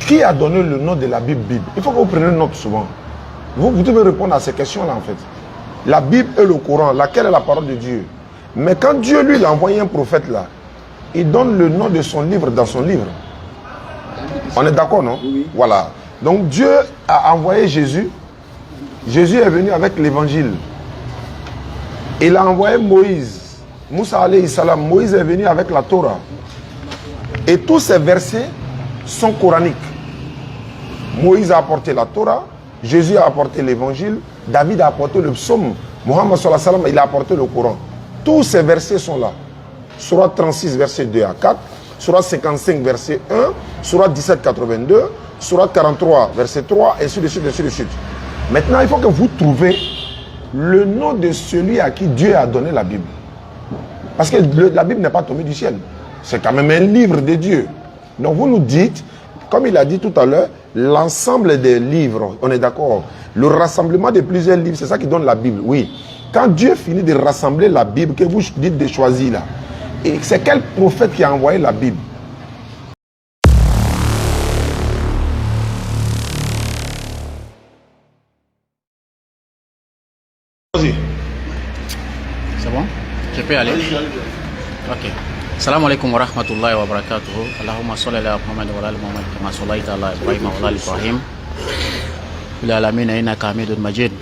Qui a donné le nom de la Bible? Il faut que vous preniez note souvent. Vous devez répondre à ces questions-là en fait. La Bible et le Coran, laquelle est la parole de Dieu? Mais quand Dieu lui a envoyé un prophète là, il donne le nom de son livre dans son livre. On est d'accord, non? Oui. Voilà. Donc Dieu a envoyé Jésus. Jésus est venu avec l'évangile. Il a envoyé Moïse. Moussa alayhi salam. Moïse est venu avec la Torah. Et tous ces versets sont coraniques. Moïse a apporté la Torah. Jésus a apporté l'évangile. David a apporté le psaume. Mohammed sallallahu alayhi wa sallam, il a apporté le Coran. Tous ces versets sont là. Surah 36, verset 2 à 4. Surah 55, verset 1. Surah 17, 82. Surah 43, verset 3. Et ainsi de suite, ainsi de suite. Maintenant, il faut que vous trouviez le nom de celui à qui Dieu a donné la Bible. Parce que la Bible n'est pas tombée du ciel. C'est quand même un livre de Dieu. Donc vous nous dites, comme il a dit tout à l'heure, l'ensemble des livres, on est d'accord. Le rassemblement de plusieurs livres, c'est ça qui donne la Bible, oui. Quand Dieu finit de rassembler la Bible, que vous dites de choisir là, et c'est quel prophète qui a envoyé la Bible? Vas-y. C'est bon? Je peux aller? Ok. Salam alaikum wa rahmatullahi wa barakatuhu. Allahumma salli ala Muhammad wa ala Muhammad kama sallaita ala Ibrahim wa ala Ibrahim. Ila alamin innaka Hamidun Majid.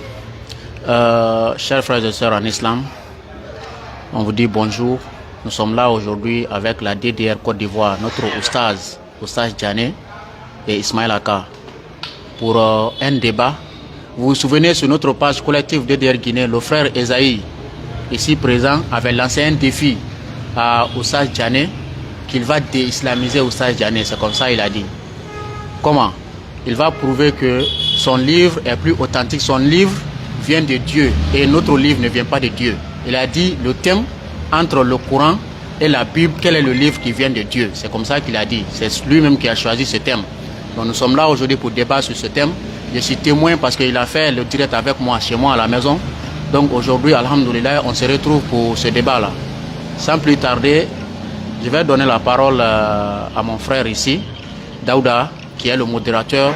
Chers frères et sœurs en islam, on vous dit bonjour. Nous sommes là aujourd'hui avec la DDR Côte d'Ivoire, notre Oustaz Djané et Ismaël Aka, pour un débat. Vous vous souvenez, sur notre page collective DDR Guinée, le frère Esaïe, ici présent, avait lancé un défi à Oustaz Djané qu'il va déislamiser Oustaz Djané. C'est comme ça il a dit. Comment? Il va prouver que son livre est plus authentique. Son livre vient de Dieu et notre livre ne vient pas de Dieu. Il a dit le thème entre le Coran et la Bible, quel est le livre qui vient de Dieu? C'est comme ça qu'il a dit. C'est lui-même qui a choisi ce thème. Donc nous sommes là aujourd'hui pour débattre sur ce thème. Je suis témoin parce qu'il a fait le direct avec moi, chez moi à la maison. Donc aujourd'hui, alhamdoulilah, on se retrouve pour ce débat-là. Sans plus tarder, je vais donner la parole à mon frère ici, Daouda, qui est le modérateur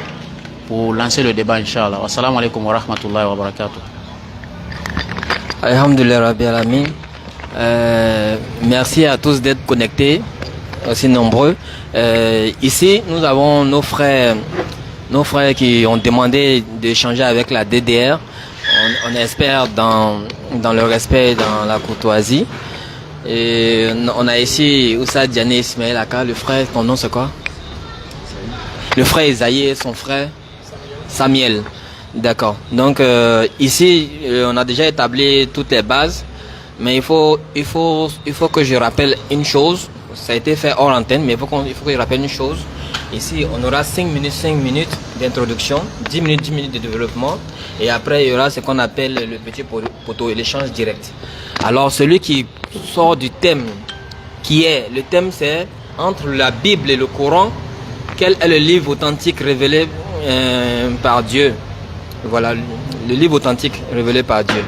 pour lancer le débat, Inch'Allah. Assalamu alaikum wa rahmatullahi wa barakatuh. Alhamdulillah Rabbi Alamin. Merci à tous d'être connectés, aussi nombreux. Ici, nous avons nos frères qui ont demandé d'échanger avec la DDR. On espère dans le respect et dans la courtoisie. Et on a ici Oustaz Djané Ismaël Aka, le frère, ton nom c'est quoi? Le frère Esaïe et son frère Samuel. D'accord. Donc ici, on a déjà établi toutes les bases. Mais il faut que je rappelle une chose. Ça a été fait hors antenne, mais il faut que je rappelle une chose. Ici, on aura 5 minutes d'introduction, 10 minutes de développement. Et après, il y aura ce qu'on appelle le petit poteau, l'échange direct. Alors, celui qui sort du thème, le thème c'est entre la Bible et le Coran, quel est le livre authentique révélé par Dieu? Voilà, le livre authentique révélé par Dieu,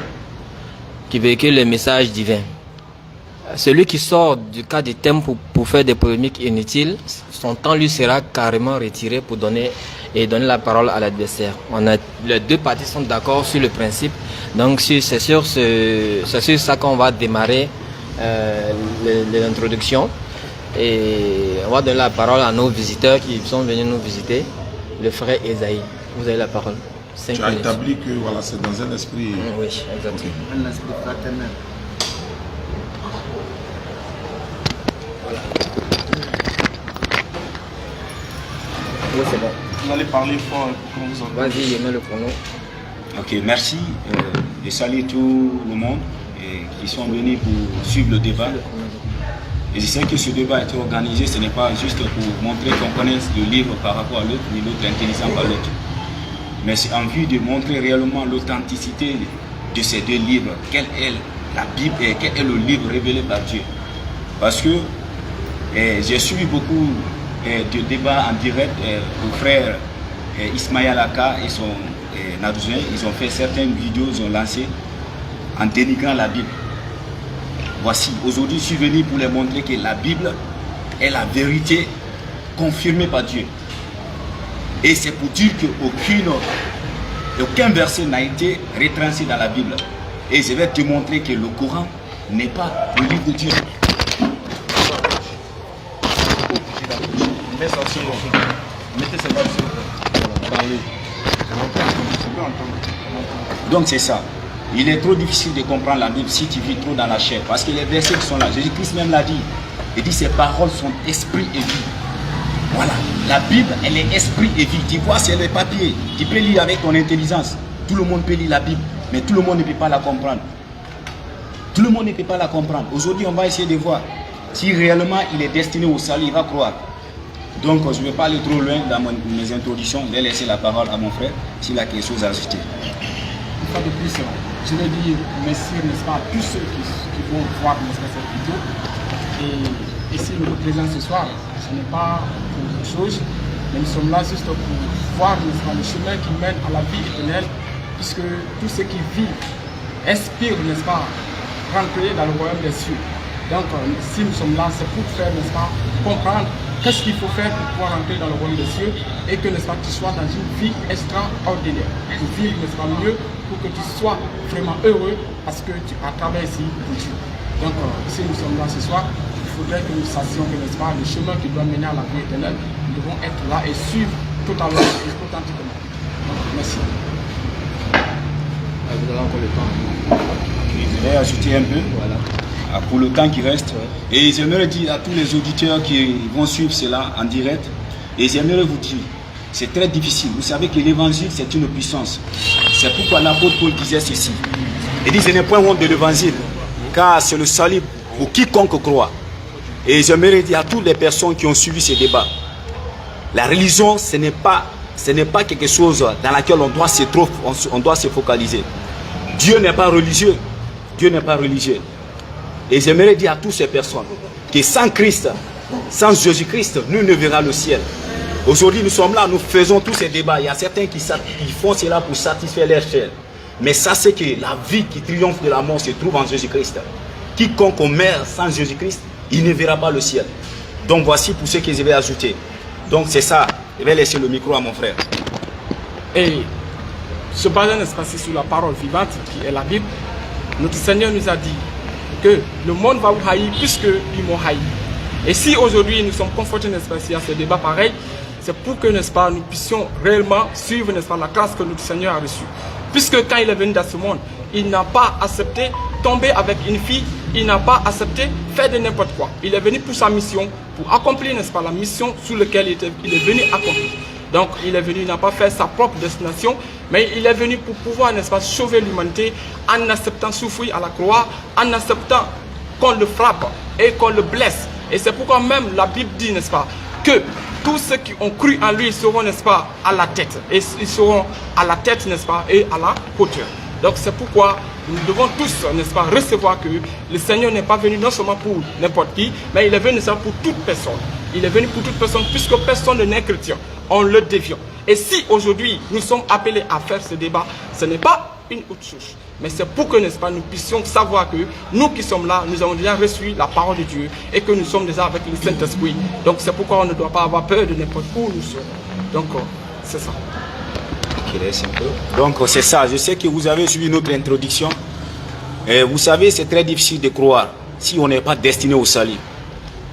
qui véhicule les messages divins. Celui qui sort du cas du thème pour faire des polémiques inutiles, son temps lui sera carrément retiré pour donner la parole à l'adversaire. Les deux parties sont d'accord sur le principe. Donc c'est sur ça qu'on va démarrer l'introduction. Et on va donner la parole à nos visiteurs qui sont venus nous visiter. Le frère Esaïe, vous avez la parole. Tu as établi que voilà, c'est dans un esprit... Oui, exactement. Okay. Un esprit fraternel. Voilà. Oui, c'est bon. Vous allez parler fort quand vous entendez. Vas-y, je mets le chrono. Ok, merci. Je salue tout le monde qui sont venus pour suivre le débat. Et je sais que ce débat a été organisé, ce n'est pas juste pour montrer qu'on connaisse le livre par rapport à l'autre, ni l'autre intelligent par l'autre. Mais c'est en vue de montrer réellement l'authenticité de ces deux livres. Quelle est la Bible et quel est le livre révélé par Dieu. Parce que j'ai suivi beaucoup de débats en direct aux frères Ismaël Aka et son Nadouzen. Ils ont fait certaines vidéos, ils ont lancé en dénigrant la Bible. Voici, aujourd'hui je suis venu pour les montrer que la Bible est la vérité confirmée par Dieu. Et c'est pour dire qu'aucun verset n'a été retranscrit dans la Bible. Et je vais te montrer que le Coran n'est pas le livre de Dieu. Donc c'est ça. Il est trop difficile de comprendre la Bible si tu vis trop dans la chair. Parce que les versets qui sont là, Jésus-Christ même l'a dit. Il dit ces paroles sont esprit et vie. Voilà. La Bible, elle est esprit et vie. Tu vois, c'est le papier. Tu peux lire avec ton intelligence. Tout le monde peut lire la Bible. Mais tout le monde ne peut pas la comprendre. Tout le monde ne peut pas la comprendre. Aujourd'hui, on va essayer de voir si réellement il est destiné au salut, il va croire. Donc, je ne vais pas aller trop loin dans mes introductions. Je vais laisser la parole à mon frère s'il a quelque chose à ajouter. Une fois de plus, je vais dire merci, n'est-ce pas, à tous ceux qui vont voir, n'est-ce pas, cette vidéo. Et si nous sommes présents ce soir, ce n'est pas pour autre chose, mais nous sommes là juste pour voir, n'est-ce pas, le chemin qui mène à la vie éternelle, puisque tout ce qui vit inspire, n'est-ce pas, rentrer dans le royaume des cieux. Donc, si nous sommes là, c'est pour faire, n'est-ce pas, comprendre qu'est-ce qu'il faut faire pour pouvoir entrer dans le royaume des cieux et que, n'est-ce pas, tu sois dans une vie extraordinaire. Pour vivre, n'est-ce pas, mieux, pour que tu sois vraiment heureux parce que tu as travaillé ici pour Dieu. Donc, si nous sommes là ce soir, il faudrait que nous sachions que, n'est-ce pas, le chemin qui doit mener à la vie éternelle, nous devons être là et suivre totalement et authentiquement. Donc, merci. Vous avez encore le temps. Je vais ajouter un peu. Voilà. Pour le temps qui reste. Et j'aimerais dire à tous les auditeurs qui vont suivre cela en direct, et j'aimerais vous dire, c'est très difficile. Vous savez que l'évangile, c'est une puissance. C'est pourquoi l'apôtre Paul disait ceci. Il dit, je n'ai point honte de l'évangile, car c'est le salut pour quiconque croit. Et j'aimerais dire à toutes les personnes qui ont suivi ce débat, la religion, ce n'est pas quelque chose dans laquelle on doit se focaliser. Dieu n'est pas religieux. Dieu n'est pas religieux. Et j'aimerais dire à toutes ces personnes que sans Christ, sans Jésus-Christ, nul ne verra le ciel. Aujourd'hui, nous sommes là, nous faisons tous ces débats. Il y a certains qui font cela pour satisfaire leur chair. Mais sachez que la vie qui triomphe de la mort se trouve en Jésus-Christ. Quiconque meurt sans Jésus-Christ, il ne verra pas le ciel. Donc voici pour ce que je vais ajouter. Donc c'est ça. Je vais laisser le micro à mon frère. Et se basant, n'est-ce pas, sur la parole vivante qui est la Bible, notre Seigneur nous a dit que le monde va vous haïr puisqu'ils m'ont haï. Et si aujourd'hui nous sommes confrontés, n'est-ce pas, à ce débat pareil, c'est pour que, n'est-ce pas, nous puissions réellement suivre, n'est-ce pas, la grâce que notre Seigneur a reçue. Puisque quand il est venu dans ce monde, il n'a pas accepté tomber avec une fille, il n'a pas accepté faire de n'importe quoi. Il est venu pour sa mission, pour accomplir, n'est-ce pas, la mission sur laquelle il est venu accomplir. Donc il est venu, il n'a pas fait sa propre destination, mais il est venu pour pouvoir, n'est-ce pas, sauver l'humanité en acceptant souffrir à la croix, en acceptant qu'on le frappe et qu'on le blesse. Et c'est pourquoi même la Bible dit, n'est-ce pas, que tous ceux qui ont cru en lui seront, n'est-ce pas, à la tête. Et ils seront à la tête, n'est-ce pas, et à la hauteur. Donc c'est pourquoi nous devons tous, n'est-ce pas, recevoir que le Seigneur n'est pas venu non seulement pour n'importe qui, mais il est venu, n'est-ce pas, pour toute personne. Il est venu pour toute personne, puisque personne n'est chrétien. On le dévie. Et si aujourd'hui nous sommes appelés à faire ce débat, ce n'est pas une autre chose. Mais c'est pour que, n'est-ce pas, nous puissions savoir que nous qui sommes là, nous avons déjà reçu la parole de Dieu et que nous sommes déjà avec le Saint-Esprit. Donc c'est pourquoi on ne doit pas avoir peur de n'importe où nous sommes. Donc c'est ça. Donc c'est ça. Je sais que vous avez suivi notre introduction. Et vous savez, c'est très difficile de croire si on n'est pas destiné au salut.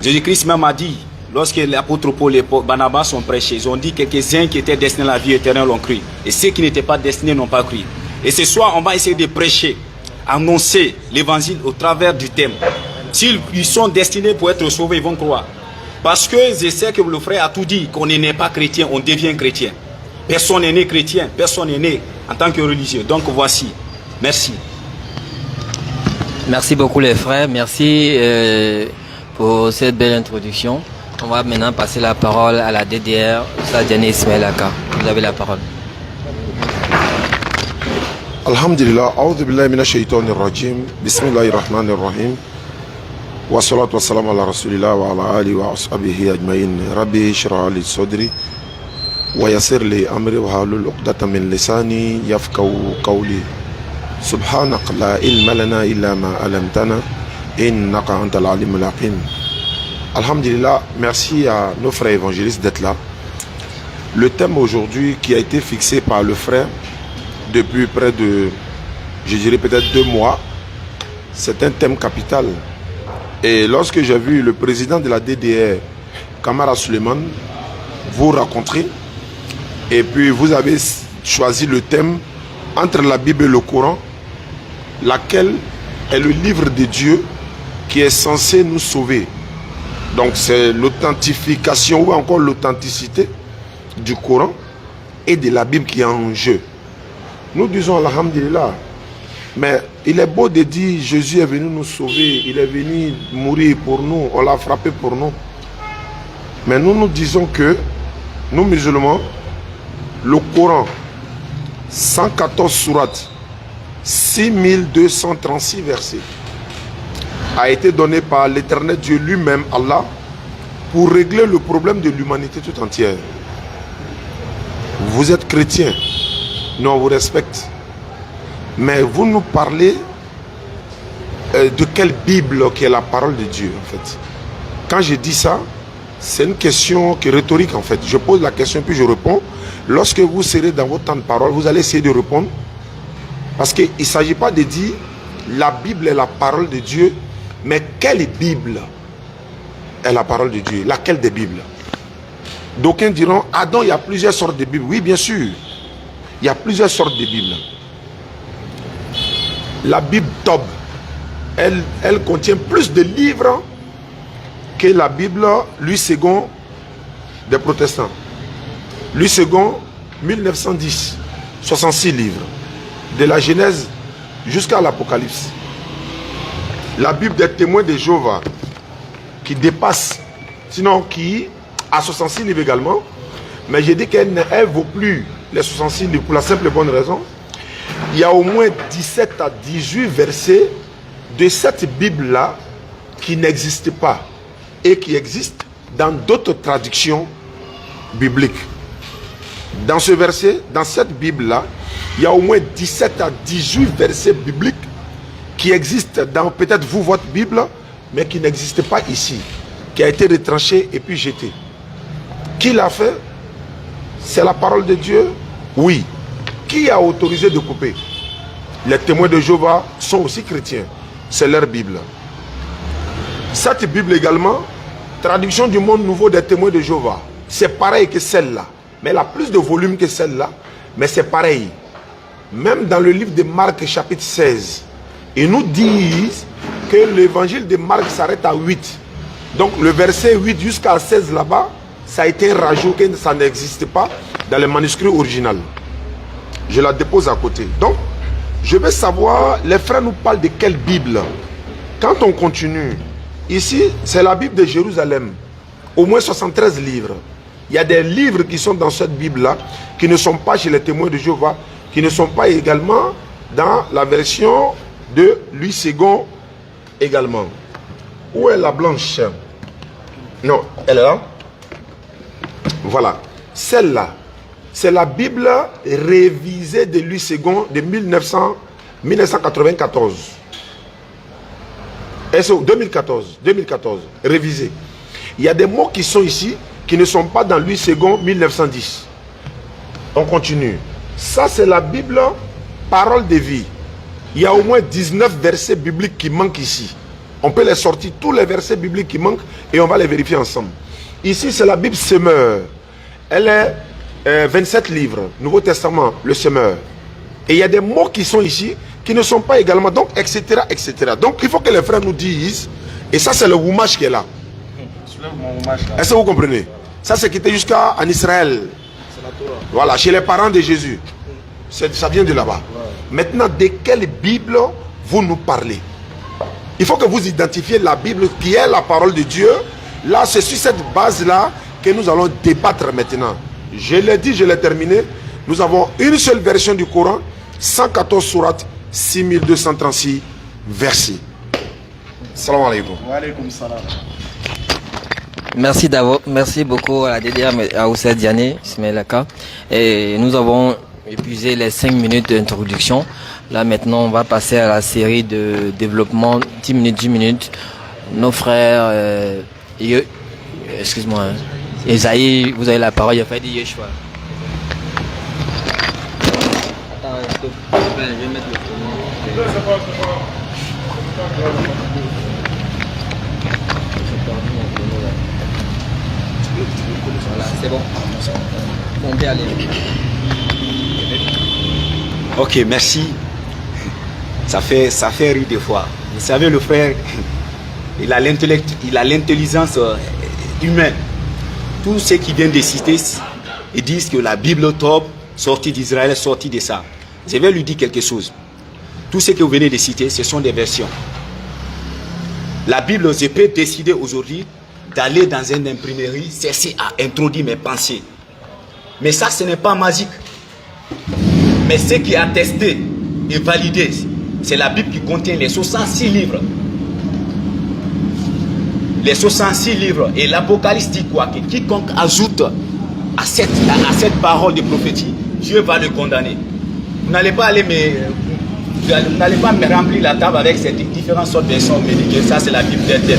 Jésus-Christ même a dit, lorsque l'apôtre Paul et Barnabas ont prêché, ils ont dit que quelques-uns qui étaient destinés à la vie éternelle ont cru. Et ceux qui n'étaient pas destinés n'ont pas cru. Et ce soir, on va essayer de prêcher, annoncer l'évangile au travers du thème. S'ils sont destinés pour être sauvés, ils vont croire. Parce que je sais que le frère a tout dit, qu'on n'est pas chrétien, on devient chrétien. Personne n'est né chrétien, personne n'est né en tant que religieux. Donc voici. Merci. Merci beaucoup les frères, merci pour cette belle introduction. On va maintenant passer la parole à la DDR, Sadiane Ismail Aka. Vous avez la parole. Alhamdulillah, a'udhu billahi minash shaitanir rajim, bismillahir rahmanir rahim, wa salatu wa salam ala rasulillah wa ala alihi wa ashabihi ajma'in, rabbi shrah li sadri, wa yassir li amri wa halul uqdatan min lisani yafqahu qawli. Subhanak la ilma lana illa ma alamtana, innaka antal alimul hakim. Alhamdulillah, merci à nos frères évangélistes d'être là. Le thème aujourd'hui qui a été fixé par le frère depuis près de, je dirais peut-être 2 mois, c'est un thème capital. Et lorsque j'ai vu le président de la DDR, Kamara Suleiman, vous rencontrer, et puis vous avez choisi le thème entre la Bible et le Coran, laquelle est le livre de Dieu qui est censé nous sauver. Donc c'est l'authentification ou encore l'authenticité du Coran et de la Bible qui est en jeu. Nous disons alhamdulillah, mais il est beau de dire Jésus est venu nous sauver, il est venu mourir pour nous, on l'a frappé pour nous. Mais nous disons que nous musulmans, le Coran, 114 sourates, 6236 versets, a été donné par l'Éternel Dieu lui-même, Allah, pour régler le problème de l'humanité tout entière. Vous êtes chrétien, nous on vous respecte, mais vous nous parlez de quelle Bible qui est la parole de Dieu en fait. Quand je dis ça, c'est une question qui est rhétorique en fait. Je pose la question puis je réponds. Lorsque vous serez dans votre temps de parole, vous allez essayer de répondre. Parce qu'il ne s'agit pas de dire la Bible est la parole de Dieu, mais quelle Bible est la parole de Dieu? Laquelle des Bibles? D'aucuns diront, Adam, il y a plusieurs sortes de Bibles. Oui, bien sûr. Il y a plusieurs sortes de Bibles. La Bible Tob, elle contient plus de livres que la Bible Louis II des protestants. Louis II, 1910, 66 livres. De la Genèse jusqu'à l'Apocalypse. La Bible des témoins de Jéhovah, qui dépasse, sinon qui a 66 livres également, mais j'ai dit qu'elle ne vaut plus les 66 livres pour la simple et bonne raison. Il y a au moins 17 à 18 versets de cette Bible-là qui n'existent pas et qui existent dans d'autres traductions bibliques. Dans ce verset, dans cette Bible-là, il y a au moins 17 à 18 versets bibliques qui existent dans peut-être vous, votre Bible, mais qui n'existent pas ici, qui a été retranché et puis jeté. Qui l'a fait? C'est la parole de Dieu? Oui. Qui a autorisé de couper? Les témoins de Jéhovah sont aussi chrétiens. C'est leur Bible. Cette Bible également, traduction du monde nouveau des témoins de Jéhovah, c'est pareil que celle-là, mais elle a plus de volume que celle-là, mais c'est pareil. Même dans le livre de Marc chapitre 16, ils nous disent que l'évangile de Marc s'arrête à 8. Donc le verset 8 jusqu'à 16 là-bas, ça a été rajouté, ça n'existe pas dans le manuscrit original. Je la dépose à côté. Donc, je veux savoir, les frères nous parlent de quelle Bible? Quand on continue, ici, c'est la Bible de Jérusalem. Au moins 73 livres. Il y a des livres qui sont dans cette Bible-là, qui ne sont pas chez les témoins de Jéhovah, qui ne sont pas également dans la version de Louis II également. Où est la blanche? Non, elle est là. Voilà. Celle-là, c'est la Bible révisée de Louis II de 1994. Et c'est 2014, révisée. Il y a des mots qui sont ici, qui ne sont pas dans Louis II 1910. On continue. Ça, c'est la Bible, parole de vie. Il y a au moins 19 versets bibliques qui manquent ici. On peut les sortir, tous les versets bibliques qui manquent, et on va les vérifier ensemble. Ici, c'est la Bible Semeur. Elle est 27 livres, Nouveau Testament, le Semeur. Et il y a des mots qui sont ici, qui ne sont pas également, donc, etc., etc. Donc, il faut que les frères nous disent, et ça, c'est le Wumash qui est là. Est-ce que vous comprenez? Ça, c'est qui était jusqu'en Israël. Voilà, chez les parents de Jésus. Ça vient de là-bas. Maintenant, de quelle Bible vous nous parlez? Il faut que vous identifiez la Bible qui est la parole de Dieu. Là, c'est sur cette base-là que nous allons débattre maintenant. Je l'ai dit, je l'ai terminé. Nous avons une seule version du Coran, 114 sourates, 6236 versets. Salam alaikum. Wa alaikum salam. Merci beaucoup à la DDR, à Oussed Diané, Ismailaka. Et nous avons épuisé les 5 minutes d'introduction. Là maintenant, on va passer à la série de développement 10 minutes. Nos frères, excuse-moi, Esaïe, vous avez la parole, il a fait dire Yeshua. Attends, je vais mettre le tournoi. Voilà, c'est bon. On peut aller. Ok, merci. Ça fait rire des fois. Vous savez, le frère, il a l'intelligence humaine. Tous ceux qui viennent de citer, ils disent que la Bible top, sortie d'Israël, sortie de ça. Je vais lui dire quelque chose. Tout ce que vous venez de citer, ce sont des versions. La Bible, je peux décider aujourd'hui d'aller dans une imprimerie, cesser à introduire mes pensées. Mais ça, ce n'est pas magique. Mais ce qui est attesté et validé, c'est la Bible qui contient les 66 livres. Les 66 livres. Et l'Apocalypse dit quoi? Que quiconque ajoute à cette parole de prophétie, Dieu va le condamner. Vous n'allez pas aller vous n'allez pas me remplir la table avec ces différentes sortes de versions, mais dire que ça c'est la Bible d'Éternel.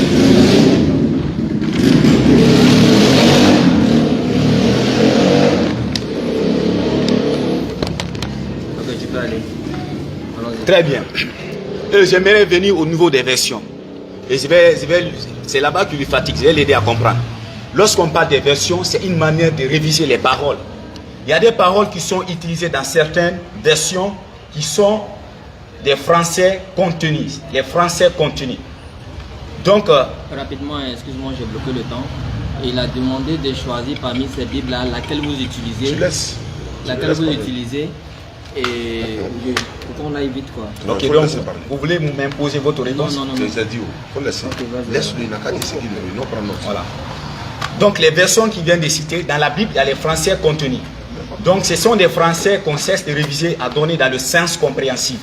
Ok, tu peux aller. Très bien. J'aimerais venir au niveau des versions. Et c'est là-bas que lui fatigue, je vais l'aider à comprendre. Lorsqu'on parle des versions, c'est une manière de réviser les paroles. Il y a des paroles qui sont utilisées dans certaines versions qui sont des français contenus. Les français contenus. Donc, rapidement, excuse-moi, j'ai bloqué le temps. Il a demandé de choisir parmi ces Bibles-là laquelle vous utilisez. Tu laisses. Laquelle vous utilisez. Et pour qu'on aille vite, quoi. ok, donc, vous voulez m'imposer votre réponse? Non. Je les ai dit, il faut laisser. Laisse-le, il n'a qu'à dire ce qu'il veut, non prendre note. Voilà. Donc les versions qui viennent de citer, dans la Bible, il y a les français contenus. Donc ce sont des français qu'on cesse de réviser à donner dans le sens compréhensif.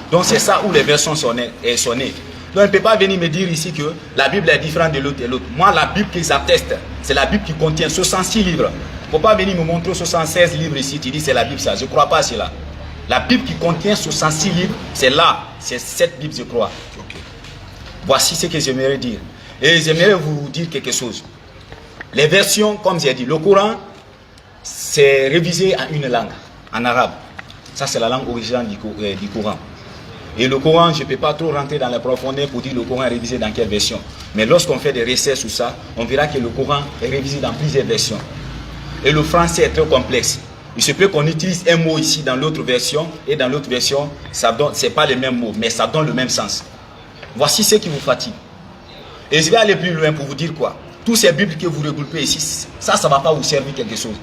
Donc c'est ça où les versions sont nées. Donc on ne peut pas venir me dire ici que la Bible est différente de l'autre et l'autre. Moi, la Bible qu'ils attestent, c'est la Bible qui contient 66 livres. Il ne faut pas venir me montrer 76 livres ici, tu dis c'est la Bible ça. Je ne crois pas à cela. La Bible qui contient 66 livres, c'est là, c'est cette Bible, je crois. Okay. Voici ce que j'aimerais dire. Et j'aimerais vous dire quelque chose. Les versions, comme j'ai dit, le Coran, c'est révisé en une langue, en arabe. Ça, c'est la langue originale du Coran. Et le Coran, je ne peux pas trop rentrer dans la profondeur pour dire le Coran est révisé dans quelle version. Mais lorsqu'on fait des recherches sur ça, on verra que le Coran est révisé dans plusieurs versions. Et le français est très complexe. Il se peut qu'on utilise un mot ici dans l'autre version, et dans l'autre version, ce n'est pas le même mot, mais ça donne le même sens. Voici ce qui vous fatigue. Et je vais aller plus loin pour vous dire quoi. Tous ces Bibles que vous regroupez ici, ça ne va pas vous servir quelque chose.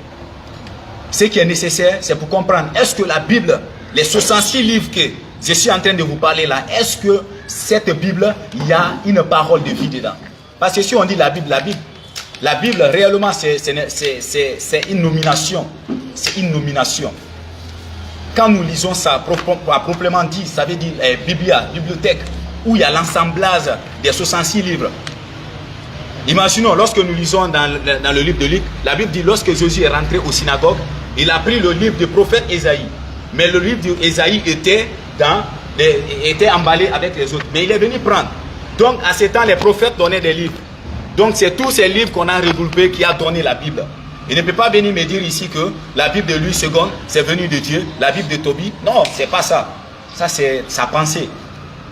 Ce qui est nécessaire, c'est pour comprendre, est-ce que la Bible, les 66 livres que je suis en train de vous parler là, est-ce que cette Bible, il y a une parole de vie dedans? Parce que si on dit la Bible réellement, c'est une nomination. C'est une nomination. Quand nous lisons ça, proprement dit, ça veut dire bibliothèque, où il y a l'assemblage des 66 livres. Imaginons, lorsque nous lisons dans le livre de Luc, la Bible dit, lorsque Jésus est rentré au synagogue, il a pris le livre du prophète Ésaïe. Mais le livre d'Ésaïe était emballé avec les autres. Mais il est venu prendre. Donc, à ce temps, les prophètes donnaient des livres. Donc, c'est tous ces livres qu'on a regroupés qui a donné la Bible. Il ne peut pas venir me dire ici que la Bible de Louis II, c'est venu de Dieu. La Bible de Tobie, non, c'est pas ça. Ça, c'est sa pensée.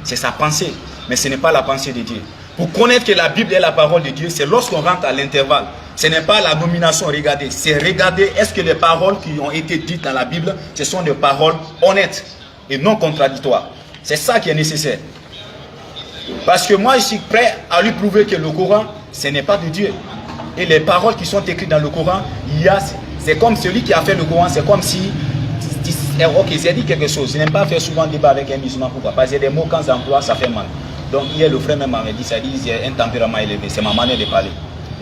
C'est sa pensée. Mais ce n'est pas la pensée de Dieu. Pour connaître que la Bible est la parole de Dieu, c'est lorsqu'on rentre à l'intervalle. Ce n'est pas la nomination regardée. C'est regarder est-ce que les paroles qui ont été dites dans la Bible, ce sont des paroles honnêtes et non contradictoires. C'est ça qui est nécessaire. Parce que moi, je suis prêt à lui prouver que le Coran, ce n'est pas de Dieu. Et les paroles qui sont écrites dans le Coran, c'est comme celui qui a fait le Coran, c'est comme si... Ok, j'ai dit quelque chose. Je n'aime pas faire souvent débat avec un musulman. Pourquoi? Parce que des mots, quand j'emploie, ça fait mal. Donc hier, le frère même m'avait dit, ça dit, j'ai un tempérament élevé. C'est ma manière de parler.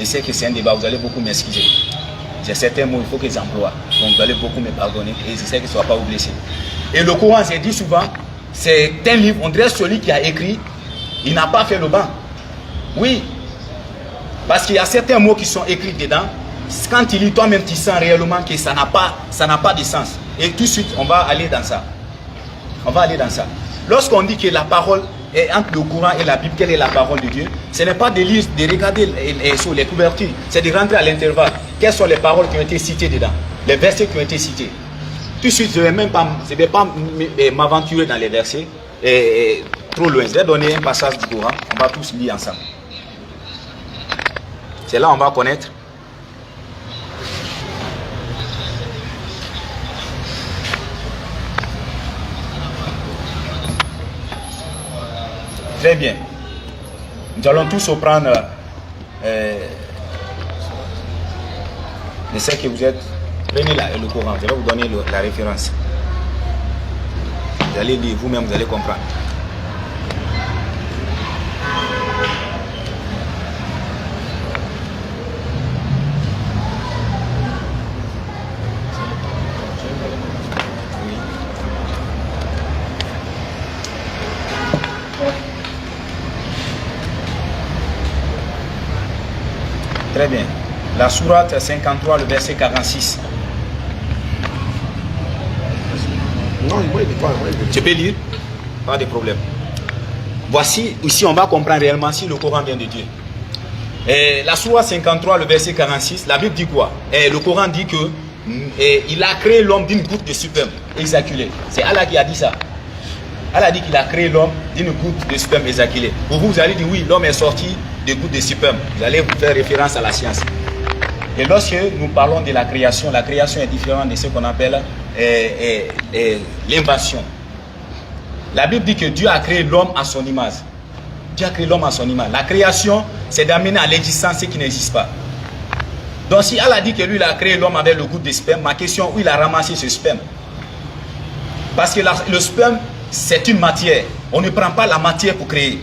Je sais que c'est un débat, vous allez beaucoup m'excuser. J'ai certains mots, il faut que j'emploie. Donc vous allez beaucoup me pardonner. Et je sais que ça ne va pas vous blesser. Et le Coran, j'ai dit souvent, c'est un livre, on dirait celui qui a écrit, il n'a pas fait le banc. Oui. Parce qu'il y a certains mots qui sont écrits dedans. Quand tu lis toi-même, tu sens réellement que ça n'a pas de sens. Et tout de suite, on va aller dans ça. On va aller dans ça. Lorsqu'on dit que la parole entre le Coran et la Bible, quelle est la parole de Dieu, ce n'est pas de lire, de regarder sur les couvertures, c'est de rentrer à l'intervalle. Quelles sont les paroles qui ont été citées dedans, les versets qui ont été cités. Tout de suite, je ne vais pas m'aventurer dans les versets trop loin. Je vais donner un passage du Coran, on va tous lire ensemble. C'est là on va connaître. Très bien. Nous allons tous reprendre je sais que vous êtes. Prenez le Coran, je vais vous donner la référence. Vous allez lire vous-même, vous allez comprendre. Très bien. La sourate 53, le verset 46. Non, il ne pas. Tu peux lire? Pas de problème. Voici, ici on va comprendre réellement si le Coran vient de Dieu. La sourate 53, le verset 46, la Bible dit quoi? Le Coran dit que il a créé l'homme d'une goutte de sperme éjaculée. C'est Allah qui a dit ça. Allah dit qu'il a créé l'homme d'une goutte de sperme éjaculée. Pour vous, vous allez dire oui, l'homme est sorti de gouttes de sperme. Vous allez vous faire référence à la science. Et lorsque nous parlons de la création est différente de ce qu'on appelle l'invention. La Bible dit que Dieu a créé l'homme à son image. Dieu a créé l'homme à son image. La création, c'est d'amener à l'existence ce qui n'existe pas. Donc si Allah dit que lui, il a créé l'homme avec le goût de sperme, ma question, où il a ramassé ce sperme? Parce que le sperme, c'est une matière. On ne prend pas la matière pour créer.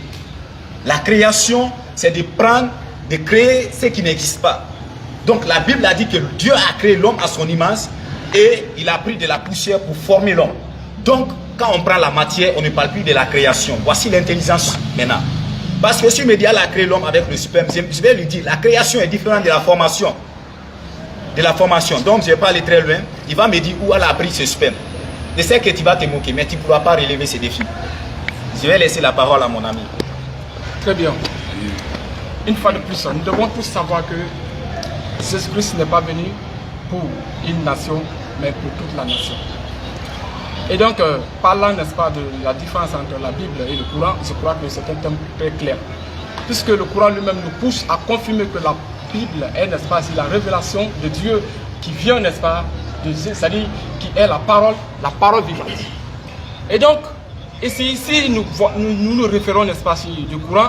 La création, c'est de prendre, de créer ce qui n'existe pas. Donc la Bible a dit que Dieu a créé l'homme à son image et il a pris de la poussière pour former l'homme. Donc quand on prend la matière, on ne parle plus de la création. Voici l'intelligence maintenant. Parce que si me dit Allah a créé l'homme avec le sperme, je vais lui dire la création est différente de la formation. Donc je ne vais pas aller très loin. Il va me dire où Allah a pris ce sperme. Je sais que tu vas te moquer, mais tu ne pourras pas relever ces défis. Je vais laisser la parole à mon ami. Très bien. Une fois de plus, nous devons tous savoir que Jésus-Christ n'est pas venu pour une nation, mais pour toute la nation. Et donc, parlant, n'est-ce pas, de la différence entre la Bible et le Coran, je crois que c'est un thème très clair. Puisque le Coran lui-même nous pousse à confirmer que la Bible est, n'est-ce pas, la révélation de Dieu qui vient, n'est-ce pas, c'est-à-dire qui est la parole vivante. Et donc, ici nous référons, n'est-ce pas, du Coran,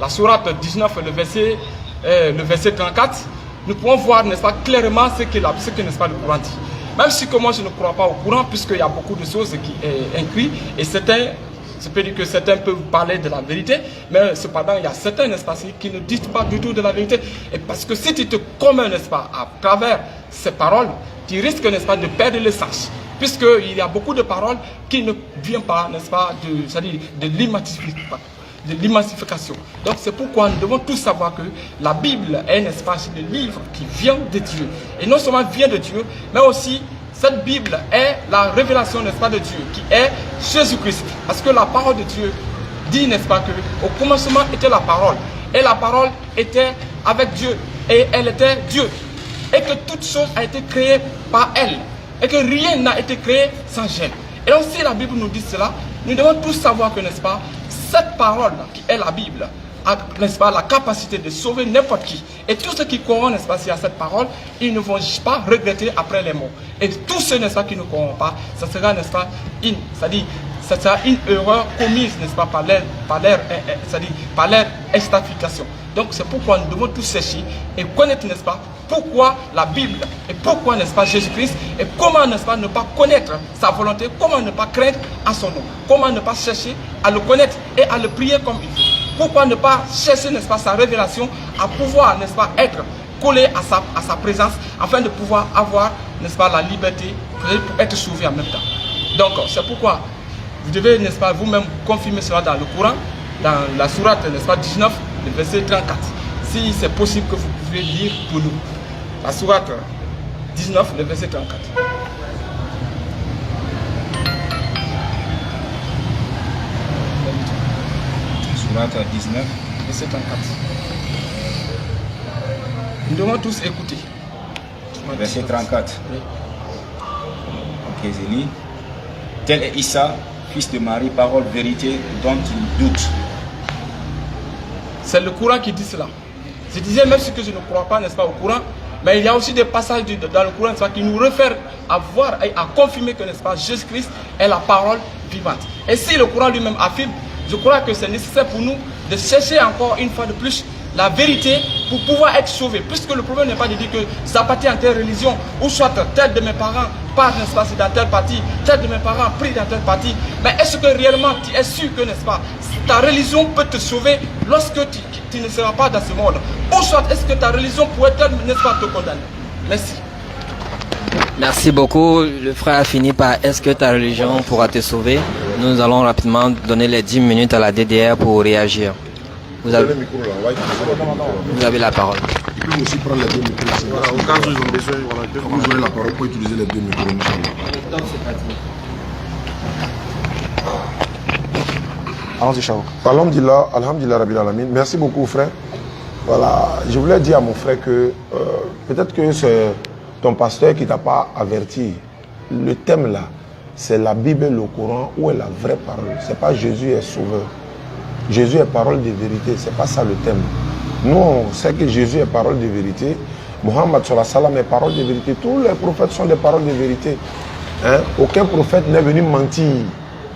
la sourate 19, le verset 34, nous pouvons voir, n'est-ce pas, clairement ce que n'est-ce pas, le Coran dit. Même si que moi je ne crois pas au Coran, puisqu'il y a beaucoup de choses qui sont écrites, et certains, je peux dire que certains peuvent parler de la vérité, mais cependant il y a certains, n'est-ce pas, qui ne disent pas du tout de la vérité. Et parce que si tu te commets, n'est-ce pas, à travers ces paroles, tu risques, n'est-ce pas, de perdre le sens. Puisqu'il y a beaucoup de paroles qui ne viennent pas, n'est-ce pas, de l'émancipation. Donc c'est pourquoi nous devons tous savoir que la Bible est, n'est-ce pas, le livre qui vient de Dieu. Et non seulement vient de Dieu, mais aussi cette Bible est la révélation, n'est-ce pas, de Dieu, qui est Jésus-Christ. Parce que la parole de Dieu dit, n'est-ce pas, qu'au commencement était la parole. Et la parole était avec Dieu. Et elle était Dieu. Et que toute chose a été créée par elle. Et que rien n'a été créé sans elle. Et donc si la Bible nous dit cela, nous devons tous savoir que, n'est-ce pas, cette parole qui est la Bible a, n'est-ce pas, la capacité de sauver n'importe qui. Et tous ceux qui croient, n'est-ce pas, à cette parole, ils ne vont pas regretter après les mots. Et tous ceux, n'est-ce pas, qui ne croient pas, ça sera, n'est-ce pas, ça sera une erreur commise, n'est-ce pas, par leur estafication. Donc c'est pourquoi nous devons tous chercher et connaître, n'est-ce pas, pourquoi la Bible et pourquoi, n'est-ce pas, Jésus-Christ, et comment, n'est-ce pas, ne pas connaître sa volonté, comment ne pas craindre à son nom, comment ne pas chercher à le connaître et à le prier comme il faut. Pourquoi ne pas chercher, n'est-ce pas, sa révélation, à pouvoir, n'est-ce pas, être collé à sa présence, afin de pouvoir avoir, n'est-ce pas, la liberté pour être sauvé en même temps. Donc c'est pourquoi vous devez, n'est-ce pas, vous-même confirmer cela dans le Coran, dans la sourate, n'est-ce pas, 19, le verset 34. Si c'est possible que vous pouvez lire pour nous. La sourate 19, le verset 34. Sourate 19. verset 34. Nous devons tous écouter. Verset 34. Oui. Ok, je lis. Tel est Issa, fils de Marie, parole vérité dont il doute. C'est le Coran qui dit cela. Je disais même ce que je ne crois pas, n'est-ce pas, au Coran, mais il y a aussi des passages dans le Coran, n'est-ce pas, qui nous réfèrent à voir et à confirmer que, n'est-ce pas, Jésus-Christ est la parole vivante. Et si le Coran lui-même affirme, je crois que c'est nécessaire pour nous de chercher encore une fois de plus la vérité pour pouvoir être sauvé. Puisque le problème n'est pas de dire que j'appartiens à telle religion, ou soit tel de mes parents part, n'est-ce pas, dans tel parti, tel de mes parents prie dans tel parti. Mais est-ce que réellement tu es sûr que, n'est-ce pas, ta religion peut te sauver lorsque tu ne seras pas dans ce monde? Ou soit est-ce que ta religion pourrait-elle, n'est-ce pas, te condamner? Merci. Merci beaucoup. Le frère a fini par est-ce que ta religion pourra te sauver? Nous allons rapidement donner les 10 minutes à la DDR pour réagir. Vous avez la parole. Ils peuvent aussi prendre les 2 micros. Voilà, au cas où ils ont besoin, voilà, ils peuvent vous donner la parole pour utiliser les 2 micros. Allons-y, Chao. Alhamdulillah, alhamdulillah Rabbil Alamin. Merci beaucoup, frère. Voilà, je voulais dire à mon frère que peut-être que c'est ton pasteur qui ne t'a pas averti. Le thème là, c'est la Bible et le Coran, où est la vraie parole. Ce n'est pas Jésus est sauveur. Jésus est parole de vérité, ce n'est pas ça le thème. Nous, on sait que Jésus est parole de vérité. Muhammad sallallahu alayhi wa sallam est parole de vérité. Tous les prophètes sont des paroles de vérité. Hein? Aucun prophète n'est venu mentir.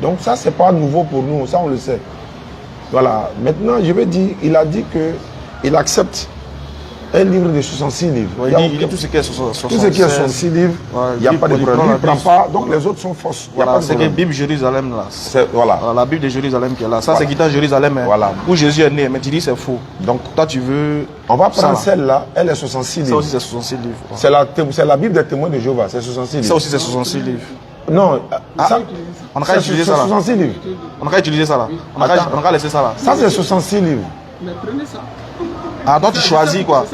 Donc ça, ce n'est pas nouveau pour nous, ça on le sait. Voilà. Maintenant, je vais dire, il a dit qu'il accepte un livre de 66 livres. Ouais, il dit tout ce qui est 66 tout ce qui est 66 livres, il n'y a pas de problème. Il ne prend pas, donc les autres sont fausses. Voilà, c'est que Bible Jérusalem là. Voilà. La Bible de Jérusalem qui est là. Ça, voilà. c'est qui dans Jérusalem, hein, voilà. où Jésus est né. Mais tu dis c'est faux. Donc toi, tu veux. On va prendre celle-là, elle est 66 livres. Ça aussi, c'est 66 livres. C'est la Bible des témoins de Jéhovah, c'est 66 livres. Ça aussi, c'est 66 livres. Non, ça, on n'a qu'à utiliser ça là. 66 livres. On n'a qu'à utiliser ça là. On n'a qu'à laisser ça là. Ça, c'est 66 livres. Mais prenez ça. Ah, donc tu choisis quoi?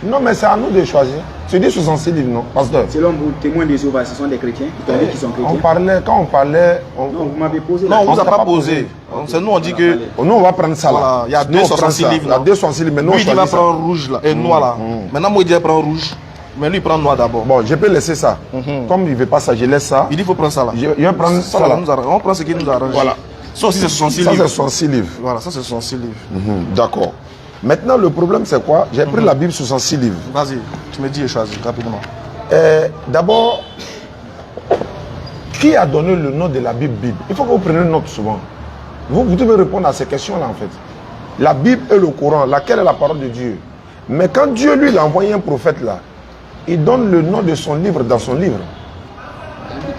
Non, mais c'est à nous de choisir. Tu dis 66 livres, non, pasteur? Selon vous, témoins des Jéhovah, ce sont des chrétiens qui sont chrétiens. Quand on parlait. Non, vous m'avez posé. Non, on ne vous a pas posé. C'est nous, on dit que. Nous, on va prendre ça là. Voilà, il y a 266 livres. Il y a 266 livres, mais nous, lui, il va prendre rouge là, et noir là. Maintenant, moi, il dit prendre rouge. Mais lui, il prend noir d'abord. Bon, je peux laisser ça. Comme il ne veut pas ça, je laisse ça. Il dit qu'il faut prendre ça là. Je vais prendre ça là. On prend ce qui nous arrange. Voilà. Ça aussi, c'est 66 livres. Ça, c'est 66 livres. Voilà, ça, c'est 66 livres. D'accord. Maintenant, le problème, c'est quoi? J'ai pris la Bible 66 livres. Vas-y, tu me dis et choisis rapidement. D'abord, qui a donné le nom de la Bible? Il faut que vous preniez note souvent. Vous devez répondre à ces questions-là, en fait. La Bible et le Coran, laquelle est la parole de Dieu. Mais quand Dieu, lui, il a envoyé un prophète là, il donne le nom de son livre dans son livre.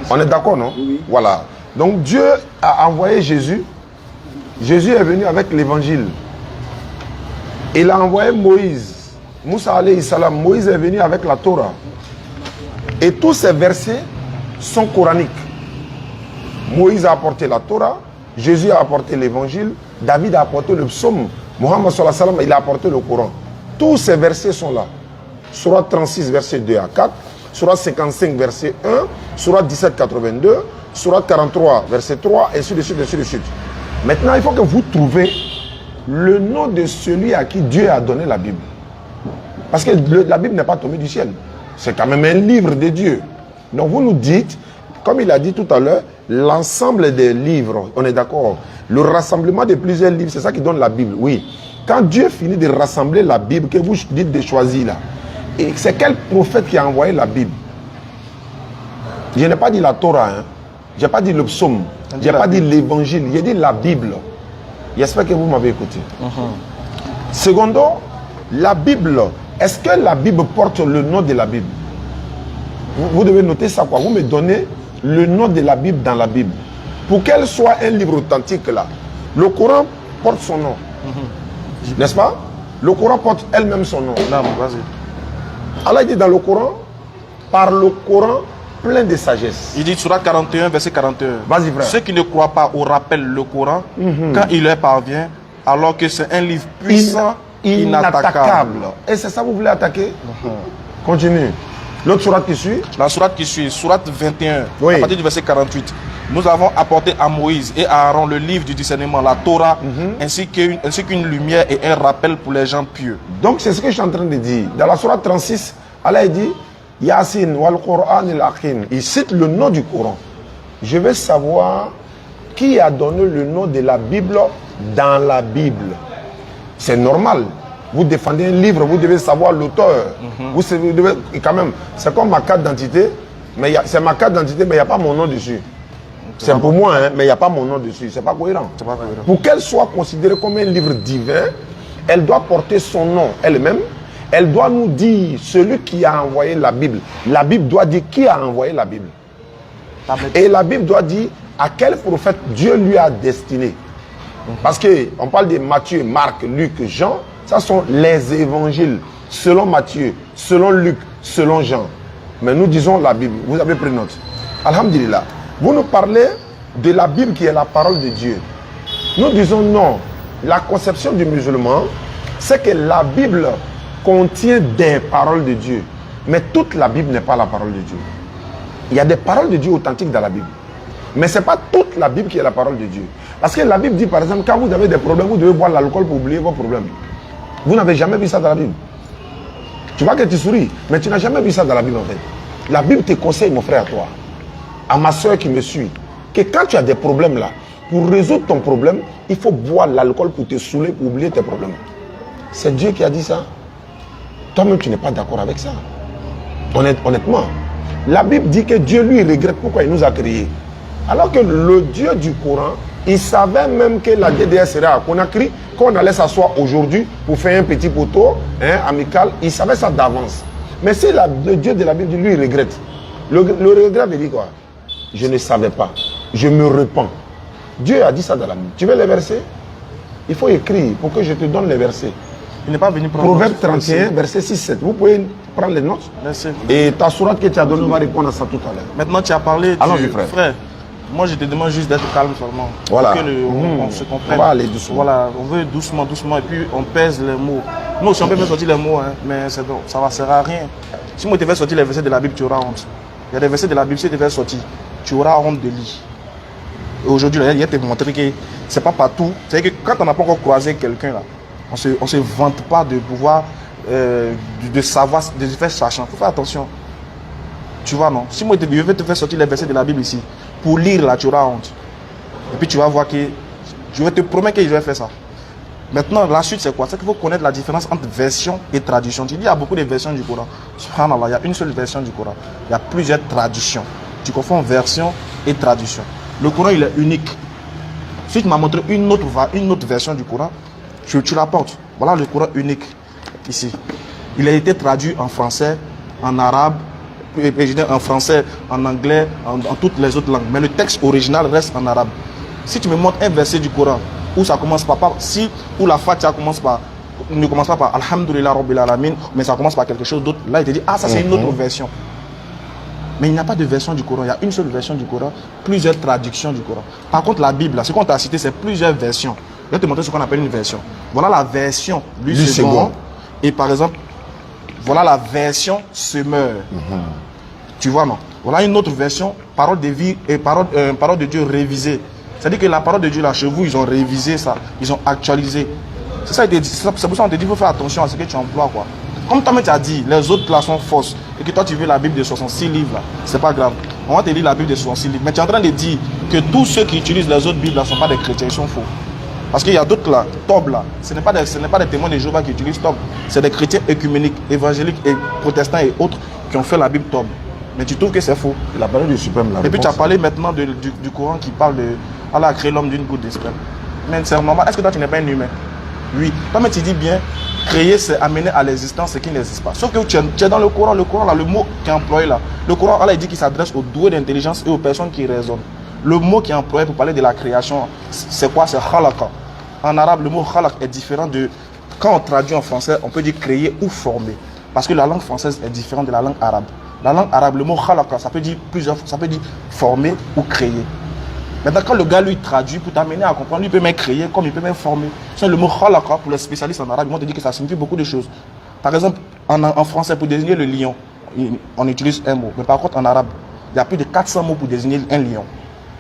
On est d'accord, non? Oui. Voilà. Donc Dieu a envoyé Jésus. Jésus est venu avec l'évangile. Il a envoyé Moïse. Moussa alayhi salam. Moïse est venu avec la Torah. Et tous ces versets sont coraniques. Moïse a apporté la Torah. Jésus a apporté l'évangile. David a apporté le psaume. Mohammed sallallahu alayhi wa sallam, il a apporté le Coran. Tous ces versets sont là. Surah 36, verset 2 à 4. Surah 55, verset 1. Surah 17, 82. Surah 43, verset 3. Ainsi de suite, ainsi de suite. Maintenant, il faut que vous trouviez le nom de celui à qui Dieu a donné la Bible. Parce que la Bible n'est pas tombée du ciel. C'est quand même un livre de Dieu. Donc vous nous dites, comme il a dit tout à l'heure, l'ensemble des livres, on est d'accord. Le rassemblement de plusieurs livres, c'est ça qui donne la Bible, oui. Quand Dieu finit de rassembler la Bible, que vous dites de choisir là, et c'est quel prophète qui a envoyé la Bible? Je n'ai pas dit la Torah, hein. Je n'ai pas dit le psaume, je n'ai pas dit l'évangile, j'ai dit la Bible. J'espère que vous m'avez écouté. Secondo, la Bible, est-ce que la Bible porte le nom de la Bible? Vous devez noter ça, quoi. Vous me donnez le nom de la Bible dans la Bible. Pour qu'elle soit un livre authentique, là, le Coran porte son nom. N'est-ce pas? Le Coran porte elle-même son nom. Non, vas-y. Allah dit dans le Coran, par le Coran, plein de sagesse. Il dit Surah 41, verset 41. Vas-y, frère. Ceux qui ne croient pas au rappel le Coran, quand il leur parvient, alors que c'est un livre puissant, inattaquable. Et c'est ça que vous voulez attaquer? Continue. L'autre sourate qui suit? La sourate qui suit, sourate 21, oui. à partir du verset 48. nous avons apporté à Moïse et à Aaron le livre du discernement, la Torah, ainsi qu'une lumière et un rappel pour les gens pieux. Donc c'est ce que je suis en train de dire. Dans la Sourate 36, Allah dit Yasin wal Qur'an al-Hakim. Il cite le nom du Coran. Je veux savoir qui a donné le nom de la Bible dans la Bible. C'est normal. Vous défendez un livre, vous devez savoir l'auteur. Vous devez, quand même, c'est comme ma carte d'identité, mais c'est ma carte d'identité, mais il n'y a pas mon nom dessus. C'est pour moi, hein, mais il n'y a pas mon nom dessus. C'est pas cohérent. C'est pas cohérent. Pour qu'elle soit considérée comme un livre divin, elle doit porter son nom elle-même. Elle doit nous dire celui qui a envoyé la Bible. La Bible doit dire qui a envoyé la Bible. Et la Bible doit dire à quel prophète Dieu lui a destiné. Parce qu'on parle de Matthieu, Marc, Luc, Jean. Ça sont les évangiles. Selon Matthieu, selon Luc, selon Jean. Mais nous disons la Bible. Vous avez pris note. Alhamdulillah. Vous nous parlez de la Bible qui est la parole de Dieu. Nous disons non. La conception du musulman, c'est que la Bible contient des paroles de Dieu. Mais toute la Bible n'est pas la parole de Dieu. Il y a des paroles de Dieu authentiques dans la Bible. Mais ce n'est pas toute la Bible qui est la parole de Dieu. Parce que la Bible dit, par exemple, quand vous avez des problèmes, vous devez boire l'alcool pour oublier vos problèmes. Vous n'avez jamais vu ça dans la Bible. Tu vois que tu souris, mais tu n'as jamais vu ça dans la Bible en fait. La Bible te conseille, mon frère, à toi, à ma soeur qui me suit, que quand tu as des problèmes là, pour résoudre ton problème, il faut boire l'alcool pour te saouler, pour oublier tes problèmes. C'est Dieu qui a dit ça. Toi-même, tu n'es pas d'accord avec ça. Honnêtement, la Bible dit que Dieu, lui, regrette pourquoi il nous a créés. Alors que le Dieu du Coran, il savait même que la DDR serait à Conakry, qu'on allait s'asseoir aujourd'hui pour faire un petit poteau amical. Il savait ça d'avance. Mais si le Dieu de la Bible, lui, il regrette. Le regret veut dire quoi? Je ne savais pas. Je me repens. Dieu a dit ça dans la Bible. Tu veux les versets? Il faut écrire pour que je te donne les versets. Il n'est pas venu prendre Proverbe 31, verset 6-7. Vous pouvez prendre les notes. Merci. Et ta sourate que tu as donnée, on va répondre à ça tout à l'heure. Maintenant, tu as parlé du frère. Moi, je te demande juste d'être calme seulement. Voilà. Pour que on se comprenne. On va aller doucement. Voilà, on veut doucement, doucement. Et puis, on pèse les mots. Nous aussi, on peut faire sortir les mots, hein, mais ça ne sert à rien. Si moi, je te fais sortir les versets de la Bible, tu auras honte. Il y a des versets de la Bible, si tu te fais sortir, tu auras honte de lire. Et aujourd'hui, il y a te montrer que ce n'est pas partout. C'est-à-dire que quand on n'a pas encore croisé quelqu'un, là, on ne se vante pas de pouvoir, de savoir, de se faire sachant. Il faut faire attention. Tu vois, non? Si moi, je vais te faire sortir les versets de la Bible ici, pour lire là, tu auras honte. Et puis tu vas voir que je vais te promettre que je vais faire ça. Maintenant, la suite, c'est quoi? C'est qu'il faut connaître la différence entre version et traduction. Tu dis, il y a beaucoup de versions du Coran. Subhanallah, il y a une seule version du Coran. Il y a plusieurs traductions. Tu confonds version et traduction. Le Coran, il est unique. Si tu m'as montré une autre version du Coran, tu la portes. Voilà le Coran unique, ici. Il a été traduit en français, en arabe, en français, en anglais, en toutes les autres langues. Mais le texte original reste en arabe. Si tu me montres un verset du Coran où ça commence par où la Fatiha ne commence pas par Alhamdulillah Rabbil Alamin, mais ça commence par quelque chose d'autre, là il te dit, ah ça c'est une autre version. Mais il n'y a pas de version du Coran, il y a une seule version du Coran, plusieurs traductions du Coran. Par contre la Bible, ce qu'on t'a cité, c'est plusieurs versions. Je vais te montrer ce qu'on appelle une version. Voilà la version du second. Et par exemple, voilà la version semeur. Tu vois, non? Voilà une autre version, parole de vie et parole de Dieu révisée. C'est-à-dire que la parole de Dieu là chez vous, ils ont révisé ça, ils ont actualisé. C'est ça, c'est pour ça qu'on te dit, il faut faire attention à ce que tu emploies, quoi. Comme toi-même tu as dit, les autres là sont fausses, et que toi tu veux la Bible de 66 livres là, c'est pas grave. On va te lire la Bible de 66 livres. Mais tu es en train de dire que tous ceux qui utilisent les autres Bibles là ne sont pas des chrétiens, ils sont faux. Parce qu'il y a d'autres là, Tob là, ce n'est pas des témoins de Jéhovah qui utilisent Tob. C'est des chrétiens écuméniques, évangéliques et protestants et autres qui ont fait la Bible Tob. Mais tu trouves que c'est faux. Il a parlé du suprême là. Et puis tu as parlé maintenant du Coran qui parle de Allah a créé l'homme d'une goutte de sperme. Mais c'est normal. Est-ce que toi tu n'es pas un humain? Oui. Toi mais tu dis bien, créer c'est amener à l'existence ce qui n'existe pas. Sauf que tu es dans le Coran là, le mot qui est employé là. Le Coran, Allah il dit qu'il s'adresse aux doués d'intelligence et aux personnes qui raisonnent. Le mot qui est employé pour parler de la création, c'est quoi? C'est khalaqa. En arabe, le mot khalaq est différent de... Quand on traduit en français, on peut dire créer ou former. Parce que la langue française est différente de la langue arabe. La langue arabe, le mot khalaqa, ça peut dire former ou créer. Maintenant, quand le gars lui traduit pour t'amener à comprendre, lui peut même créer comme il peut même former. C'est le mot khalaqa pour les spécialistes en arabe, ils vont te dire que ça signifie beaucoup de choses. Par exemple, en français, pour désigner le lion, on utilise un mot. Mais par contre, en arabe, il y a plus de 400 mots pour désigner un lion.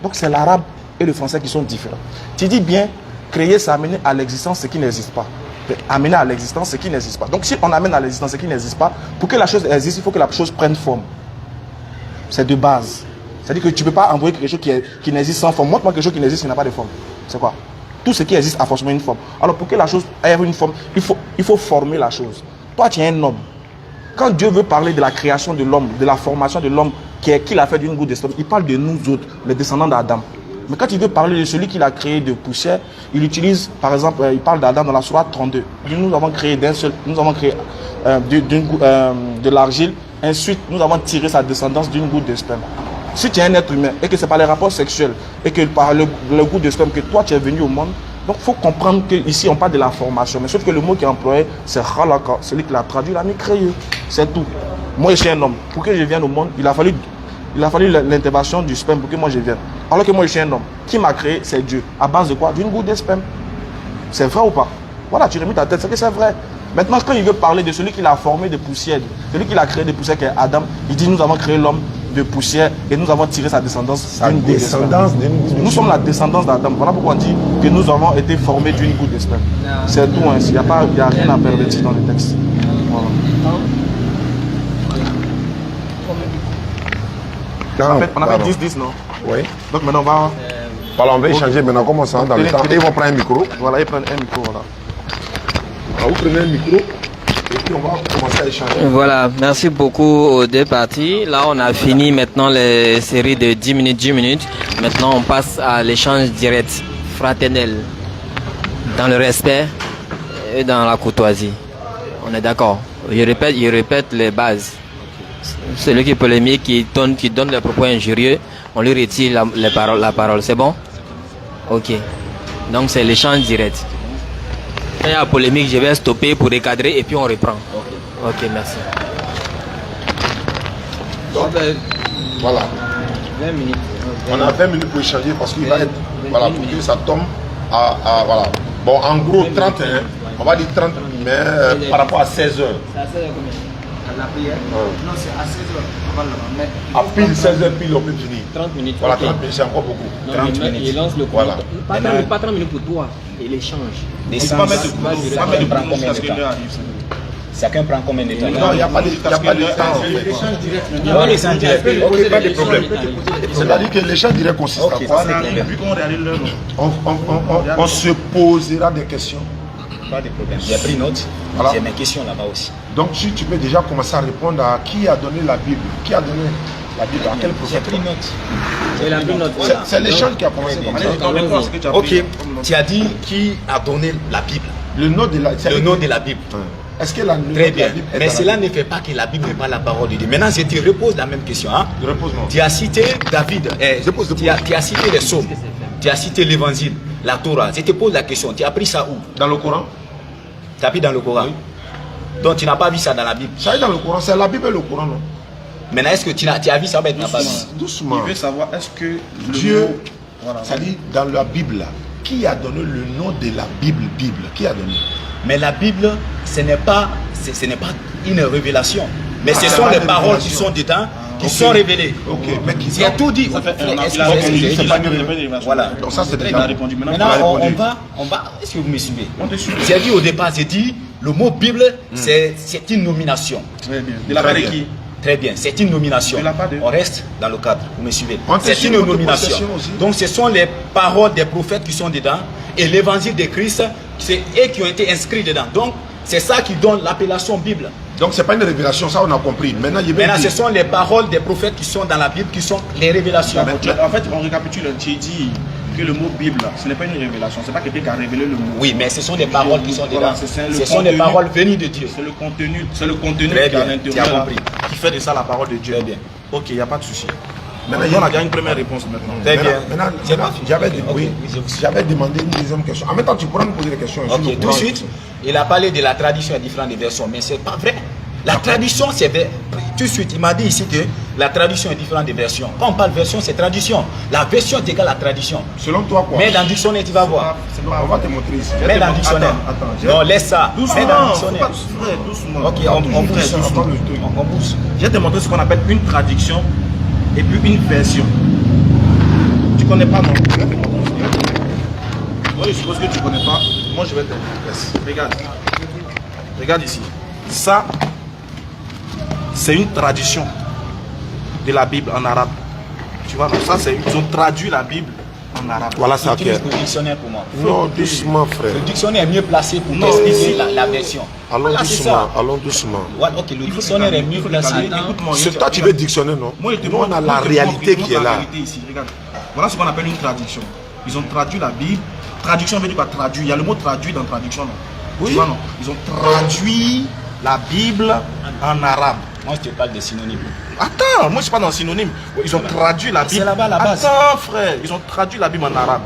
Donc c'est l'arabe et le français qui sont différents. Tu dis bien, créer, c'est amener à l'existence ce qui n'existe pas. Amener à l'existence ce qui n'existe pas. Donc si on amène à l'existence ce qui n'existe pas, pour que la chose existe, il faut que la chose prenne forme. C'est de base. C'est-à-dire que tu ne peux pas envoyer quelque chose qui n'existe sans forme. Montre-moi quelque chose qui n'existe qui n'a pas de forme. C'est quoi? Tout ce qui existe a forcément une forme. Alors pour que la chose ait une forme, il faut former la chose. Toi, tu es un homme. Quand Dieu veut parler de la création de l'homme, de la formation de l'homme qu'il a fait d'une goutte de sperme, il parle de nous autres, les descendants d'Adam. Mais quand il veut parler de celui qu'il a créé de poussière, il utilise, par exemple, il parle d'Adam dans la sourate 32. Nous avons créé de l'argile, ensuite nous avons tiré sa descendance d'une goutte de sperme. Si tu es un être humain et que c'est par les rapports sexuels et que par le goutte de sperme que toi tu es venu au monde, donc il faut comprendre qu'ici on parle de la formation. Mais sauf que le mot qui est employé, c'est khalaka, celui qui l'a traduit, il a mis créé. C'est tout. Moi je suis un homme. Pour que je vienne au monde, il a fallu l'intervention du sperme pour que moi je vienne. Alors que moi je suis un homme. Qui m'a créé, c'est Dieu. À base de quoi? D'une goutte de sperme. C'est vrai ou pas? Voilà, tu remis ta tête, c'est que c'est vrai. Maintenant, quand il veut parler de celui qui l'a formé de poussière, celui qui l'a créé de poussière qui est Adam, il dit nous avons créé l'homme de poussière et nous avons tiré sa descendance d'une goutte de sperme. Nous sommes la descendance d'Adam. Voilà pourquoi on dit que nous avons été formés d'une goutte de sperme. C'est tout ainsi. Il n'y a rien à pervertir dans le texte. Voilà. On a fait 10-10, non? Oui. Donc maintenant on va... Voilà, on va échanger maintenant. Comment ça dans le temps? Ils vont prendre un micro. Voilà, ils prennent un micro. Voilà. Alors, vous prenez un micro et puis on va commencer à échanger. Voilà, merci beaucoup aux deux parties. Là, on a fini maintenant les séries de 10 minutes. Maintenant, on passe à l'échange direct, fraternel, dans le respect et dans la courtoisie. On est d'accord. Je répète les bases. Celui qui est polémique, qui donne les propos injurieux, on lui retire la parole. C'est bon? Ok. Donc c'est l'échange direct. Quand il y a polémique, je vais stopper pour recadrer et puis on reprend. Ok, merci. Donc, voilà. 20 minutes. On a 20 minutes pour échanger parce qu'il va être... Voilà, pour que ça tombe à voilà. Bon, en gros, 30, hein, on va dire 30, mais par rapport à 16 heures. C'est à 16 heures combien? La prière? Non, c'est à 16 heures. À pile 16 heures, pile, on peut finir. 30 minutes. Voilà, okay. 30 minutes, c'est encore beaucoup. Non, 30 minutes. Il lance le coup. Voilà. Pas 30 minutes pour toi et l'échange. Chacun prend combien de temps? Non, il n'y a pas de temps. L'échange direct. Il y a l'échange direct. Ok, pas de problème. C'est-à-dire que l'échange direct consiste à quoi? On se posera des questions. Pas de problème. J'ai pris note. Voilà. J'ai mes questions là-bas aussi. Donc, si tu peux déjà commencer à répondre à qui a donné la Bible, qui a donné la Bible, à quel prophète? J'ai pris note. Il a pris note. C'est l'échange qui a commencé comme ça. Ok, tu as dit qui a donné la Bible. Le nom de la Bible. Est-ce que la nom Très de bien. la Bible est Mais dans la cela Bible? ne fait pas que la Bible n'est pas la parole de Dieu. Maintenant, je te repose la même question. Hein? Repose-moi. Tu as cité David. Tu as cité les psaumes. Tu as cité l'évangile, la Torah. Je te pose la question. Tu as pris ça où? Dans le Coran. Tu as pris dans le Coran. Oui. Donc tu n'as pas vu ça dans la Bible. Ça est dans le Coran. C'est la Bible et le Coran, non? Maintenant, est-ce que tu as vu ça, mais tu n'as pas vu? Doucement. Il veut savoir est-ce que Dieu, voilà, c'est-à-dire dans la Bible, là, qui a donné le nom de la Bible? Qui a donné? Mais la Bible, ce n'est pas une révélation. Mais ce c'est sont pas les une paroles qui révélation. sont dedans, qui sont révélées. Ok, mais qui Tu as tout dit. c'est pas une révélation. Voilà. Donc ça, c'est Très déjà bien. répondu. Maintenant, on va. Est-ce que vous me suivez? J'ai dit au départ, j'ai dit, le mot Bible, c'est une nomination. Très bien. De la part de qui? Très bien, c'est une nomination. De la part de... On reste dans le cadre, vous me suivez? On te C'est suit, une on te nomination. possession aussi. Donc ce sont les paroles des prophètes qui sont dedans et l'évangile de Christ, c'est eux qui ont été inscrits dedans. Donc c'est ça qui donne l'appellation Bible. Donc c'est pas une révélation, ça on a compris. Maintenant, Ce sont les paroles des prophètes qui sont dans la Bible, qui sont les révélations. En fait, on récapitule. Tu dis que le mot Bible, ce n'est pas une révélation. C'est pas quelqu'un qui a révélé le mot. Oui, mais ce sont des paroles qui sont dedans. Voilà, ce sont des paroles venues de Dieu. C'est le contenu Très qui est à bien, l'intérieur, tu as compris. qui fait de ça la parole de Dieu. Très bien. Ok, il n'y a pas de souci. Maintenant, On a déjà une première réponse maintenant. Très bien. Maintenant, j'avais demandé une deuxième question. En même temps, tu pourras me poser des questions. Ok, tout de suite, il a parlé de la tradition et différentes versions, mais ce n'est pas vrai. La tradition, c'est vrai. Tout de suite, il m'a dit ici que la tradition est différente des versions. Quand on parle version, c'est tradition. La version est égale à la tradition. Selon toi, quoi? Mais dans le dictionnaire, tu vas voir. On va te montrer ici. Mais dans le dictionnaire. Non, laisse ça. Mais dans le dictionnaire. Doucement. Ok, on pousse. Je vais te montrer ce qu'on appelle une traduction et puis une version. Tu connais pas, non. Moi, je suppose que tu ne connais pas. Moi, je vais te... Regarde. Regarde ici. Ça, c'est une tradition de la Bible en arabe. Tu vois, ça, ils ont traduit la Bible en arabe. Voilà ça. Utilise le dictionnaire pour moi. Non, doucement, frère. Le dictionnaire est mieux placé pour expliquer la version. Allons Voilà, doucement, allons doucement. Ouais, ok, le dictionnaire est mieux placé. C'est toi, tu veux dictionner, non? Moi, nous, on a la réalité qui est là. Ici, regarde. Voilà ce qu'on appelle une traduction. Ils ont traduit la Bible. Traduction veut dire quoi? Traduit. Il y a le mot traduit dans traduction, non? Oui. Tu vois, non? Ils ont traduit la Bible en arabe. Moi, je te parle des synonymes. Attends, moi je suis pas dans le synonyme. Ils ont traduit la Bible. C'est là-bas la base. Attends, frère, ils ont traduit la Bible en arabe.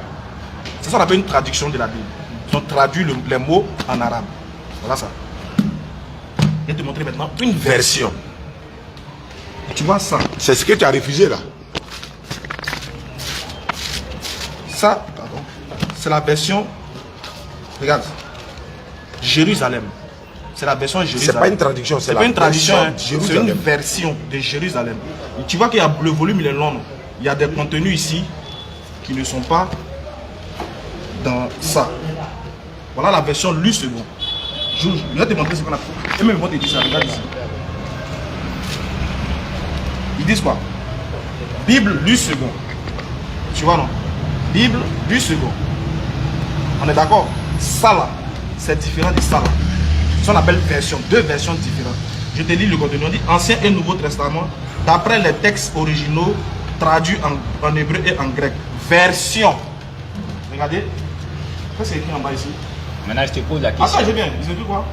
C'est ça qu'on appelle une traduction de la Bible. Ils ont traduit les mots en arabe. Voilà ça. Je vais te montrer maintenant une version. Tu vois ça? C'est ce que tu as refusé là. Ça, pardon, c'est la version. Regarde. Jérusalem. C'est la version Jérusalem. C'est pas une traduction, c'est pas une traduction. C'est une version de Jérusalem. Et tu vois qu'il y a le volume, il est long. Il y a des contenus ici qui ne sont pas dans ça. Voilà la version lu second. Je vais te montrer ce qu'on a fait. Et même ils vont te dire ça. Regarde ici. Ils disent quoi? Bible lu second. Tu vois non? Bible lu second. On est d'accord? Ça là, c'est différent de ça là. Ça on appelle version, deux versions différentes. Je te lis le contenu. On dit Ancien et Nouveau Testament d'après les textes originaux traduits en hébreu et en grec. Version. Regardez. Qu'est-ce que c'est écrit en bas ici? Maintenant, je te pose la question. Attends, j'ai bien. Ils ont dit quoi?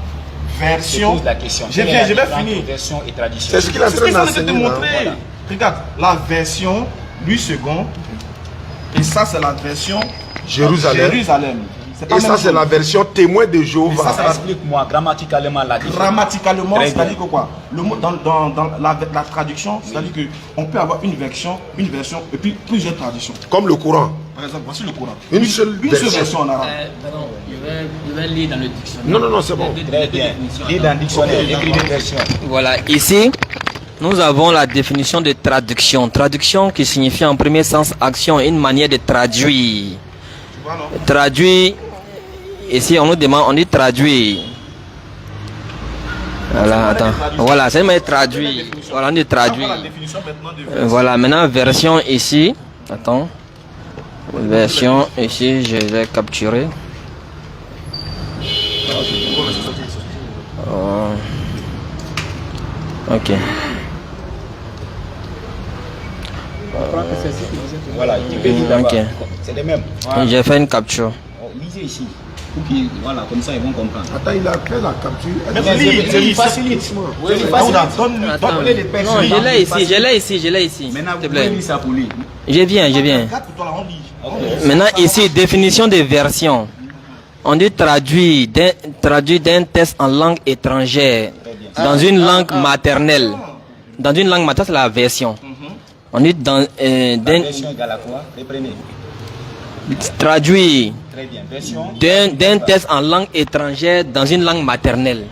Version. Je te pose la question. J'ai bien, je vais finir. Version et tradition. C'est ce qu'il a C'est ce que je enseigné. te montrer. Voilà. Regarde, la version lui second. Et ça, c'est la version Jérusalem. Et ça, c'est la version témoin de Jéhovah. Explique-moi grammaticalement la différence. Grammaticalement, c'est-à-dire que quoi? Le mot, dans la traduction, c'est-à-dire qu'on peut avoir une version et puis plusieurs traductions. Comme le Coran. Par exemple, voici le Coran. Une seule version en arabe. Pardon, je vais lire dans le dictionnaire. Non, c'est bon. Très bien. Lis dans le dictionnaire, écris des versions. Voilà, ici, nous avons la définition de traduction. Traduction qui signifie en premier sens action, une manière de traduire. Tu vois, non? Traduire, ici on nous demande, on dit traduire. Voilà, attends. Voilà, c'est une manière de traduire. Voilà, on dit traduire. Voilà, maintenant version ici. Attends. Version ici, je l'ai capturé. Ok. Voilà, tu peux lire là-bas. Ok. C'est les mêmes. J'ai fait une capture. Lisez ici. Puis, voilà, comme ça ils vont comprendre. Attends, il a fait la capture. Je lui facilite. Non, je l'ai ici. Maintenant, vous pouvez lire ça pour lui. Je viens. Maintenant, ici, définition de version. On dit traduit d'un texte en langue étrangère dans une langue maternelle. Dans une langue maternelle, c'est la version. On dit dans la version égale à quoi? Reprenez. Traduit Très bien. Version d'un texte en langue étrangère dans une langue maternelle.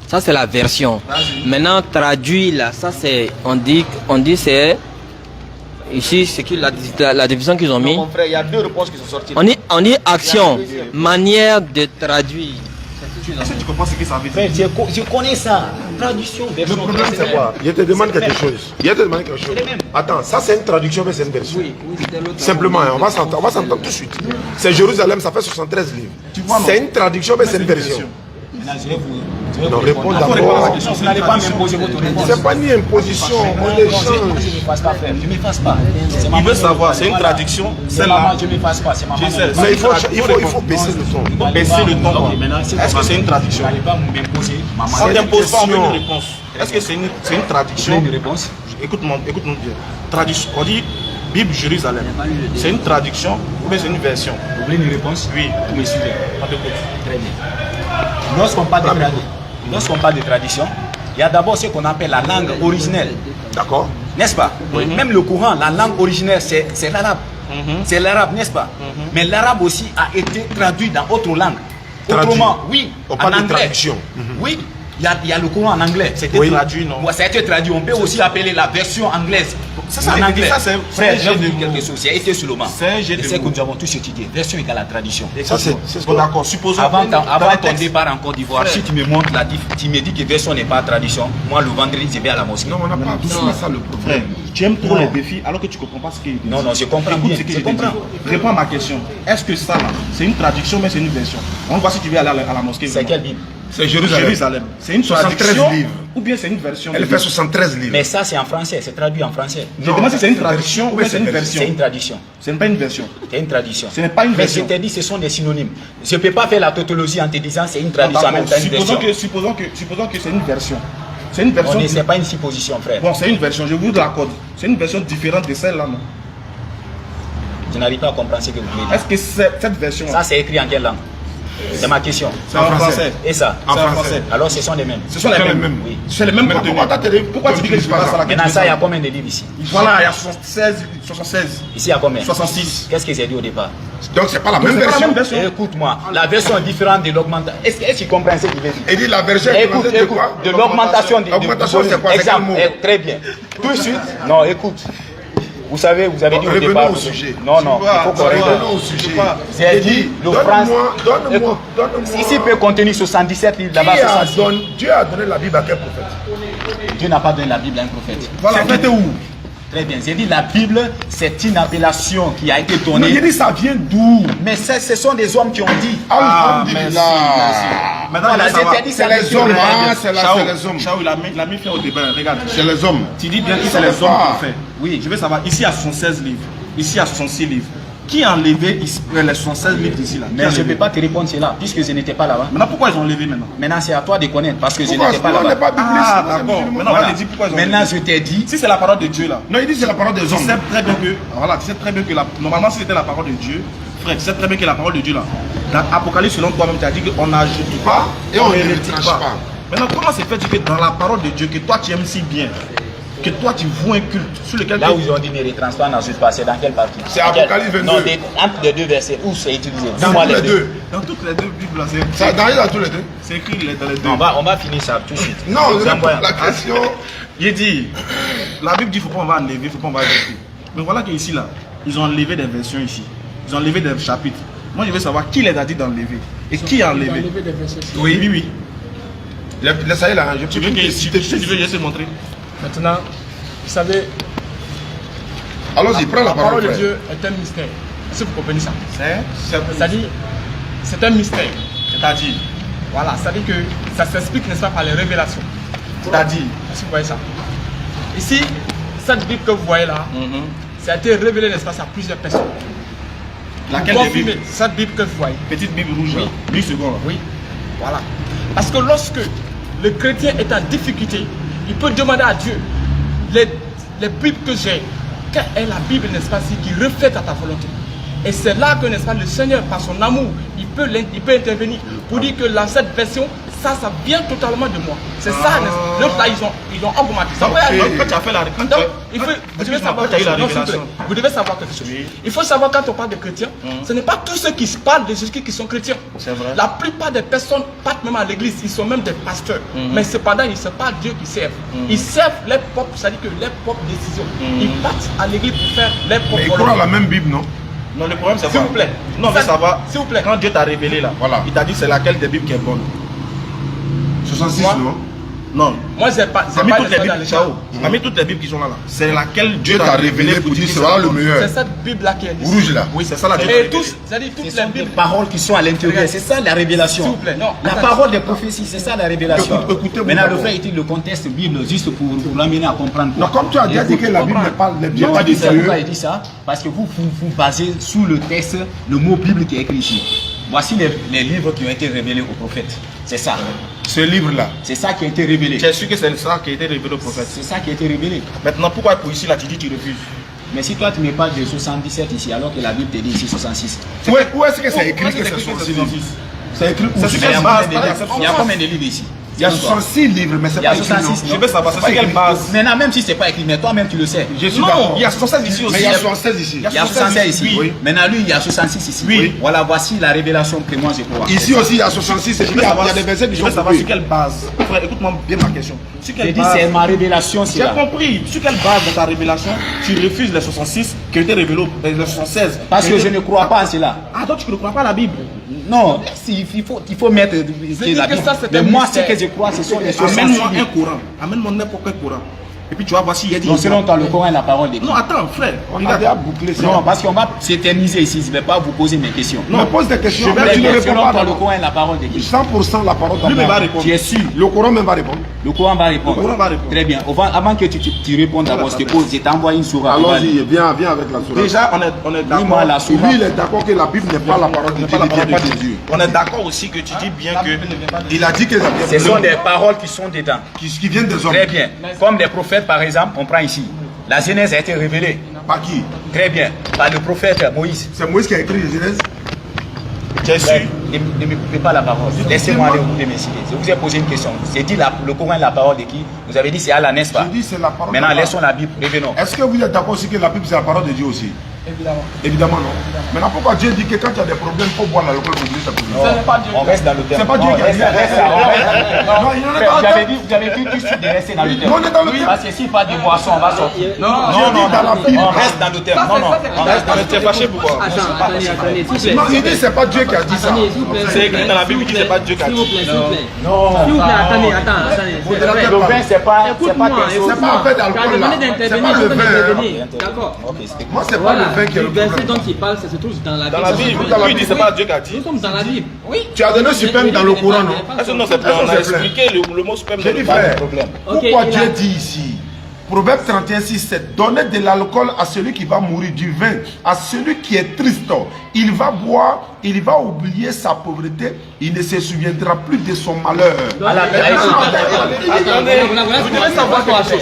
Ça c'est la version. Maintenant traduit là, ça c'est on dit c'est ici c'est que la définition qu'ils ont mis. Mon frère, il y a deux réponses qui sont sorties. On dit action, manière de traduire. Est-ce que tu comprends ce que ça veut dire? je connais ça. Traduction, version. Le problème, c'est quoi? Je te demande quelque chose. Attends, ça c'est une traduction, mais c'est une version. Simplement, on va s'entendre tout de suite. C'est Jérusalem, ça fait 73 livres. C'est une traduction, mais c'est une version. Non, réponds d'abord. Vous n'allez pas m'imposer votre réponse. C'est pas ni imposition, on échange. Je ne m'efface pas, frère. Je ne m'efface pas. Il veut savoir, c'est une traduction. C'est maman, je ne m'efface pas. C'est maman. Mais il faut baisser le ton. Il faut baisser le ton. Est-ce que c'est une traduction? Vous n'allez pas m'imposer maman. On t'impose pas, on veut une réponse. Est-ce que c'est une traduction? Une réponse. Écoute-moi bien. Traduction. On dit Bible Jérusalem. C'est une traduction ou bien c'est une version? Vous voulez une réponse? Oui. Vous me suivez. On t'écoute. Très bien. Lorsqu'on parle de tradition, il y a d'abord ce qu'on appelle la langue originelle. D'accord. N'est-ce pas? Même le Coran, la langue originelle, c'est l'arabe. C'est l'arabe, n'est-ce pas? Mais l'arabe aussi a été traduit dans d'autres langues. Autrement, oui. On parle en de anglais. traduction. Oui. Il y a le Coran en anglais. C'était traduit, non? Ça a été traduit. On peut aussi appeler la version anglaise. Ça, en anglais. Ça, c'est frère, je vais vous de dire quelque chose. C'est été seulement. C'est ce que nous avons tous étudié. Version égale à la tradition. Ça, c'est bon, d'accord. Supposons avant ton départ en Côte d'Ivoire, si tu me montres la diff, tu me dis que version n'est pas tradition, moi le vendredi je vais à la mosquée. Non, on n'a pas tout ça le problème. Tu aimes trop les défis alors que tu ne comprends pas ce qu'il dit. Non, je comprends bien. Je comprends. Réponds à ma question. Est-ce que ça, c'est une traduction, mais c'est une version? On voit si tu veux aller à la mosquée. C'est quelle Bible? C'est Jérusalem. C'est une 73 livres. Ou bien c'est une version? Elle fait 73 livres. Mais ça, c'est en français. C'est traduit en français. Je demande si c'est une traduction ou bien c'est une version. C'est une tradition. Ce n'est pas une version. C'est une tradition. Ce n'est pas une version. Mais je t'ai dit, ce sont des synonymes. Je ne peux pas faire la tautologie en te disant c'est une tradition en même temps une version. Supposons que c'est une version. C'est une version. C'est pas une supposition, frère. Bon, c'est une version, je vous l'accorde. C'est une version différente de celle-là, non? Je n'arrive pas à comprendre ce que vous voulez dire. Est-ce que cette version... Ça, c'est écrit en quelle langue? C'est ma question. C'est en français. Et ça? En français. Alors, ce sont les mêmes. Ce sont les mêmes. Oui. C'est les mêmes contenus. Pourquoi tu dis que je ne pas ça? Maintenant, ça, il y a combien de livres ici? Voilà, il y a 76. Ici, il y a combien? 66. Qu'est-ce que j'ai dit au départ? Donc, c'est pas la même version. Écoute-moi, la version est différente de l'augmentation. Est-ce que tu comprends ce qu'il veut dire? Il dit la version écoute, de l'augmentation. L'augmentation, c'est quoi? Exemple, très bien. Tout de suite, non, écoute. Vous savez, vous avez dit au départ. Revenons au sujet. Non, il faut qu'on revenons au sujet. J'ai dit, le français. Donne-moi. Ici peut contenir 77 livres là-bas. Dieu a donné la Bible à quel prophète? Dieu n'a pas donné la Bible à un prophète. Voilà, c'était où? Très bien. J'ai dit la Bible, c'est une appellation qui a été donnée. Mais j'ai dit ça vient d'où? Mais ce sont des hommes qui ont dit. Merci. Maintenant, c'est les hommes. C'est les hommes. Chaou, il a mis fin au débat. Regarde. C'est les hommes. Tu dis bien que c'est les hommes qui ont fait. Oui, je veux savoir. Ici, il y a 76 livres. Ici, il y a 66 livres. Qui a enlevé les 76 livres d'ici là? Mais je ne peux pas te répondre cela, puisque je n'étais pas là-bas. Maintenant, pourquoi ils ont enlevé maintenant? Maintenant, c'est à toi de connaître, parce que je n'étais pas là-bas. D'accord. Maintenant, on dit pourquoi ils ont enlevé. Maintenant, je t'ai dit. Si c'est la parole de Dieu là. Non, il dit c'est la parole des hommes. Tu sais très bien que. Voilà, tu sais très bien que normalement, si c'était la parole de Dieu, frère, tu sais très bien que la parole de Dieu là. Dans Apocalypse, selon toi-même, tu as dit qu'on n'ajoute pas et on ne retranche pas. Maintenant, comment c'est fait que dans la parole de Dieu, que toi tu aimes si bien, que toi tu voues un culte sur lequel. Là où ils ont dit ne retranche pas, n'ajoute pas, c'est dans quelle partie? C'est Apocalypse 22. Non, entre les deux versets, où c'est utilisé? Dans tous les deux. Dans toutes les deux Bibles, c'est dans tous les deux. C'est écrit dans les deux. On va finir ça tout de suite. Non, la question. Il dit, la Bible dit faut pas on va enlever, faut pas on va ajouter. Mais voilà qu'ici là, ils ont enlevé des versions ici. Ils ont enlevé des chapitres. Moi je veux savoir qui les a dit d'enlever. Et qui a enlevé? Oui. Ça y est là, tu veux que si tu veux, je vais te montrer. Maintenant, vous savez, allons-y, prends la parole. La parole de Dieu est un mystère. Est-ce que vous comprenez ça? C'est-à-dire, c'est un mystère. C'est-à-dire, voilà, c'est-à-dire que ça s'explique, n'est-ce pas, par les révélations. C'est-à-dire, est-ce que vous voyez ça? Ici, cette Bible que vous voyez là, ça a été révélé, n'est-ce pas, à plusieurs personnes. Laquelle des Bibles? Cette Bible que vous voyez. Petite Bible rouge, oui. 8 secondes. Oui, voilà. Parce que lorsque le chrétien est en difficulté, il peut demander à Dieu, les Bibles que j'ai, quelle est la Bible, n'est-ce pas, qui reflète à ta volonté. Et c'est là que, n'est-ce pas, le Seigneur, par son amour, il peut intervenir pour dire que cette version, ça vient totalement de moi. C'est ça, l'autre là, ils ont augmenté. Quand tu as fait la vous devez savoir quelque chose. Il faut savoir, quand on parle de chrétiens, ce n'est pas tous ceux qui parlent de Jésus qui sont chrétiens. C'est vrai. La plupart des personnes partent même à l'église, ils sont même des pasteurs. Mais cependant, ils ne servent pas Dieu qui servent. Ils servent les propres, c'est-à-dire que les propres décisions. Ils partent à l'église pour faire les propres. Mais ils croient la même Bible, non? Non, le problème c'est quoi? S'il vous plaît. Non, mais ça va. S'il vous plaît. Quand Dieu t'a révélé là, voilà. Il t'a dit c'est laquelle des Bibles qui est bonne? 66, non? Non. Moi, j'ai pas. Parmi toutes les Bibles, parmi toutes les Bibles qui sont là, c'est laquelle Dieu t'a révélé pour dire c'est voilà le meilleur. C'est cette Bible là qui est rouge là. Oui, c'est ça la Bible. Et tous, c'est-à-dire toutes les Bibles. Paroles qui sont à l'intérieur, c'est ça la révélation. S'il vous plaît, non. La parole des prophéties, c'est ça la révélation. Maintenant, le frère utilise le contexte Bible juste pour l'amener à comprendre. Non, comme tu as déjà dit que la Bible n'est pas les Bibles. Pourquoi il dit ça? Parce que vous basez sous le texte le mot Bible qui est écrit ici. Voici les livres qui ont été révélés aux prophètes. C'est ça. Ce livre-là. C'est ça qui a été révélé. Tu es sûr que c'est ça qui a été révélé aux prophètes? C'est ça qui a été révélé. Maintenant, pourquoi pour ici là tu dis que tu refuses? Mais si toi tu me parles de 77 ici, alors que la Bible te dit ici 66. Où est-ce que c'est écrit que c'est 66? C'est écrit où? Il y a combien de livres ici? Il y a 66 livres, mais c'est pas écrit. Je veux savoir, c'est quelle base. Maintenant, même si c'est pas écrit, mais toi-même tu le sais. Je suis Non, d'accord. il y a 76 ici aussi. Mais il y a 76 ici. Il y a 76 ici. Oui. Maintenant, lui, il y a 66 ici. Oui. Voilà, voici la révélation que moi j'ai pour voir. Ici aussi, il y a 66. Et puis, il y a des versets qui Je sont veux savoir sur coupés. quelle base. Frère, écoute-moi bien ma question. Sur J'ai quelle dit, base. c'est ma révélation, c'est J'ai là. compris. Sur quelle base dans ta révélation tu refuses les 66 qui ont été révélés, les 76? Parce que je ne crois pas à cela. Ah, donc tu ne crois pas à la Bible? Non, il faut mettre la dire Bible. que ça, c'est Mais un moi, mystère. ce que je crois, ce sont les 66 Amène-moi un livres. Coran. Amène-moi n'importe quel Coran. Et puis tu vas voir s'il y a dit. Donc, selon toi, le Coran est la parole de qui? Non, attends, frère. On a déjà bouclé ça. Non, parce qu'on va s'éterniser ici. Je ne vais pas vous poser mes questions. Non, pose des questions. Je vais- mais tu ne Mais réponds selon pas. toi, le d'abord. Coran est la parole de qui? 100% la parole Lui-même va d'Allah. répondre. Tu es sûr? Le Coran même va répondre. Le Coran va répondre. Le Coran va répondre. Très bien. Avant que tu répondes d'abord, je te pose, je t'ai envoyé une sourate. Allons-y, viens avec la sourate. Déjà, on est Dis-moi d'accord. la Lui, sourate. il est d'accord que la Bible n'est pas la parole de Dieu, Pas la parole de de Dieu. On est d'accord aussi que tu dis bien que. Il a dit que la Ce sont des paroles qui sont dedans. qui viennent des hommes. Très bien. Comme les prophètes, par exemple, on prend ici. La Genèse a été révélée. Par qui? Très bien. Par le prophète Moïse. C'est Moïse qui a écrit les Genèse. Tu es sûr? Ne me coupez pas la parole. Laissez-moi aller au bout de mes idées. Je vous ai posé une question. J'ai dit le Coran est la parole de qui? Vous avez dit c'est Allah, n'est-ce pas? Je dis c'est la parole Maintenant, d'Allah. laissons la Bible. Revenons. Est-ce que vous êtes d'accord aussi que la Bible c'est la parole de Dieu aussi? Évidemment. Évidemment non. Maintenant pourquoi Dieu dit que quand tu as des problèmes, il faut boire l'alcool pour guérir ta Non, problème? n'est pas Dieu. on reste dans le thème. C'est pas Dieu qui a dit. Non, il en est dans le thème. Vous avez dit tout de suite de rester dans le thème. Non, on est dans le thème. Parce que s'il pas de boisson, on va sortir. Dieu dit dans la Bible. On reste dans le thème. Ça, Non, non. c'est- On reste dans le Tu es thème. fâché pourquoi? Attendez, s'il vous plaît. Non, il dit c'est pas Dieu qui a dit ça. Attendez, s'il vous plaît. C'est écrit dans la Bible qui c'est pas Dieu qui a S'il vous dit. plaît, s'il vous plaît. Non. S'il vous plaît, attendez. Le vin, c'est pas Écoute-moi, quelque chose. C'est pas en fait d'alcool, Tu as demandé là. d'intervenir, C'est pas je le peux vin, d'intervenir. D'accord. Ok, c'est Moi c'est pas Voilà, le vin qui est le le verset problème. dont il parle, ça se trouve dans la Bible. Dans la Ça se Bible. trouve dans la Lui, il dit c'est pas Dieu qui a dit. Nous sommes dans la Bible. Oui. Tu as donné suprême dans le Coran, non? Est-ce que non, c'est plein? On a expliqué le mot suprême. J'ai dit dans le frère, problème. Ok, pourquoi il Dieu a- dit ici, Proverbe 31, 6, 7, donnez de l'alcool à celui qui va mourir, du vin à celui qui est triste. Il va boire, il va oublier sa pauvreté, il ne se souviendra plus de son malheur. Voilà, Vous devez savoir quoi chose.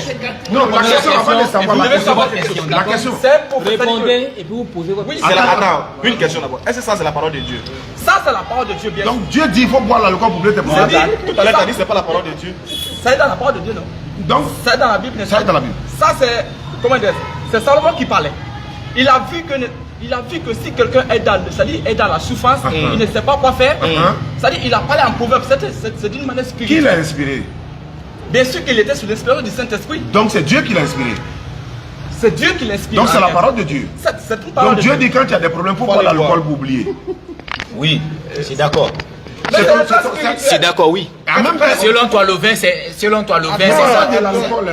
Non, la question avant de savoir Vous la devez question. savoir la question. La d'accord question. C'est pour Répondez et puis vous posez votre question. C'est la attends, une question d'abord. Est-ce que ça c'est la parole de Dieu? Ça, c'est la parole de Dieu, bien sûr. Donc Dieu dit il faut boire l'alcool pour oublier tes C'est problèmes. dit. Tout à l'heure, tu as dit c'est pas la parole de Dieu. Ça est dans la parole de Dieu, non? Donc, Ça est dans la Bible, n'est-ce ça pas? est dans la Bible. Ça, c'est. Comment dire? C'est Salomon qui parlait. Il a vu que si quelqu'un est dans la souffrance, il ne sait pas quoi faire. C'est-à-dire, il a parlé en proverbe. C'est d'une manière Qui spirituelle. l'a inspiré? Bien sûr qu'il était sous l'inspiration du Saint-Esprit. Donc c'est Dieu qui l'a inspiré. C'est Dieu qui l'inspire. Donc c'est la parole de Dieu. C'est une parole Donc de Dieu dit quand tu as des problèmes, il faut boire l'alcool pour oublier. Oui, c'est d'accord. Mais C'est d'accord, oui. En même temps, Selon toi, le vin, c'est ça.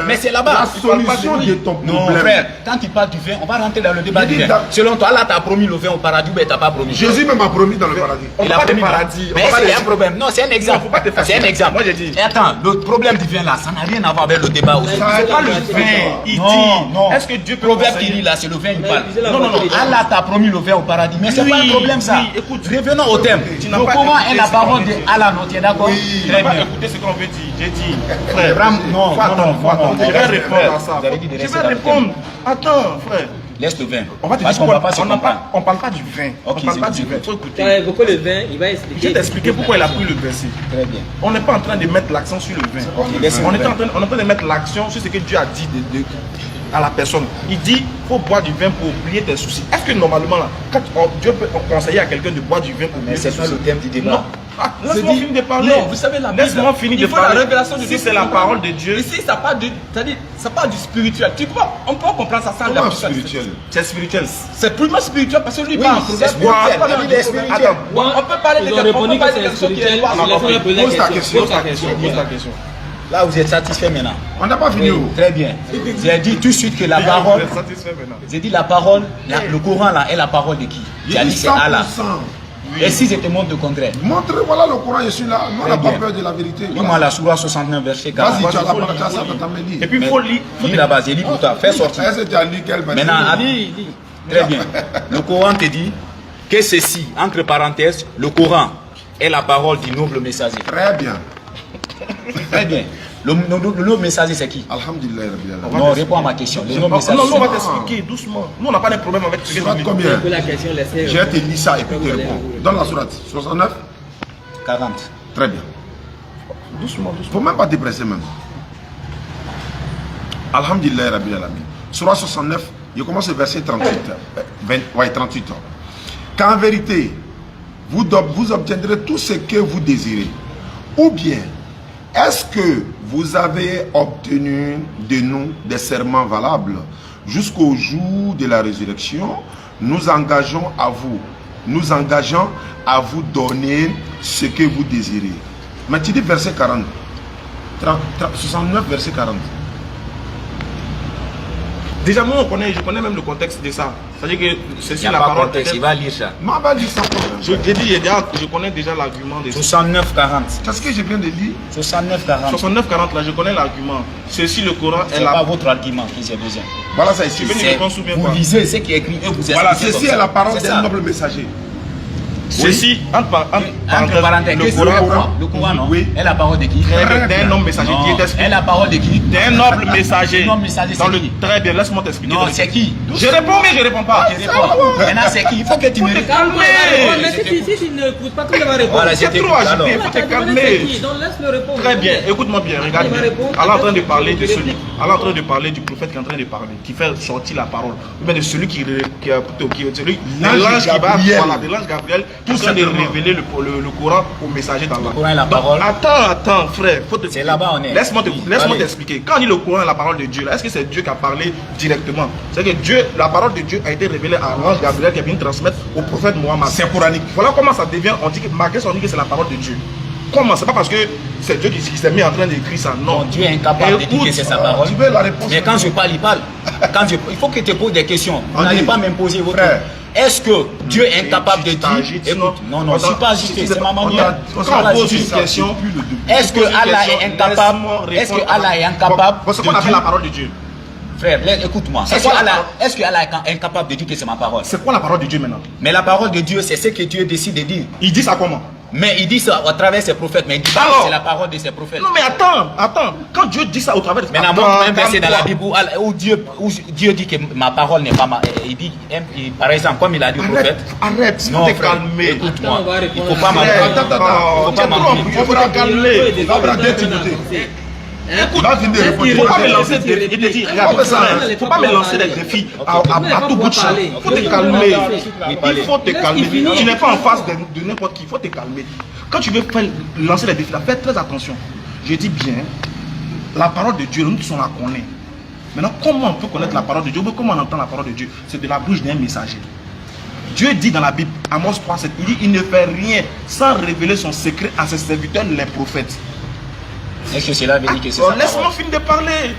Mais c'est là-bas. La solution de ton Non, problème. frère, quand tu parles du vin, on va rentrer dans le débat Je du dis vin. dans- Selon toi, là, tu as promis le vin au paradis, mais tu n'as pas promis. Jésus même a promis dans le paradis. On Il a parle de promis paradis. Mais c'est un problème. Non, c'est un exemple. faut pas te fâcher. C'est un exemple. Moi, j'ai dit. Et attends, le problème du vin là, ça n'a rien à voir avec le débat aussi. C'est pas le vin. Il Non, dit. non. Est-ce que Dieu peut Proverbe qui conseiller? dit là, c'est le vin, il parle. Non, non, non. Allah t'a promis le vin au paradis, mais c'est Oui, pas un problème ça. oui, écoute. Revenons au thème. Tu Le n'as pas Coran écouté est la ce qu'on parole veut de dire. Allah, non, tu es d'accord? Tu Très n'as pas bien. écouté ce qu'on veut dire. J'ai dit. Frère, Frère, non, faut attendre, faut attendre. Je vais frère, répondre à ça. vous avez dit de Je rester vais dans le répondre. Attends, frère. Laisse le vin. On va te Parce dire qu'on va pas se on n'en comprendre. parle- on parle pas du vin. Ok, On parle pas c'est du bon. vin. Faut écouter. Quand il évoque le vin, il va Je expliquer. vais t'expliquer pourquoi il a pris le verset. Très bien. On n'est pas en train de mettre l'accent sur le vin. laisse-le On est faire. en train de mettre l'accent sur ce que Dieu a dit à la personne. Il dit faut boire du vin pour oublier tes soucis. Est-ce que normalement, là, quand Dieu peut conseiller à quelqu'un de boire du vin pour oublier Mais c'est ses pas soucis? le thème du débat. Non. Ah, laisse-moi dit- finir de parler. Non, vous savez, la Bible, Laisse-moi finir de il faut la parler. révélation de Si Dieu c'est pour la comprendre. parole de Dieu, Ici, ça part du, c'est-à-dire, ça part du spirituel. Tu vois, on peut comprendre ça sans la Comment puissance. spirituel? c'est spirituel. C'est purement spirituel parce que lui parle en c'est proverbe. spirituel. On peut parler Il est de- spirituel. Attends, on peut parler Ils de ont quelque- on répondu peut que parler c'est de quelque chose qui est spirituel. loin. Laissez-le poser Pose ta la question. question. Pose ta question. Pose la question. Là, vous êtes satisfait maintenant. On n'a pas fini. Oui, très bien. J'ai dit tout de suite que la parole, Vous êtes satisfait maintenant. j'ai dit la parole, le Coran là est la parole de qui? Tu as dit c'est Allah. 100%. Et si je te montre le contraire? Montre, voilà le Coran, je suis là. Nous, on n'a pas bien. peur de la vérité. Dis-moi Voilà. la Surah 69 verset 40. Vas-y, tu as la faut parole, lire, ça faut dans ta main, lis. Et puis il faut lire. Lis là-bas, j'ai dit pour toi, fais sortir. Est-ce que tu as lu quel verset? Maintenant, Lis, lis. très bien. Le Coran te dit que ceci, entre parenthèses, le Coran est la parole du noble messager. Très bien. Très bien. Le noble messager, c'est qui? Alhamdulillah, Rabbil Alamin. Non, réponds à ma question. Le noble Non, messager. non, on va t'expliquer doucement. Nous, on n'a pas de problème avec ce que Surat tu dis. combien? Un peu la question, laissez. J'ai te lis ça et puis tu réponds. Donne la sourate. 69. 40. Très bien. Doucement, doucement. Faut même pas te presser même. Alhamdulillah Rabbil Alamin. Surah 69, je commence le verset 38. 38 ans. Qu'en vérité, vous obtiendrez tout ce que vous désirez. Ou bien, est-ce que vous avez obtenu de nous des serments valables jusqu'au jour de la résurrection? Nous engageons à vous donner ce que vous désirez. Mais tu dis verset 40. 69 verset 40. Déjà, moi, je connais même le contexte de ça. C'est-à-dire que c'est sur la parole. Il va lire ça. Non, va lire ça. Je connais déjà l'argument de 69-40. C'est ce que je viens de lire. 69-40. 69-40, là, je connais l'argument. Ceci, le Coran, c'est pas votre argument qui j'ai besoin. Voilà, ça ici. Vous lisez ce qui est écrit et vous voilà, ceci est la parole d'un noble messager. Ceci, entre parenthèses, le Coran, non? Oui. Est la parole de qui? D'un homme messager qui est expliqué. Est la parole de qui? D'un noble messager. Un homme messager, c'est qui? Très bien, laisse-moi t'expliquer. Non, c'est qui? Je réponds, mais je réponds pas. Maintenant, c'est qui? Il faut que tu me calmes. Mais si tu n'écoutes pas, comment il va répondre? Voilà, c'est trop agité, il faut te calmer. Donc laisse-le répondre. Très bien, écoute-moi bien, regarde bien. Allah est en train de parler de celui, Allah est en train de parler du prophète qui est en train de parler, qui fait sortir la parole. Ou bien de celui qui l'ange Gabriel, qui est en train de révéler le Coran au messager d'Allah. Le Coran est la parole. Attends, frère. C'est là-bas on est. Laisse-moi t'expliquer. Quand on dit le Coran est la parole de Dieu, est-ce que c'est Dieu qui a parlé directement? C'est que la parole de Dieu a été révélée à l'ange Gabriel qui a venu transmettre au prophète Mohammed. C'est coranique. Voilà comment ça devient. On dit que c'est la parole de Dieu. Comment? C'est pas parce que c'est Dieu qui s'est mis en train d'écrire ça. Non. Dieu est incapable de dire que c'est sa parole. Tu veux la réponse? Mais quand je parle, il parle. Il faut que tu poses des questions. Vous n'allez pas m'imposer votre. Est-ce que Dieu est incapable de dire? Écoute, non, je ne suis pas agité, c'est ma manière. Quand on pose une question, est-ce que Allah est incapable? Est-ce que Allah est incapable? C'est qu'on appelle la parole de Dieu. Frère, écoute-moi. Est-ce que Allah est incapable de dire que c'est ma parole? C'est quoi la parole de Dieu maintenant? Mais la parole de Dieu, c'est ce que Dieu décide de dire. Il dit ça comment? Mais il dit ça à travers ses prophètes, mais il dit pas que c'est la parole de ses prophètes. Non mais attends, quand Dieu dit ça au travers de ses prophètes. Maintenant, un verset dans la Bible où Dieu dit que ma parole n'est pas ma... Il dit, par exemple, comme il a dit au prophète... Arrête, non, te calmer. Écoute-moi, il ne faut pas m'enlever. Il faut pas calmer. Écoute, il ne faut pas me lancer des défis. Il ne faut pas me lancer des défis à tout bout de champ. Il faut te calmer. Il faut te calmer. Tu n'es pas en face de n'importe qui. Il faut te calmer. Quand tu veux lancer des défis, fais très attention. Je dis bien, la parole de Dieu, nous tous on la connaît. Maintenant, comment on peut connaître la parole de Dieu? Comment on entend la parole de Dieu? C'est de la bouche d'un messager. Dieu dit dans la Bible, Amos 3:7, il dit, il ne fait rien sans révéler son secret à ses serviteurs, les prophètes. Est-ce que cela veut dire que c'est ça? Laisse-moi finir de parler.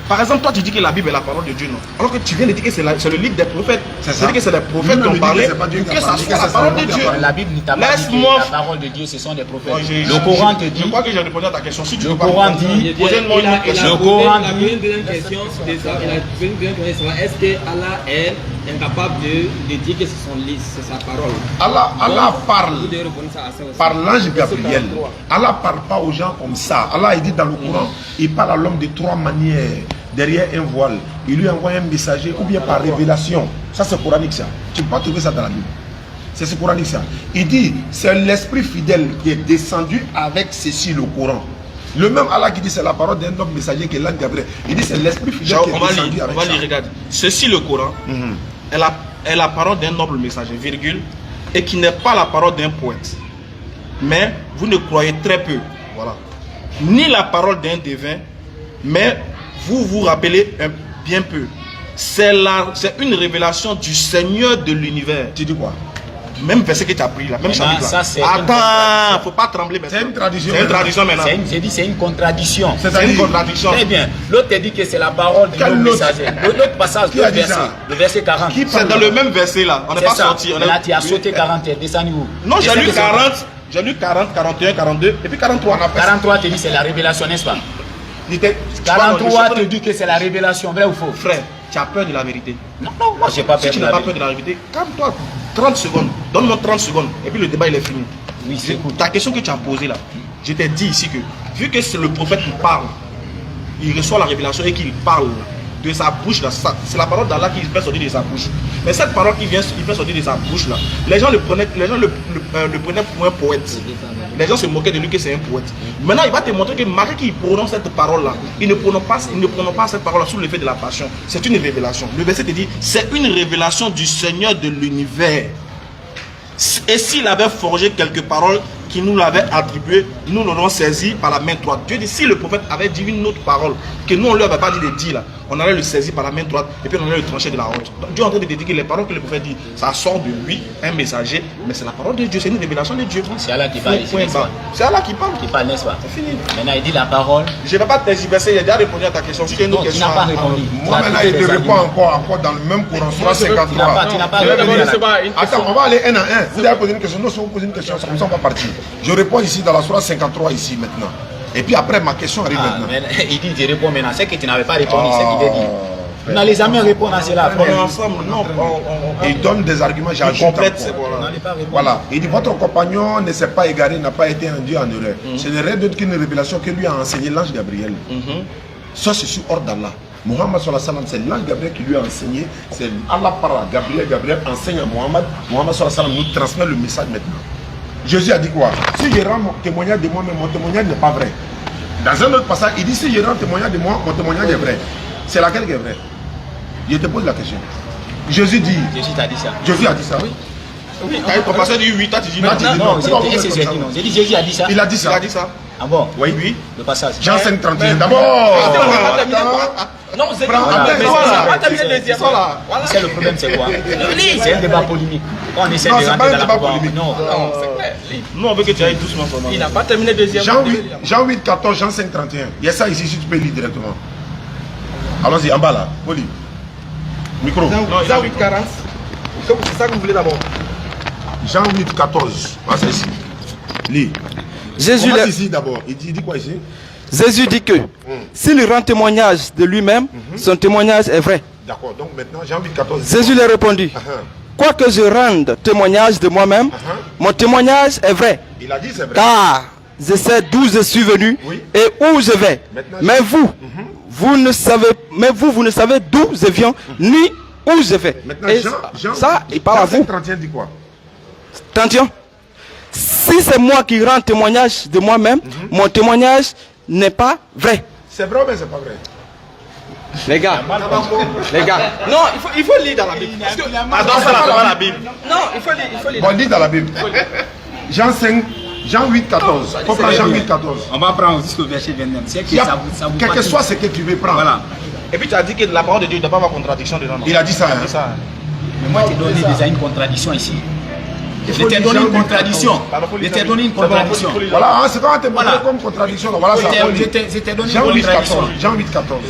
Par exemple, toi tu dis que la Bible est la parole de Dieu, non? Alors que tu viens de dire que c'est le livre des prophètes. C'est-à-dire que c'est les prophètes qui ont parlé pour que ça soit la parole de Dieu. La Bible ne t'a pas dit que la parole de Dieu, ce sont des prophètes. Le Coran te dit... Je crois que j'ai répondu à ta question. Si tu le Coran dit... Le Coran dit... Il a une deuxième question. Est-ce que Allah est incapable de dire que c'est sa parole? Allah parle par l'ange Gabriel. Allah parle pas aux gens comme ça. Allah il dit dans le Coran, il parle à l'homme de trois manières. Derrière un voile, il lui envoie un messager ou bien par révélation. Ça c'est coranique ça. Tu ne peux pas trouver ça dans la Bible. C'est coranique ça. Il dit, c'est l'esprit fidèle qui est descendu avec ceci le Coran. Le même Allah qui dit c'est la parole d'un homme messager qui est l'ange Gabriel. Il dit c'est l'esprit fidèle qui est descendu avec ça. On va lire, regarde. Ceci le Coran est la parole d'un noble messager, virgule, et qui n'est pas la parole d'un poète. Mais vous ne croyez très peu. Voilà. Ni la parole d'un devin, mais vous vous rappelez bien peu. C'est une révélation du Seigneur de l'univers. Tu dis quoi? Même verset que tu as pris là, même chapitre là. Attends, faut pas trembler. C'est une tradition. C'est une tradition maintenant. J'ai dit c'est une contradiction. C'est une contradiction. Très bien. L'autre te dit que c'est la parole de l'homme messager. L'autre passage, le verset 40. C'est dans le même verset là. On n'est pas sorti. Là, tu as sauté 40 et descendu où? Non, j'ai lu 40. J'ai lu 40, 41, 42 et puis 43. 43 te dit c'est la révélation, n'est-ce pas? 43 te dit que c'est la révélation, vrai ou faux? Frère, tu as peur de la vérité? Non, moi j'ai pas peur. Si tu n'as pas peur de la vérité, calme-toi. 30 secondes, donne-moi 30 secondes et puis le débat il est fini. Oui, c'est cool. Ta question que tu as posée là, je t'ai dit ici que vu que c'est le prophète qui parle, il reçoit la révélation et qu'il parle de sa bouche là, c'est la parole d'Allah qui fait sortir de sa bouche. Mais cette parole qui fait sortir de sa bouche là, les gens le prenaient pour un poète. Les gens se moquaient de lui que c'est un poète. Maintenant, il va te montrer que malgré qu'il prononce cette parole-là, il ne prononce pas cette parole-là sous l'effet de la passion. C'est une révélation. Le verset te dit, c'est une révélation du Seigneur de l'univers. Et s'il avait forgé quelques paroles qui nous l'avaient attribuées, nous l'aurons saisi par la main droite. Dieu dit, si le prophète avait dit une autre parole, que nous on ne lui avait pas dit de dire là, on allait le saisir par la main droite et puis on allait le trancher de la honte. Donc, Dieu est en train de te dire que les paroles que le prophète dit, ça sort de lui, un messager, mais c'est la parole de Dieu, c'est une révélation de Dieu. C'est Allah qui parle ici. C'est Allah qui parle. Qui parle, n'est-ce pas? C'est fini. Maintenant, il dit la parole. Je ne vais pas te tergiverser, il a déjà répondu à ta question. Si tu as une autre question, tu n'as pas répondu. Moi maintenant, il te répond encore dans le même courant, soit 53. Tu n'as pas répondu. Attends, on va aller un à un. Vous avez posé une question, nous, si vous posez une question, c'est comme ça on va partir. Je réponds ici dans la sourate 53 ici maintenant. Et puis après, ma question arrive maintenant. Il dit, je réponds maintenant. C'est que tu n'avais pas répondu, c'est qu'il veut dire. On n'allait jamais répondre à cela. On est ensemble, non. Il donne des arguments, j'ajoute complète. Voilà. Il dit, votre compagnon ne s'est pas égaré, n'a pas été induit en erreur. Ce n'est rien d'autre qu'une révélation que lui a enseigné l'ange Gabriel. Ça, c'est sur ordre d'Allah. Muhammad sallallahu alayhi wa sallam, c'est l'ange Gabriel qui lui a enseigné. C'est Allah par Gabriel enseigne à Muhammad. Muhammad sallallahu alayhi wa sallam nous transmet le message maintenant. Jésus a dit quoi? Si je rends mon témoignage de moi-même, mon témoignage n'est pas vrai. Dans un autre passage, il dit, si je rends témoignage de moi, mon témoignage est vrai. C'est laquelle qui est vrai? Je te pose la question. Jésus dit. Jésus t'a dit ça. Jésus a dit ça, oui. Oui, ton pasteur dit 8, tu dis non. Non, j'ai dit Jésus a dit ça. Il a dit ça. Il a dit ça. Ah bon? Oui, oui. Le passage. Jean 5, 31. D'abord. Non, c'est le deuxième. C'est le problème, c'est quoi? C'est un débat polémique. Quand on essaie de rentrer dans la débat polémique. Non, c'est clair. Nous, on veut que tu ailles doucement. Il n'a pas terminé le deuxième. Jean 8, 14, Jean 5, 31. Il y a ça ici, si tu peux lire directement. Allons-y, en bas là. Poli. Micro. Jean 8, 40. C'est ça que vous voulez d'abord. Jean 8, 14. Voilà, c'est ici. Lis. Jésus ici d'abord. Il dit quoi ici? Jésus dit que s'il rend témoignage de lui-même, son témoignage est vrai. D'accord, donc maintenant Jean 8, 14. Jésus lui a répondu, quoique je rende témoignage de moi-même, mon témoignage est vrai. Il a dit c'est vrai. Car je sais d'où je suis venu et où je vais. Maintenant, mais vous ne savez d'où je viens ni où je vais. Maintenant, Jean, ça, il parle à vous. 31 dit quoi? 31. Si c'est moi qui rends témoignage de moi-même, mon témoignage n'est pas vrai. C'est vrai ou bien c'est pas vrai? Les gars, non, il faut lire dans la Bible. Attends, ça là, la Bible. Non, il faut lire. Bon, lis dans la Bible. Jean 5, Jean 8, 14. Faut prendre Jean 8, 14. On va prendre jusqu'au verset 29. C'est que ça vous quel que soit ce que tu veux prendre. Voilà. Et puis tu as dit que la parole de Dieu ne doit pas avoir contradiction dedans. Il a dit ça. Mais moi, tu t'ai donné déjà une contradiction ici. Je t'ai donné une contradiction. Je t'ai donné une contradiction. Voilà, c'est quand on te montre comme contradiction. Voilà ça. Je t'ai donné une Jean 8, contradiction. 14. Jean 8, 14.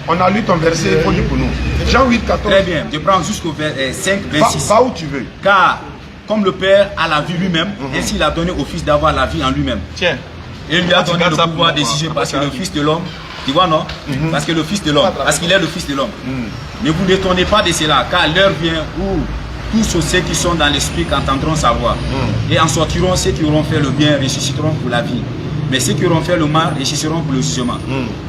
On a lu ton verset, il faut lire pour nous. Jean 8, 14. Très bien, je prends jusqu'au 5, 26. Va où tu veux. Car, comme le Père a la vie lui-même, ainsi il a donné au Fils d'avoir la vie en lui-même. Tiens. Et il lui a donné le pouvoir de décider parce que le Fils de l'homme, tu vois non? Parce que le Fils de l'homme, parce qu'il est le Fils de l'homme. Ne vous détournez pas de cela, car l'heure vient où tous ceux qui sont dans l'esprit entendront sa voix. Et en sortiront ceux qui auront fait le bien, ressusciteront pour la vie. Mais ceux qui auront fait le mal, ressusciteront pour le jugement.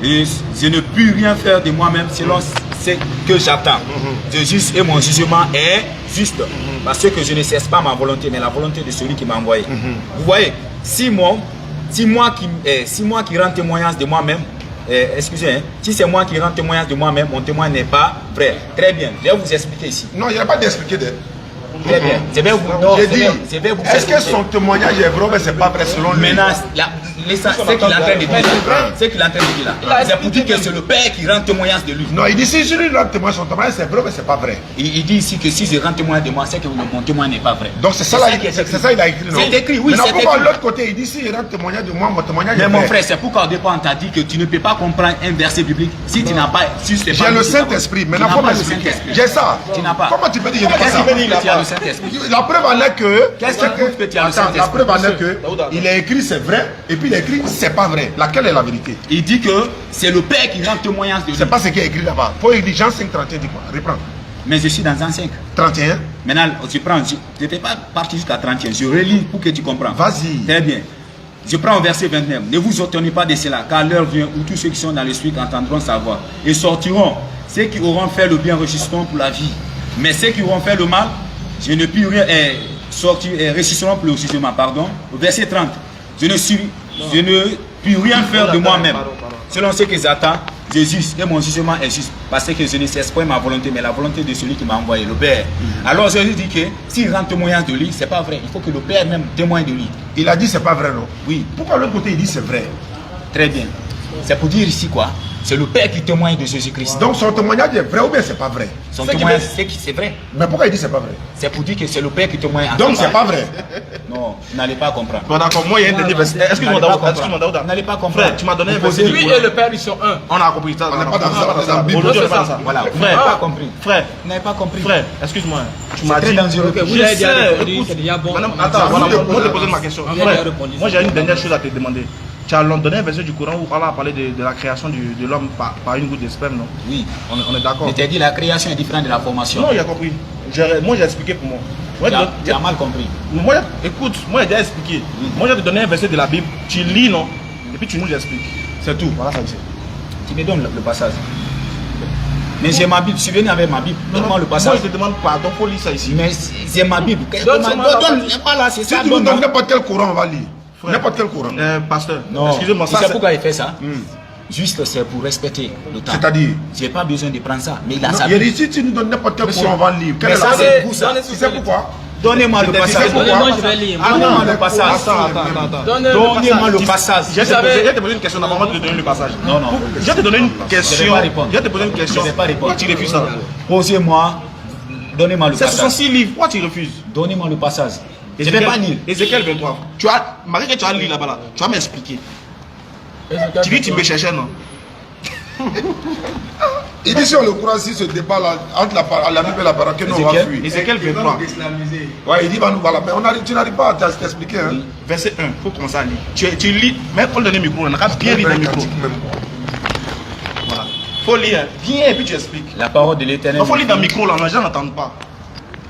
Et je ne puis rien faire de moi-même selon ce que j'attends. Je juge et mon jugement est juste. Parce que je ne cesse pas ma volonté, mais la volonté de celui qui m'a envoyé. Vous voyez, si moi qui rends témoignage de moi-même, excusez, si c'est moi qui rends témoignage de moi-même, mon témoin n'est pas vrai. Très bien, je vais vous expliquer ici. Non, il n'y a pas d'expliquer. Très bien, je vais vous dire. Est-ce que son témoignage est vrai, mais c'est pas vrai selon lui? Maintenant, ce qu'il est en train de dire là, c'est pour dire que c'est le Père qui rend témoignage de lui. Non, il dit si je lui rends témoignage, son témoignage c'est vrai, mais c'est pas vrai. Il dit ici que si je rends témoignage de moi, c'est que mon témoin n'est pas vrai. Donc c'est ça, il a écrit. C'est écrit, oui, c'est écrit. Pourquoi de l'autre côté, il dit si je rends témoignage de moi, mon témoignage est vrai. Mais mon frère, c'est pourquoi au départ on t'a dit que tu ne peux pas comprendre un verset biblique si tu n'as pas. J'ai le Saint-Esprit, maintenant faut m'expliquer. J'ai ça. Tu n'as pas. Comment tu peux dire que je n'ai pas ça? Tu as le Saint-Esprit. La preuve en est que. Qu'est-ce qui prouve que tu as le Saint-Esprit? La preuve en est que il est écrit c'est vrai et puis il est écrit c'est pas vrai. Laquelle est la vérité? Il dit que c'est le Père qui rend témoignage de lui. C'est pas ce qui est écrit là-bas. Faut il dit Jean 5, 31, dis quoi? Reprends. Mais je suis dans Jean 5. 31. Maintenant, tu prends, je ne fais pas partir jusqu'à 31. Je relis pour que tu comprennes. Vas-y. Très bien. Je prends au verset 29. Ne vous étonnez pas de cela, car l'heure vient où tous ceux qui sont dans l'esprit entendront sa voix. Et sortiront. Ceux qui auront fait le bien ressusciteront pour la vie. Mais ceux qui auront fait le mal, je ne puis rien sortir et ressusciteront pour le jugement. Pardon. Au verset 30. Je ne puis rien faire de moi-même. Selon ce qu'ils attendent, je juge et mon jugement est juste. Parce que je ne cesse pas ma volonté, mais la volonté de celui qui m'a envoyé, le Père. Alors je lui dis que s'il rend témoignage de lui, c'est pas vrai. Il faut que le Père même témoigne de lui. Il a dit c'est pas vrai, non? Oui. Pourquoi l'autre côté il dit c'est vrai? Très bien. C'est pour dire ici quoi? C'est le Père qui témoigne de Jésus-Christ. Donc son témoignage est vrai ou bien c'est pas vrai? Son témoignage, c'est vrai. Mais pourquoi il dit c'est pas vrai? C'est pour dire que c'est le Père qui témoigne. Donc c'est pas vrai. Non, vous n'allez pas comprendre. Bon d'accord, moi il y a un dernier verset. Excuse-moi Daouda. Vous n'allez pas comprendre. Frère, tu m'as donné un verset. Lui et le Père, ils sont un. On a compris ça. On n'est pas dans ça. Aujourd'hui, on n'est pas dans ça. Voilà, vous Frère, n'avez pas compris. Frère, Vous n'avez pas compris. frère, excuse-moi. Tu m'as C'est très dit. dangereux. Vous l'avez déjà répondu, c'est déjà bon. Attends, voilà, moi je te pose ma question. Vous Frère, avez répondu. moi j'ai une dernière chose à te demander. Tu as donné un verset du Coran où Allah a parlé de la création de l'homme par une goutte de sperme, non? Oui. On est d'accord. Je t'ai dit la création est différente de la formation. Non, il a compris. Moi j'ai expliqué pour moi. Tu as mal compris. Moi, écoute, moi j'ai déjà expliqué. Moi j'ai te donné un verset de la Bible, tu lis, non? Et puis tu nous expliques. C'est tout. Voilà ça dit. Tu me donnes le passage. Mais j'ai ma Bible, je suis venu avec ma Bible. Donne-moi le passage. Moi je te demande pardon, il faut lire ça ici. Mais c'est ma Bible. Voilà, c'est Si ça. tu nous donnes n'importe quel courant, on va lire. N'importe quel courant. Pasteur, Non, excusez-moi, ça c'est c'est pourquoi il fait ça. Juste c'est pour respecter le temps. C'est-à-dire? J'ai pas besoin de prendre ça. Mais il a sa Il a Bible. dit si tu nous donnes n'importe quel courant, on va lire. Mais ça c'est vous ça. Tu sais pourquoi? Donnez-moi le passage. Donnez-moi, je vais lire. Donnez-moi le passage. Attends. Donnez-moi le passage. Je vais te poser une question avant de te donner le passage. Non, non. Je vais te donner une question. Je vais pas répondre. Je vais te poser une question. Je vais pas répondre. Pourquoi tu refuses ça? Posez-moi. Donnez-moi le Ce sont passage. 6 livres. Pourquoi tu refuses? Donnez-moi le passage. Je ne vais pas lire. Ézéchiel 23. Tu as, malgré que tu as lu là-bas, là, tu vas m'expliquer. Tu dis que tu me cherchais, non? Il dit si on le croit, si ce débat là, entre la Bible et la parole, que nous on va fuir. Ézéchiel 23. Ouais, il dit bah nous voilà. Mais tu n'arrives pas à t'expliquer. Hein. Verset 1. Il faut commencer à lire. Tu lis, mais il faut le donner le micro. On a bien lire le micro. Voilà. Il faut lire. Viens et puis tu expliques. La parole de l'Éternel. Il faut lire dans le micro là, les gens n'entendent pas.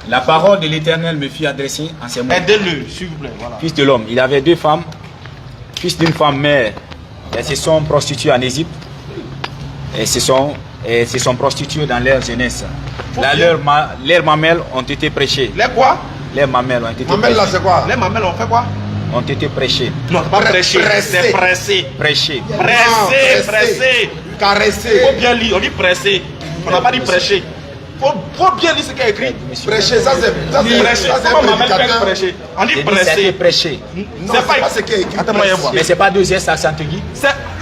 La parole de l'Éternel me fit adresser en ces mots. Aidez-le, s'il vous plaît. Voilà. Fils de l'homme, il avait 2 femmes, fils d'une femme mère. Elles se sont prostituées en Égypte. Elles se sont prostituées dans leur jeunesse. Là, leurs mamelles ont été prêchées. Les quoi? Les mamelles ont été prêchées. Mamelles là c'est quoi? Les mamelles ont fait quoi? Ont été prêchées. Non, c'est pas prêché, c'est pressé. Prêchées. Pressé. Caresser. Il faut bien lire, on dit pressé. On n'a pas dit prêché. Faut bien lire ce qu'il y a écrit. Prêcher, ça c'est Prêché. Comment ma mère fait prêcher? On dit pressé. Prêché. C'est pas ce qui est écrit. Attends-moi, voir. Mais c'est pas 2 S accent aigu.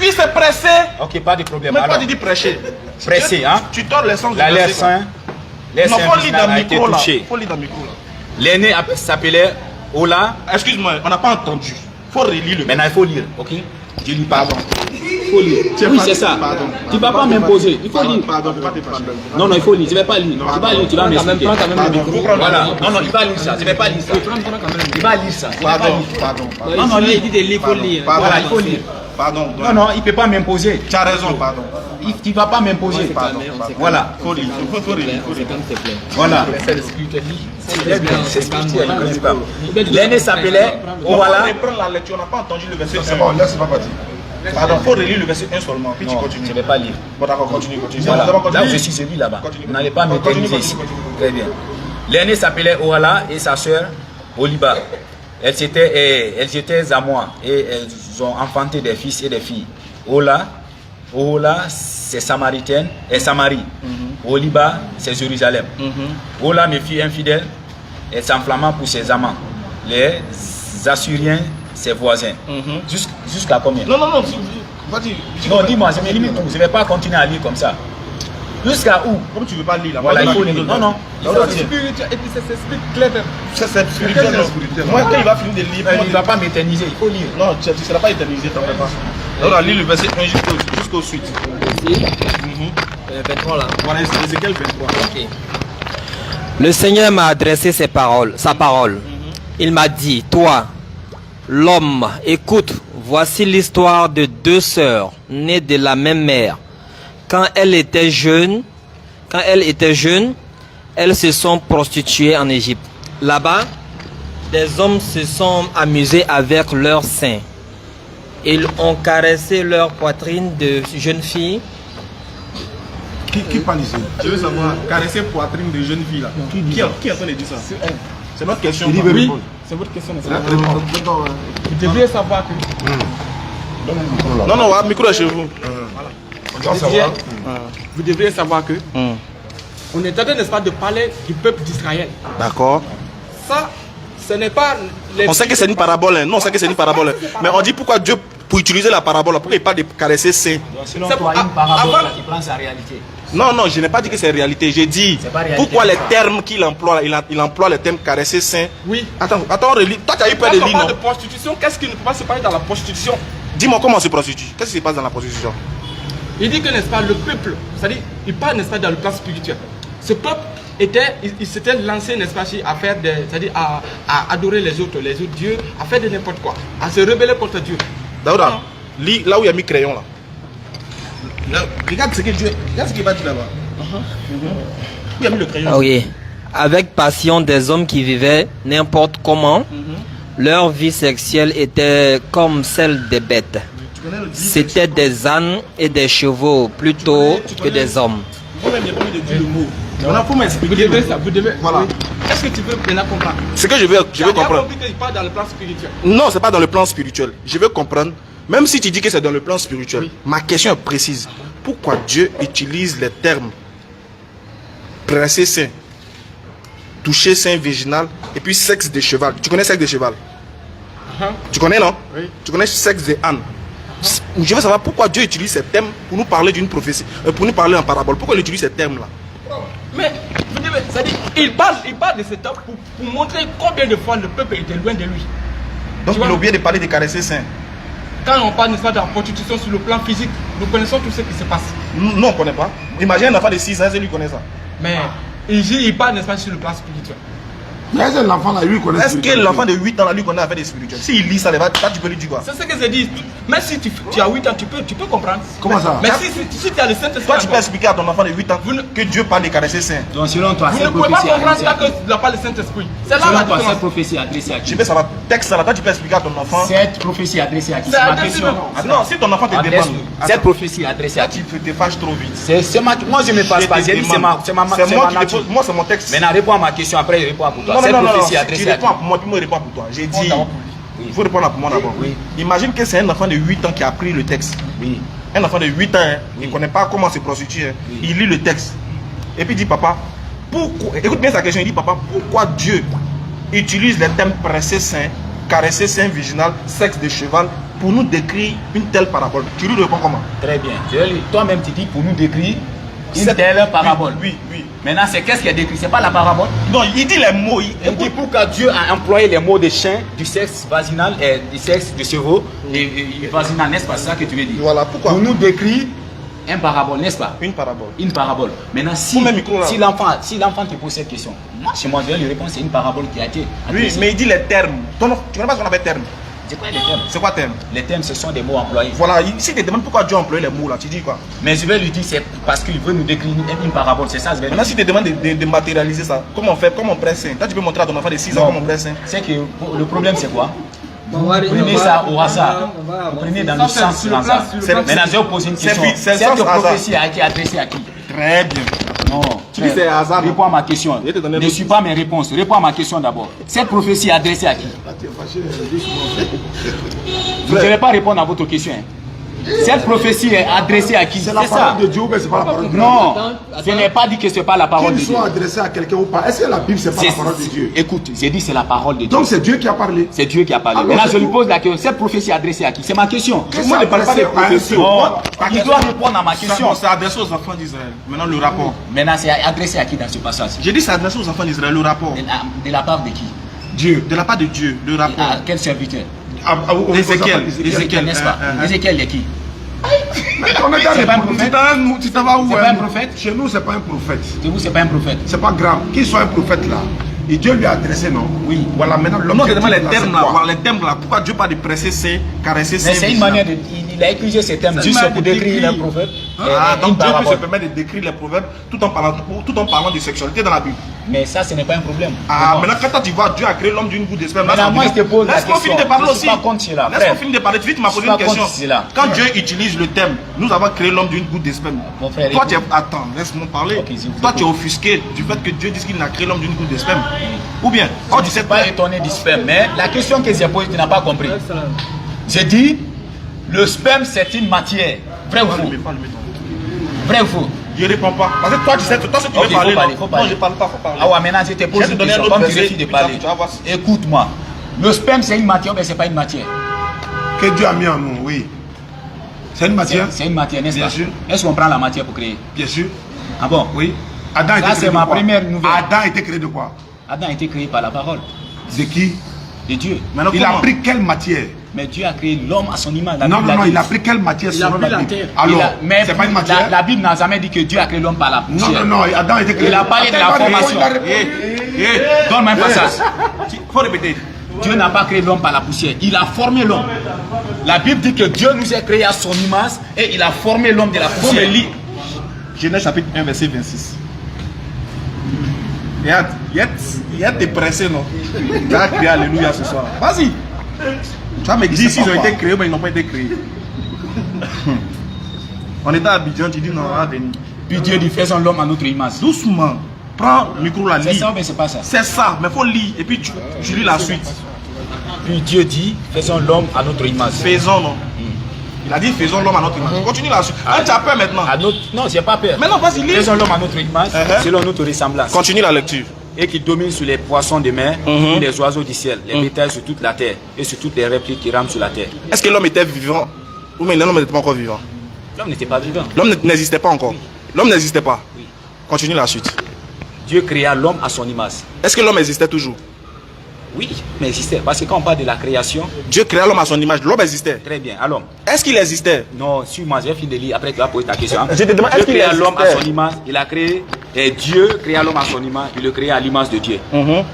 Oui, c'est pressé. Ok, pas de problème. Mais toi, Alors, tu dis prêcher. pressé, hein? Tu tords l'essence du La l'air verset. saint. L'air Non, faut saint lire dans a le été micro là. touché. Faut lire dans le micro là. L'aîné s'appelait Ola. Excuse-moi, on n'a pas entendu. Faut relire le. Maintenant, il faut lire, ok? Je lis Pardon. Il faut lire. Oui, c'est ça. Pardon. Tu ne vas pas m'imposer. Il faut lire. Pardon, pas te fâcher. Non, non, il faut lire. Je ne vais pas lire. Tu vas lire, tu vas m'expliquer. Prends quand même le micro. Voilà. Non, non, il va lire ça. Je ne vais pas lire ça. Il va lire ça. Pardon. Non, non, il dit de lire, il faut lire. Voilà, il faut lire. Pardon. Non, non, il ne peut pas m'imposer. Tu as raison, pardon. Tu ne vas pas m'imposer. Voilà. Faut lire. Faut lire. Voilà. C'est spirituel. L'aîné s'appelait Ola. Reprends la lecture, on n'a pas entendu le verset. C'est bon, laisse, c'est pas parti. Pardon, faut relire le verset 1 seulement, puis tu continues. Je ne vais pas lire. Bon d'accord, continue. Voilà. Là où je suis, je lis là-bas. Vous n'allez pas m'éterniser ici. Très bien. L'aîné s'appelait Ohala et sa soeur Oliba. Elles étaient à moi et elles ont enfanté des fils et des filles. Ohala, c'est Samaritaine et Samarie. Oliba, c'est Jérusalem. Ohala me fit infidèle et s'enflamma pour ses amants. Les Assyriens, ses voisins. Jusqu'à combien? Non, vas-y. Non, dis-moi, je me limite tout. Je ne vais pas continuer à lire comme ça. Jusqu'à où? Comme tu ne veux pas lire là. Voilà, il faut lire. Non, non. C'est spirituel. Moi, quand il va finir de lire, Il ne va pas m'éterniser, il faut lire. non, tu ne seras pas éternisé, t'en fais pas. Alors, lis le verset 1 jusqu'au suite. 23 là. Voilà, Ézéchiel 23. Ok. Le Seigneur m'a adressé sa parole. Il m'a dit, toi, l'homme, écoute, voici l'histoire de 2 sœurs nées de la même mère. Quand elles étaient jeunes, elles se sont prostituées en Égypte. Là-bas, des hommes se sont amusés avec leurs seins. Ils ont caressé leur poitrine de jeunes filles. Qui parle ici? Je veux savoir, caresser poitrine de jeune fille là. Qui est en train de dire ça? C'est notre question. Il dit, Oui. C'est votre question, n'est-ce pas? Vous devriez savoir que... Non, non, le micro est chez vous. Vous devriez savoir que on est en train, n'est-ce pas, de parler du peuple d'Israël. D'accord. Ça, ce n'est pas... On sait que c'est une parabole. Hein. Non, on sait que c'est une parabole. Hein. Mais on dit pourquoi Dieu, pour utiliser la parabole, pourquoi il parle de caresser saint. Selon toi, une parabole qui prend sa réalité. Non, non, je n'ai pas dit que c'est réalité. J'ai dit pourquoi les termes qu'il emploie, il emploie le terme caresser saint. Oui. Attends, relis. Toi, tu as eu peur de lire, non? De prostitution, qu'est-ce qui ne peut pas se passer dans la prostitution? Dis-moi comment on se prostitue. Qu'est-ce qui se passe dans la prostitution? Il dit que, n'est-ce pas, le peuple, c'est-à-dire, il parle, n'est-ce pas, dans le plan spirituel. Ce peuple il s'était lancé, n'est-ce pas, à faire des, c'est-à-dire à adorer les autres dieux, à faire de n'importe quoi, à se rebeller contre Dieu. Daouda, lis là où il y a mis crayon là. Regarde ce que Dieu, regarde ce qu'il va dire là-bas. Où il y a mis le crayon. Oui. Avec passion des hommes qui vivaient n'importe comment, leur vie sexuelle était comme celle des bêtes. C'était des ânes et des chevaux plutôt que des hommes. Vous-même, il n'y a pas mis de dire le mot. Maintenant, pour m'expliquer. Vous devez. Voilà. Est-ce que tu veux maintenant comprendre? Ce que je veux comprendre. Tu as compris qu'il parle dans le plan spirituel. Non, c'est pas dans le plan spirituel. Je veux comprendre. Même si tu dis que c'est dans le plan spirituel, ma question est précise. Pourquoi Dieu utilise les termes presser saint, toucher saint virginal et puis sexe de cheval? Tu connais sexe de cheval? Tu connais, non? Oui. Tu connais sexe de âne? Je veux savoir pourquoi Dieu utilise ces termes pour nous parler d'une prophétie, pour nous parler en parabole. Pourquoi il utilise ces termes-là? Mais, vous devez, c'est-à-dire, il parle de ces termes pour montrer combien de fois le peuple était loin de lui. Donc, il a oublié de parler de caresser saint. Quand on parle, n'est-ce pas, de la prostitution sur le plan physique, nous connaissons tout ce qui se passe. Non, on ne connaît pas. Imagine un enfant de 6 ans, c'est lui qui connaît ça. Mais, il parle, n'est-ce pas, sur le plan spirituel. L'enfant là, lui connaît. Est-ce que l'enfant de 8 ans là, lui connaît avec des spirituels? S'il lit ça, là, tu peux lui dire quoi? C'est ce que je dis. Même si tu as 8 ans, tu peux comprendre. Comment ça? Mais si tu as le Saint-Esprit. Toi, tu peux expliquer à ton enfant de 8 ans que Dieu parle de caresser saint. Donc, selon toi, vous ne pouvez pas comprendre ça que tu n'as pas le Saint-Esprit. C'est là la différence. Cette prophétie adressée à qui? Je veux savoir, texte là, toi, tu peux expliquer à ton enfant. Cette prophétie adressée à qui? C'est ma question. Non, si ton enfant te demande. Cette prophétie adressée à qui? Tu te fâches trop vite. Moi, je ne me passe pas. J'ai dit, c'est ma nature. Moi, c'est mon texte. Maintenant, réponds à ma question, après, je réponds pour toi. Cette prophétie adressée à qui? Moi, puis moi, je réponds pour toi. J'ai dit, il faut répondre pour moi d'abord. Oui. Imagine que c'est un enfant de 8 ans qui a appris le texte. Oui. Un enfant de 8 ans, il ne connaît pas comment se prostituer. Oui. Il lit le texte. Et puis il dit, papa, pourquoi, écoute bien sa question, il dit, papa, pourquoi Dieu utilise les termes presser saint, caresser saint virginal, sexe de cheval, pour nous décrire une telle parabole? Tu lui réponds comment? Très bien. Toi-même, tu dis pour nous décrire une telle parabole. Oui. Maintenant, c'est qu'est-ce qui est décrit? C'est pas la parabole? Non, il dit les mots. Il dit pourquoi Dieu a employé les mots de chien, du sexe vaginal et du sexe de chevaux et vaginal, n'est-ce pas? C'est ça que tu veux dire? Voilà, pourquoi? Pour nous décrire une parabole, n'est-ce pas? Une parabole. Une parabole. Maintenant, si l'enfant te pose cette question, moi, chez moi, je vais lui répondre, c'est une parabole qui a été adressée. Oui, mais il dit les termes. Tu connais pas ce qu'on appelle termes? C'est quoi les termes? C'est quoi terme? Les termes, ce sont des mots employés. Voilà, si tu te demandes pourquoi Dieu a employé les mots là, tu dis quoi? Mais je vais lui dire, c'est parce qu'il veut nous décrire une parabole, c'est ça. Maintenant, si tu te demandes de matérialiser ça, comment on fait? Comment on presse saint? Toi, tu peux montrer à ton enfant de 6 ans comment on presse saint? C'est que le problème, c'est quoi? Vous prenez ça au hasard. Vous prenez dans le sens du hasard. Maintenant, je vais vous poser une question. Cette prophétie a été adressée à qui? Très bien. Non. Tu dis c'est hasard. Réponds à ma question. Ne suis pas mes réponses. Réponds à ma question d'abord. Cette prophétie est adressée à qui? Vous n'allez pas répondre à votre question. Cette prophétie est adressée à qui? C'est la parole de Dieu ou c'est pas la parole de Dieu? Non, je n'ai pas dit que ce n'est pas la parole de Dieu. Qu'il soit adressé à quelqu'un ou pas. Est-ce que la Bible c'est pas la parole de Dieu? Écoute, j'ai dit c'est la parole de Dieu. Donc c'est Dieu qui a parlé. C'est Dieu qui a parlé. Maintenant je lui pose la question. Cette prophétie est adressée à qui? C'est ma question. Moi je ne parle pas de prophétie. Il doit répondre à ma question. C'est adressé aux enfants d'Israël. Maintenant le rapport. Maintenant c'est adressé à qui dans ce passage? J'ai dit c'est adressé aux enfants d'Israël, le rapport. De la part de qui? Dieu. De la part de Dieu, le rapport. À quel serviteur? Ézéchiel, n'est-ce pas? Ézéchiel est qui? C'est pas un prophète. C'est pas un prophète. Chez nous, c'est pas un prophète. Chez vous, c'est pas un prophète. C'est pas grave. Qu'il soit un prophète là. Et Dieu lui a adressé, non? Oui. Voilà, maintenant l'homme. Non, demande les termes là. Voilà, les termes là. Pourquoi Dieu parle de presser saint, caresser saint? Mais c'est une manière de. Il a utilisé ces termes juste pour décrire les prophètes. Donc Dieu peut se permettre de décrire les prophètes tout en parlant de sexualité dans la Bible. Mais ça, ce n'est pas un problème. Maintenant, quand tu vois Dieu a créé l'homme d'une goutte de sperme. Maintenant, moi, je te pose la question. Laisse-moi finir de parler aussi. Laisse-moi finir de parler. Tu m'as posé une question. Quand Dieu utilise le terme, nous avons créé l'homme d'une goutte de sperme. Toi, attends, laisse-moi parler. Toi, tu es offusqué du fait que Dieu dit qu'il a créé l'homme d'une goutte de sperme. Ou bien, je ne suis pas étonné du sperme, mais la question que j'ai posée, tu n'as pas compris. J'ai dit, le sperme c'est une matière. Vrai ou faux? Vrai ou faux? Je ne réponds pas. Parce que toi, tu sais, toi, tu veux parler. Non, je ne parle pas, faut parler. Ah ouais, maintenant, je te pose une question. Comme tu refus de parler. Écoute-moi. Le sperme, c'est une matière, mais ce n'est pas une matière. Que Dieu a mis en nous, oui. C'est une matière? C'est une matière, n'est-ce pas? Bien sûr. Est-ce qu'on prend la matière pour créer? Bien sûr. Ah bon? Oui. Adam a été Ça, créé c'est de ma quoi? première nouvelle. Adam a été créé de quoi? Adam a été créé par la parole. De qui? De Dieu. Maintenant, Il a pris quelle matière? Mais Dieu a créé l'homme à son image. Non, il a pris quelle matière selon la Bible? Alors, c'est pas une matière? La Bible n'a jamais dit que Dieu a créé l'homme par la poussière. Non, Adam a été créé. Il a parlé de la formation. Donne-moi un passage. Il faut répéter. Dieu n'a pas créé l'homme par la poussière. Il a formé l'homme. La Bible dit que Dieu nous a créés à son image et il a formé l'homme de la poussière. Genèse chapitre 1, verset 26. Il y a des pressés, non? Tu vas crier Alléluia ce soir. Vas-y. Tu vas me dire s'ils ont été créés, mais ils n'ont pas été créés. On était à Abidjan, tu dis non, on va venir. Puis Dieu dit faisons l'homme à notre image. Doucement. Prends le micro, la lis. C'est ça, mais c'est pas ça. C'est ça, mais il faut lire. Et puis tu lis la suite. Puis Dieu dit faisons l'homme à notre image. Faisons, non? Il a dit faisons l'homme à notre image. Continue la suite. Tu as peur maintenant? Non, j'ai pas peur. Mais non, vas-y, lis. Faisons l'homme à notre image, selon notre ressemblance. Continue la lecture. Et qui domine sur les poissons de mer, et les oiseaux du ciel, les bétails sur toute la terre, et sur toutes les reptiles qui rament sur la terre. Est-ce que l'homme était vivant? Ou bien l'homme n'était pas encore vivant? L'homme n'était pas vivant. L'homme n'existait pas encore? Oui. L'homme n'existait pas? Oui. Continue la suite. Dieu créa l'homme à son image. Est-ce que l'homme existait toujours? Oui, mais existait. Parce que quand on parle de la création... Dieu créa l'homme à son image. L'homme existait. Très bien. Alors... Est-ce qu'il existait? Non, suis-moi, je vais finir de lire. Après, tu vas poser ta question. Je te demande, est-ce qu'il créa l'homme à existait? son image. Il a créé... Et Dieu créa l'homme à son image. Il le créa à l'image de Dieu.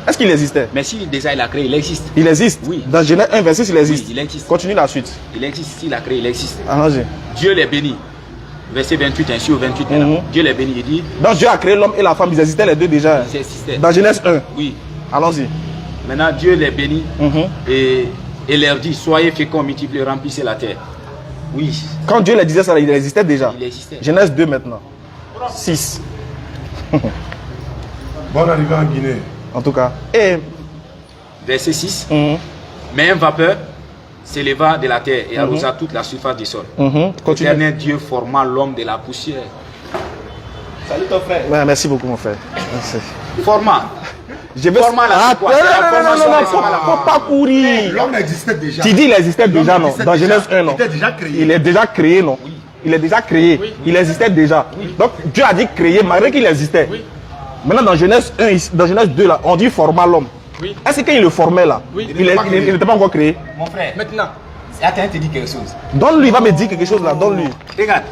Est-ce qu'il existait? Mais si déjà il a créé, il existe. Il existe? Oui. Dans Genèse 1, verset 6, il existe? Oui, il existe. Continue la suite. Il existe. S'il a créé, il existe. Allons-y. Dieu les bénit. Verset 28, ainsi au 28 maintenant. Dieu les bénit. Il dit... Donc Dieu a créé l'homme et la femme. Ils existaient les deux déjà? Ils existaient. Dans Genèse 1? Oui. Allons-y. Maintenant, Dieu les bénit et leur dit, soyez féconds, multipliez, remplissez la terre. Oui. Quand Dieu les disait ça, il existait déjà? Il existait. Genèse 2 maintenant. 6. Bonne arrivée en Guinée. En tout cas. Et... Verset 6. Mais un vapeur s'éleva de la terre et arrosa toute la surface du sol. L'éternel Dieu forma l'homme de la poussière. Salut ton frère. Ouais, merci beaucoup mon frère. Merci. Forma. Je vais... Forma la faut pas courir. L'homme existait déjà. Tu dis il existait déjà, non? Dans Genèse 1, non? Il était déjà créé. Il est déjà créé, non? Oui. Il est déjà créé. Oui. Il existait déjà. Oui. Donc Dieu a dit créer malgré qu'il existait. Oui. Maintenant dans Genèse 1, dans Genèse 2, là, on dit forma l'homme. Oui. Est-ce qu'il le formait là? Oui. Il n'était pas encore créé. Mon frère, maintenant, attends, je te dis quelque chose. Donne-lui, il va me dire quelque chose là, donne-lui. Regarde,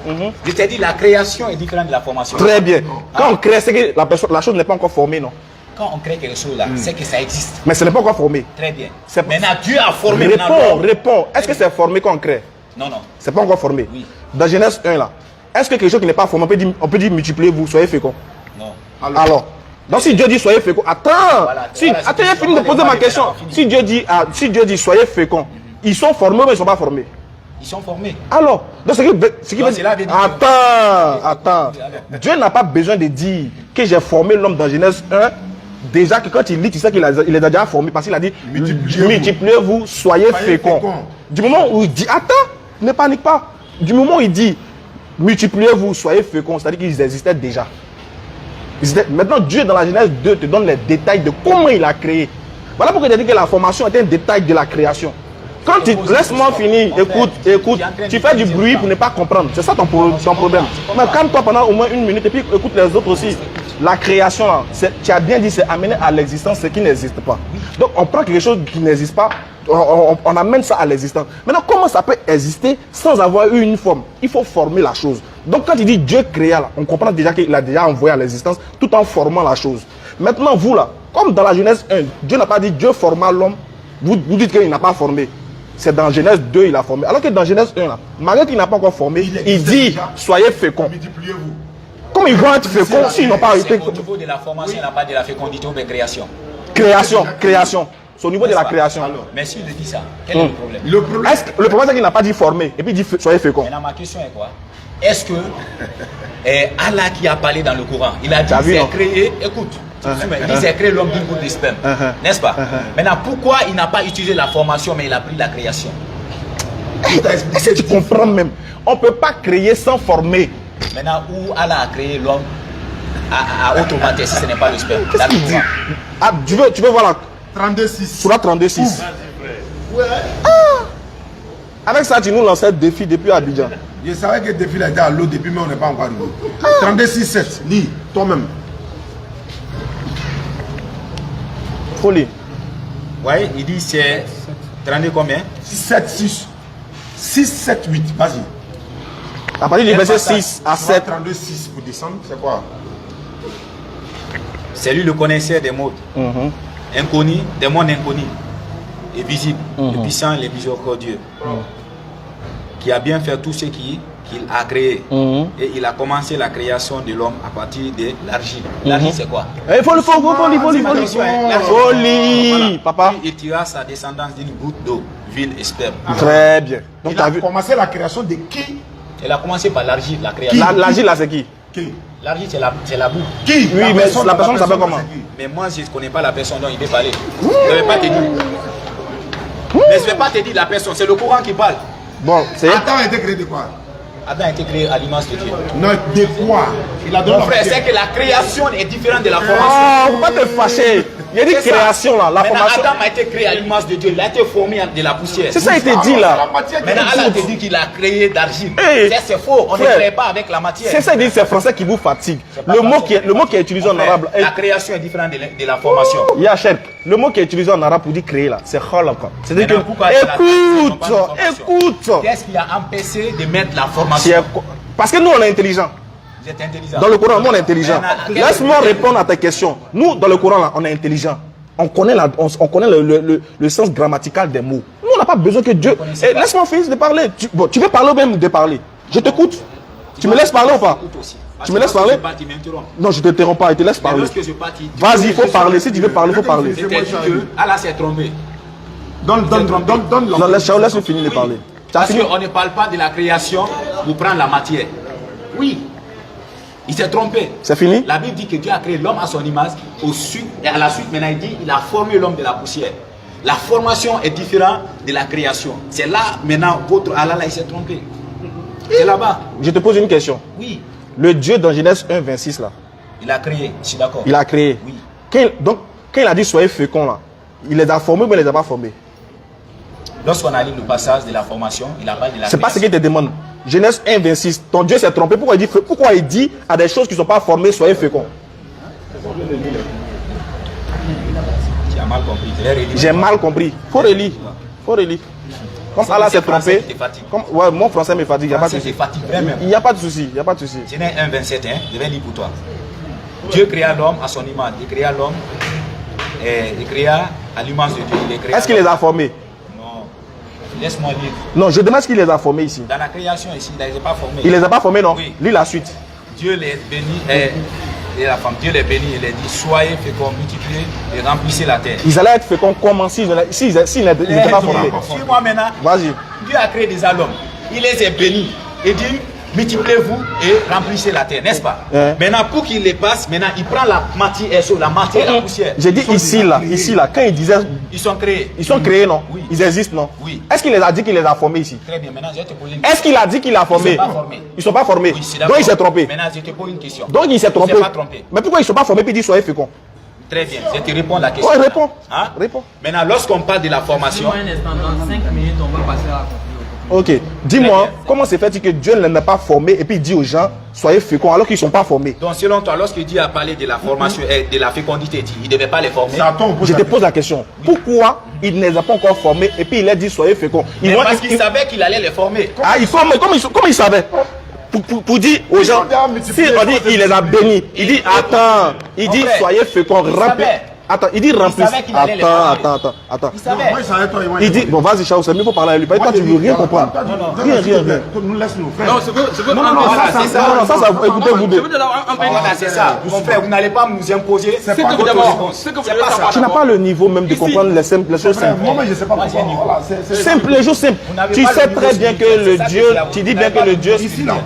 je t'ai dit la création est différente de la formation. Très bien. Quand on crée, c'est que la chose n'est pas encore formée, non? Quand on crée quelque chose là, c'est que ça existe. Mais ce n'est pas encore formé. Très bien. Maintenant, Dieu a formé. Réponds. Est-ce que c'est formé quand on crée? Non, non. C'est pas encore formé. Oui. Dans Genèse 1 là, est-ce que quelque chose qui n'est pas formé, on peut dire multipliez-vous, soyez féconds? Non. Alors, donc si Dieu dit soyez féconds, attends. Attends, j'ai fini de poser ma question. Si Dieu dit soyez féconds, ils sont formés ou ils ne sont pas formés? Ils sont formés. Alors, donc ce qui veut dire... Attends. Dieu n'a pas besoin de dire que j'ai formé l'homme dans Genèse 1. Déjà que quand il lit, tu sais qu'il est déjà formé parce qu'il a dit multipliez-vous, soyez féconds. Du moment où il dit, attends, ne panique pas. Du moment où il dit multipliez-vous, soyez féconds, c'est-à-dire qu'ils existaient déjà. Maintenant, Dieu dans la Genèse 2 te donne les détails de comment il a créé. Voilà pourquoi il a dit que la formation est un détail de la création. Quand tu... Laisse-moi finir, écoute, tu fais du bruit pour ne pas comprendre. C'est ça ton problème. Mais calme-toi pendant au moins 1 minute et puis écoute les autres aussi. La création, là, tu as bien dit, c'est amener à l'existence ce qui n'existe pas. Donc on prend quelque chose qui n'existe pas, on amène ça à l'existence. Maintenant, comment ça peut exister sans avoir eu une forme? Il faut former la chose. Donc quand il dit Dieu créa, là, on comprend déjà qu'il a déjà envoyé à l'existence tout en formant la chose. Maintenant, vous là, comme dans la Genèse 1, Dieu n'a pas dit Dieu forma l'homme, vous dites qu'il n'a pas formé. C'est dans Genèse 2 il a formé. Alors que dans Genèse 1, là, malgré qu'il n'a pas encore formé, il dit soyez féconds. Multipliez-vous. Comme ils vont être féconds s'ils n'ont pas été... Au niveau de la formation, il n'a pas de la fécondité ou de création. Création. C'est au niveau de la création. Mais s'il dit ça, quel est le problème? Le problème c'est qu'il n'a pas dit former et puis il dit soyez féconds. Maintenant ma question est quoi? Est-ce que Allah qui a parlé dans le Coran, il a dit c'est créé, écoute, Il dit c'est créé l'homme d'une goutte de sperme. N'est-ce pas? Maintenant, pourquoi il n'a pas utilisé la formation, mais il a pris la création? Est-ce que tu comprends même? On ne peut pas créer sans former. Maintenant, où Allah a créé l'homme à autre matière si ce n'est pas le sperme? Qu'est-ce qu'il dit? Ah, tu veux voir la 32,6. Sur la 32,6. Avec ça, tu nous lançais le défi depuis Abidjan. Je savais que le défi était à l'eau depuis, mais on n'est pas encore arrivé. 32,6,7. Lis, toi-même. Faut lire. Ouais, il dit c'est 32 combien? 7, 6. 6, 7, 8. Vas-y. À partir du verset 6 à 7. 32,6 pour descendre, c'est quoi? C'est lui le connaisseur des mots inconnus, des mondes inconnus et visibles, le puissant et le miséricordieux, qui a bien fait tout ce qu'il a créé. Et il a commencé la création de l'homme à partir de l'argile. L'argile, c'est quoi? Il faut lire, papa. Il tira sa descendance d'une goutte d'eau, ville et sperme. Très bien. Donc, il a commencé la création de qui? Il a commencé par l'argile, la création. L'argile, là, c'est qui? Qui? L'argile, c'est la boue. Qui? Oui, mais la personne s'appelle comment? Mais moi, je ne connais pas la personne dont il veut parler. Je ne vais pas te dire. Mais je ne vais pas te dire la personne, c'est le Coran qui parle. Bon, c'est. Adam a été créé de quoi? Adam a été créé à l'image de Dieu. Non, de quoi? Il a donné. Mon frère, c'est que la création est différente de la formation. Ah, faut pas te fâcher. Il y a des créations là. La formation. Adam a été créé à l'image de Dieu. Il a été formé de la poussière. C'est ça qui a été dit là. Maintenant, Allah te dit qu'il a créé d'argile. C'est faux. On ne crée pas avec la matière. C'est ça qui dit, c'est français qui vous fatigue. Le mot qui est utilisé en arabe. La création est différente de la formation. Yachek, le mot qui est utilisé en arabe pour dire créer là, c'est khalaqa. C'est-à-dire que. Écoute. Qu'est-ce qui a empêché de mettre la formation? Parce que nous, on est intelligents. Vous êtes intelligent. Dans le Coran, nous, on est intelligents. Laisse-moi répondre à ta question. Nous, dans le Coran, là, on est intelligents. On connaît le sens grammatical des mots. Nous, on n'a pas besoin que Dieu... Laisse-moi finir de parler. Tu veux parler ou même de parler? Je t'écoute. Tu me laisses parler ou pas? Tu me laisses parler? Non, je ne t'interromps pas. Je te laisse parler. Vas-y, il faut parler. Si tu veux parler, il faut parler. Allah s'est trompé. Donne. Non, laisse-moi finir de parler. Parce qu'on ne parle pas de la création pour prendre la matière. Oui. Il s'est trompé. C'est fini? La Bible dit que Dieu a créé l'homme à son image. Et à la suite, maintenant, il dit qu'il a formé l'homme de la poussière. La formation est différente de la création. C'est là, maintenant, votre Allah, là, il s'est trompé. C'est là-bas. Je te pose une question. Oui. Le Dieu dans Genèse 1, 26, là. Il a créé, je suis d'accord. Il a créé. Oui. Donc, quand il a dit soyez féconds, là, il les a formés ou il ne les a pas formés? Lorsqu'on a lu le passage de la formation, il a parlé de la c'est pas ce qu'il te demande. Genèse 1, 26. Ton Dieu s'est trompé. Pourquoi il dit à des choses qui ne sont pas formées, soyez féconds? Tu as mal compris. J'ai mal compris. Faut relire. Comme Allah s'est trompé. Ouais, mon français me fatigue. Il n'y a pas de souci. Genèse 1, 27, je vais lire pour toi. Dieu créa l'homme à son image. Il créa l'homme. Il créa à l'image de Dieu. Est-ce qu'il les a formés? Laisse-moi lire. Non, je demande ce qu'il les a formés ici. Dans la création ici, il ne les a pas formés. Il ne les a pas formés, non? Oui. Lis la suite. Dieu les bénit et la femme. Dieu les bénit et les dit soyez féconds, multipliez et remplissez la terre. Ils allaient être féconds comment s'ils n'étaient pas formés? Suis-moi maintenant. Vas-y. Dieu a créé des hommes. Il les a bénis et dit multipliez-vous et remplissez la terre, n'est-ce pas? Maintenant, pour qu'il les passe, maintenant il prend la matière, la poussière. J'ai dit ici là, quand il disait. Ils sont créés. Ils sont créés, non? Oui. Ils existent, non? Oui. Est-ce qu'il les a dit qu'il les a formés ici? Très bien, maintenant je vais te poser une question. Est-ce qu'il a dit qu'il a formé? Ils ne sont pas formés. Ils ne sont pas formés. Oui, donc il s'est trompé. Maintenant je te pose une question. Donc il s'est trompé. Pas trompé. Mais pourquoi ils ne sont pas formés puis ils disent soyez féconds? Très bien, je te réponds à la question. Ouais, réponds. Hein? Réponds. Maintenant, lorsqu'on parle de la formation. Dans 5 minutes, on va passer à la conclusion. Ok, dis-moi, comment c'est fait que Dieu ne l'a pas formé et puis il dit aux gens, soyez féconds alors qu'ils ne sont pas formés? Donc selon toi, lorsque Dieu a parlé de la formation et de la fécondité, il ne devait pas les former? Je te pose la question. Oui. Pourquoi il ne les a pas encore formés et puis il a dit, soyez féconds? Parce qu'il savait qu'il allait les former. Ah, comment il savait? Pour dire aux gens, si on dit il les a bénis, il dit attends, il dit soyez féconds, Attends, il dit remplis. Attends. Il savait. Il dit, bon, vas-y, Chao, c'est mieux, faut parler à lui. Toi, tu veux rien comprendre. Rien. Nous laisse nous faire. Non, c'est que Non, ça, écoutez-vous deux. Voilà, c'est ça. Mon frère, vous n'allez pas nous imposer. C'est que vous devez savoir. Tu n'as pas le niveau même de comprendre les choses simples. Moi, je ne sais pas pourquoi. Simple, les choses simples. Tu sais très bien que le Dieu, tu dis bien que le Dieu.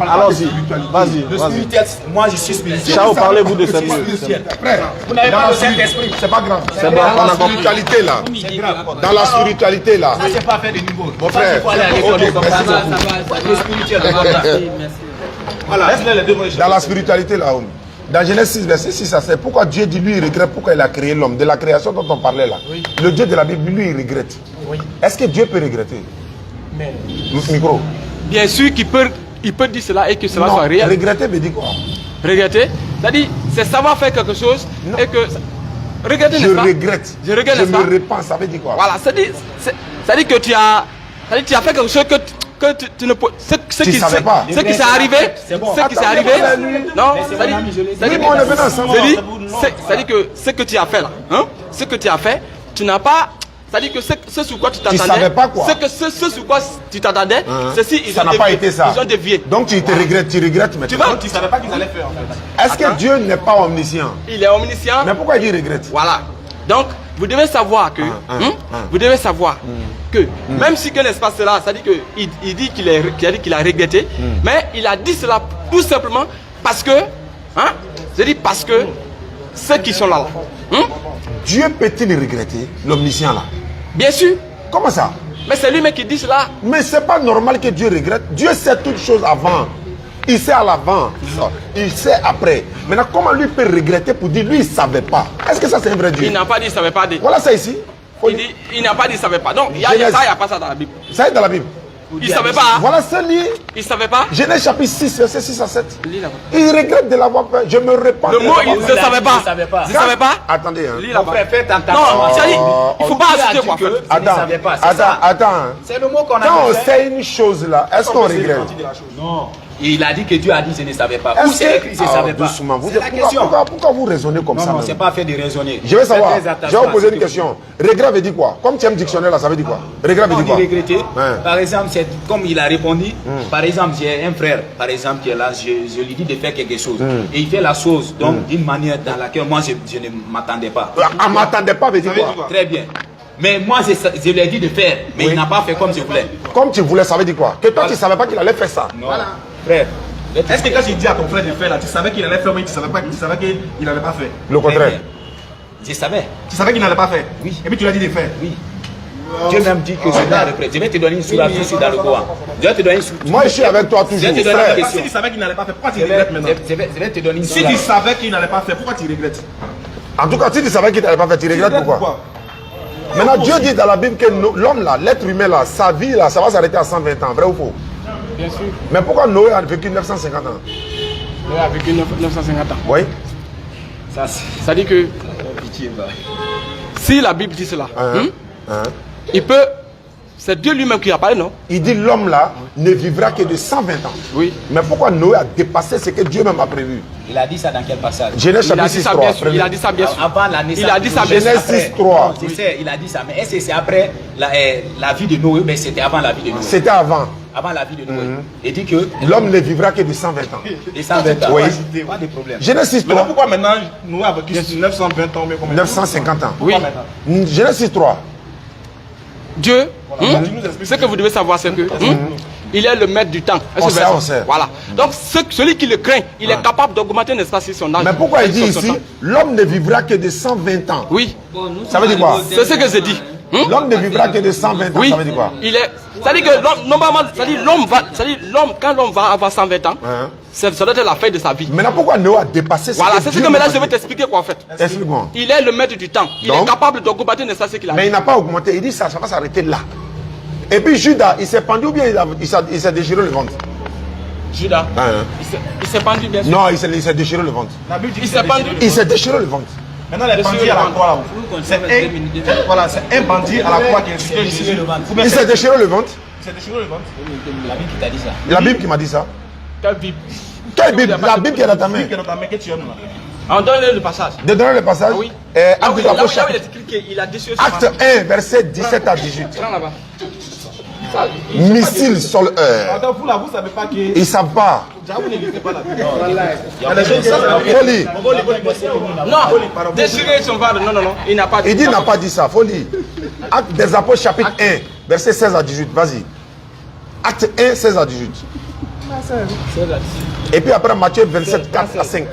Allons-y, vas-y. Le spirituel, moi je suis spirituel. Chao, parlez-vous de cette Vous n'avez pas le Saint-Esprit. C'est pas grave. C'est bon, Dans la spiritualité là. Dans la spiritualité là. Ça, c'est pas fait de niveau. Mon frère. Le spirituel. Voilà, laisse-les les deux mots. Dans la spiritualité là. Dans Genèse 6, verset 6 à 7, pourquoi Dieu dit lui il regrette pourquoi il a créé l'homme? De la création dont on parlait là. Oui. Le Dieu de la Bible, lui il regrette. Oui. Est-ce que Dieu peut regretter? Mais Micro. bien sûr qu'il peut dire cela et que cela soit réel. Regretter veut dire quoi? Regretter, c'est-à-dire c'est savoir faire quelque chose et que regretter, Je n'est-ce pas? regrette. Je regrette, Je n'est-ce pas? me repens, ça veut dire quoi? Voilà, c'est-à-dire que tu as fait quelque chose que tu ne peux. Ce qui savais pas. Ce qui s'est arrivé. Ce qui s'est arrivé. Non, c'est-à-dire que ce que tu as fait là, hein, ce que tu as fait, tu n'as pas. C'est-à-dire que ce sur quoi tu t'attendais. Tu savais pas quoi? Ce sur quoi tu t'attendais, ceci, ça n'a pas été ça. Ils ont dévié. Donc tu te regrettes, tu regrettes maintenant. Tu vois? Tu ne savais pas qu'ils allaient faire en fait. Est-ce que Dieu n'est pas omniscient? Il est omniscient. Mais pourquoi il dit regrette? Voilà. Donc, vous devez savoir que, vous devez savoir que, même si que n'est-ce pas cela, c'est-à-dire qu'il dit qu'il a regretté, mais il a dit cela tout simplement parce que, parce que ceux qui sont là, Dieu peut-il regretter, l'omniscient là? Bien sûr. Comment ça? Mais c'est lui-même qui dit cela. Mais c'est pas normal que Dieu regrette. Dieu sait toutes choses avant. Il sait à l'avant. Il sait après. Maintenant, comment lui peut regretter pour dire lui il ne savait pas? Est-ce que ça c'est un vrai Dieu? Il n'a pas dit il ne savait pas. Voilà ça ici. Il n'a pas dit il ne savait pas. Donc, il n'y a pas ça dans la Bible. Ça est dans la Bible. Il ne savait pas. Voilà ce lit. Il ne savait pas. Genèse chapitre 6, verset 6 à 7. Il regrette de l'avoir fait. Je me repens. Le mot, il ne savait pas. Il ne savait pas. Attendez. Mon frère, faites attention. Non, il ne faut pas assister quoi. Attends. C'est le mot qu'on a. Quand on sait une chose là, est-ce qu'on regrette? Non. Il a dit que Dieu a dit je ne savais pas. Est-ce Où c'est écrit je ne savais pas? Doucement. C'est la question. Pourquoi vous raisonnez comme ça? Non, c'est pas fait de raisonner. Je vais savoir. Je vais vous poser une question. Regret veut dire quoi? Comme tu aimes dictionnaire là, ça veut dire quoi? Regret veut dire quoi? Regretter. Par exemple, c'est comme il a répondu. Par exemple, j'ai un frère, par exemple, qui est là, je lui dis de faire quelque chose. Et il fait la chose donc d'une manière dans laquelle moi je ne m'attendais pas. Ah, m'attendais pas veut dire quoi? Très bien. Mais moi, je lui ai dit de faire, mais il n'a pas fait comme je voulais. Comme tu voulais, ça veut dire quoi? Que toi, tu ne savais pas qu'il allait faire ça. Non. Frère. Est-ce que quand j'ai dit à ton frère de faire là, tu savais qu'il allait faire, mais tu savais qu'il n'allait pas faire? Le contraire. Je savais. Tu savais qu'il n'allait pas faire? Oui. Et puis tu lui as dit de faire? Oui. Dieu même dit que c'est là le prêtre. Je vais te donner une sourate ici dans le Coran. Je vais te donner une sourate. Moi, je suis avec toi toujours. Je vais te donner une question. Si tu savais qu'il n'allait pas faire, pourquoi tu regrettes maintenant? Je vais te donner une Si sourate. tu savais qu'il n'allait pas faire, pourquoi tu regrettes? En tout cas, si tu savais qu'il n'allait pas faire, tu regrettes pourquoi? Maintenant, Dieu dit dans la Bible que l'homme là, l'être humain là, sa vie là, ça va s'arrêter à 120 ans. Vrai ou faux? Bien sûr. Mais pourquoi Noé a vécu 950 ans? Noé a vécu 950 ans. Oui. Ça dit que si la Bible dit cela, il peut. C'est Dieu lui-même qui a parlé, non? Il dit l'homme là ne vivra que de 120 ans. Oui. Mais pourquoi Noé a dépassé ce que Dieu même a prévu? Il a dit ça dans quel passage? Genèse chapitre 6, 3. Il a dit ça bien sûr. Avant la naissance. Il a dit ça bien sûr. Genèse 6, 3. Je sais, il a dit ça. Mais est-ce que c'est après la vie de Noé? Mais c'était avant la vie de Noé. C'était avant. Avant la vie de Noé. Il dit que l'homme ne vivra que de 120 ans. Et 120 ans. Oui. Pas de problème. Genèse 6, 3. Maintenant, pourquoi maintenant Noé a vécu 920 ans, mais combien? 950 ans. Oui. Genèse 6, 3. Dieu, ce que vous devez savoir, c'est que il est le maître du temps. On sait. Voilà. Donc, celui qui le craint, il est capable d'augmenter, n'est-ce pas, son âge. Mais pourquoi il dit ici, l'homme ne vivra que de 120 ans? Oui. Ça veut dire quoi? C'est ce que j'ai dit. L'homme ne vivra que de 120 ans. Oui. Ça veut dire quoi? C'est-à-dire que quand l'homme va avoir 120 ans, ça doit être la fin de sa vie. Maintenant, pourquoi Noé a dépassé ça? Voilà, c'est ce que maintenant je vais t'expliquer quoi en fait. Explique-moi. Il est le maître du temps. Il est capable d'augmenter, n'est-ce pas, ce qu'il a. Mais il n'a pas augmenté. Il dit ça va s'arrêter là. Et puis Judas, il s'est pendu ou bien il s'est déchiré le ventre? Judas, il s'est pendu bien sûr. Non, il s'est déchiré le ventre. Il s'est pendu. Il s'est déchiré le ventre. Maintenant, les bandits à la croix là-haut. C'est un bandit à la croix qui est déchiré le ventre. Il s'est déchiré le ventre. Il s'est déchiré le ventre. La Bible qui t'a dit ça. La Bible qui m'a dit ça. Quelle Bible? Quelle Bible? La Bible qui est dans ta main. Qui est dans ta main, que tu aimes là. On donne le passage. De donner le passage. Oui. Acte des Apôtres, il a déchiré Acte 1, verset 17 à 18. Prends là-bas. Missile sur le Attends, vous là, vous savez pas que. Ils ne savent pas. Vous n'écoutez pas la Bible. Folie. Non, déchirer son ventre. Non, il n'a pas dit. Il dit, il n'a pas dit ça. Folie. Acte des Apôtres, chapitre 1, verset 16 à 18. Vas-y. Acte 1, 16 à 18. Et puis après, Matthieu 27, 4 à 5.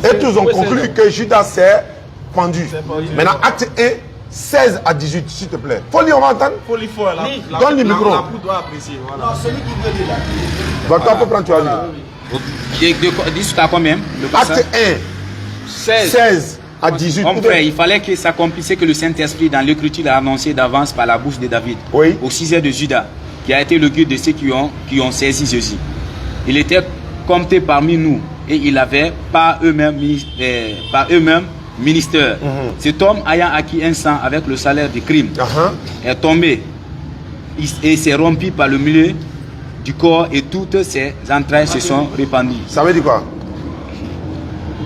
Et tous ont conclu que Judas s'est pendu. Maintenant, acte 1, 16 à 18, s'il te plaît. Folie, on va entendre? Folie, faut la. Donne le micro. La poudre doit apprécier. Voilà. Donc, toi, pour prendre, tu vas lire. Dis à combien? Acte 1, 16 à 18. Mon frère, il fallait que s'accomplisse que le Saint-Esprit, dans l'écriture, l'a annoncé d'avance par la bouche de David, au 6 de Judas, qui a été le guide de ceux qui ont saisi Jésus. Il était compté parmi nous et il avait par eux-mêmes ministère. Cet homme ayant acquis un sang avec le salaire du crime est tombé et s'est rompu par le milieu du corps et toutes ses entrailles se sont répandues. Ça veut dire quoi?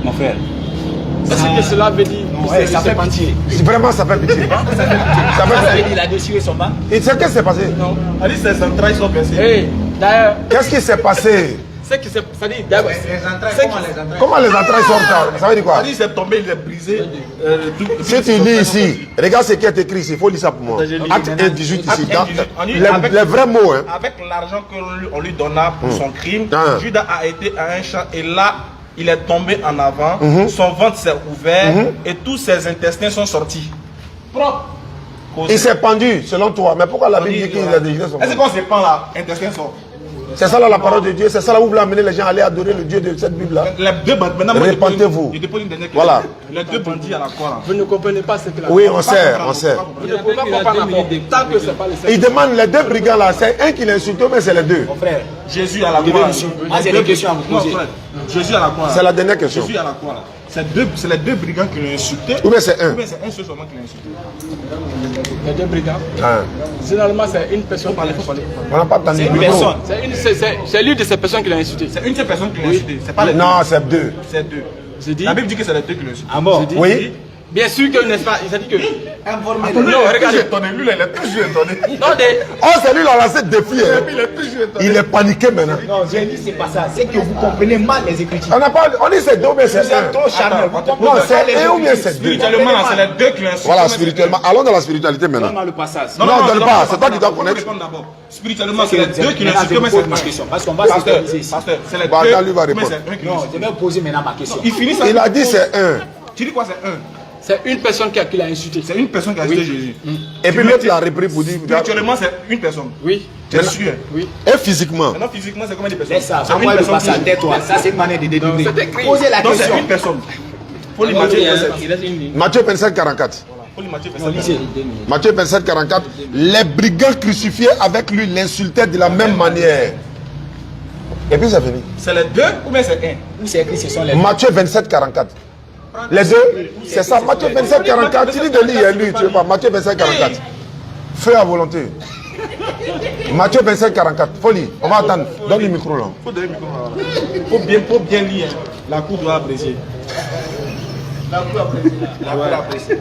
Mon frère. Est-ce que cela veut dire que ça fait pitié. Vraiment, ça fait pitié. Ça fait pitié. Il a déchiré son banc. Et tu sais qu'est-ce qui s'est passé? Non. Elle dit ses entrailles sont percées. D'ailleurs. Qu'est-ce qui s'est passé? C'est que c'est. Ça dit. Comment les entrailles sortent? Ça veut dire quoi? Elle dit c'est tombé, il est brisé. Si tu lis ici, regarde ce qui est écrit ici, il faut lire ça pour moi. Acte 1, 18 ici. Les vrais mots. Hein. Avec l'argent qu'on lui donna pour son crime, Judas a été à un champ et là, il est tombé en avant, son ventre s'est ouvert et tous ses intestins sont sortis. Propre. Il s'est pendu, selon toi. Mais pourquoi la Bible dit qu'il a déchiré son ventre? Est-ce qu'on se pend là? Intestins sortent. C'est ça là la parole de Dieu, c'est ça là où vous voulez amener les gens à aller adorer le Dieu de cette Bible là. Les deux bandits, maintenant, répentez-vous. Voilà. Les deux bandits à la croix là. Vous ne comprenez pas ce que la. Oui, on sait, on sait. Vous ne pouvez pas comprendre tant que c'est pas le. Il demande les deux brigands là, c'est un qui l'insulte, mais c'est les deux. Mon frère, Jésus à la croix. j'ai des questions à vous poser. Jésus à la croix. C'est la dernière question. Jésus à la croix là. C'est les deux brigands qui l'ont insulté. Ou bien c'est un? Ou bien c'est un seul seulement qui l'a insulté. Les deux brigands. Généralement, c'est une personne. On n'a pas entendu. C'est une personne. C'est l'une de ces personnes qui l'a insulté. C'est une de ces personnes qui l'a insulté. C'est pas les deux. Non, c'est deux. C'est deux. J'ai dit. La Bible dit que c'est les deux qui l'ont insulté. À mort. Oui. Bien sûr que, n'est-ce pas, il s'est dit que. Non, regardez. Lui, il est toujours étonné. Non, oh, c'est lui qui a lancé le défi. Il est paniqué maintenant. Non, j'ai dit c'est pas ça. C'est que vous comprenez mal les Écritures. On dit c'est deux ou bien c'est un. Trop charnel. Non, c'est un ou bien c'est deux. Spirituellement, c'est les deux qui l'ont insulté. Voilà, spirituellement. Allons dans la spiritualité maintenant. Donne-moi le passage. Non, donne pas. C'est toi qui dois connaître. Spirituellement, c'est les deux qui l'ont insulté. Mais c'est ma question. Parce qu'on va s'organiser ici. Pasteur, c'est les deux. Lui va répondre. Non, je vais poser maintenant ma question. Il a dit c'est un. Tu dis quoi, c'est un? C'est une personne qui l'a insulté. C'est une personne qui a insulté Jésus. Et puis l'autre l'a repris pour dire. Spirituellement, c'est une personne. Oui. Tu es sûr? Oui. Et physiquement? Maintenant, physiquement, c'est combien de personnes? Laisse ça. À moi le passage. Tais-toi. Ça, c'est une manière de déduire. Posez la Donc, question. c'est une personne. Faut lire Matthieu 27, 44. Matthieu 27, 44. Les brigands crucifiés avec lui l'insultaient de la même manière. Et puis c'est fini. C'est les deux ou bien c'est un? Où c'est écrit ce sont les deux? Matthieu 27, 44. Les deux, c'est ça. Matthieu 27, 44. Tu dis de lire, lui, tu veux pas. Matthieu 27, 44. Feu à volonté. Matthieu 27, 44. Folie. On va attendre. Donne le micro là. Faut donner le micro là. Faut bien lire. La cour doit apprécier. La cour doit apprécier.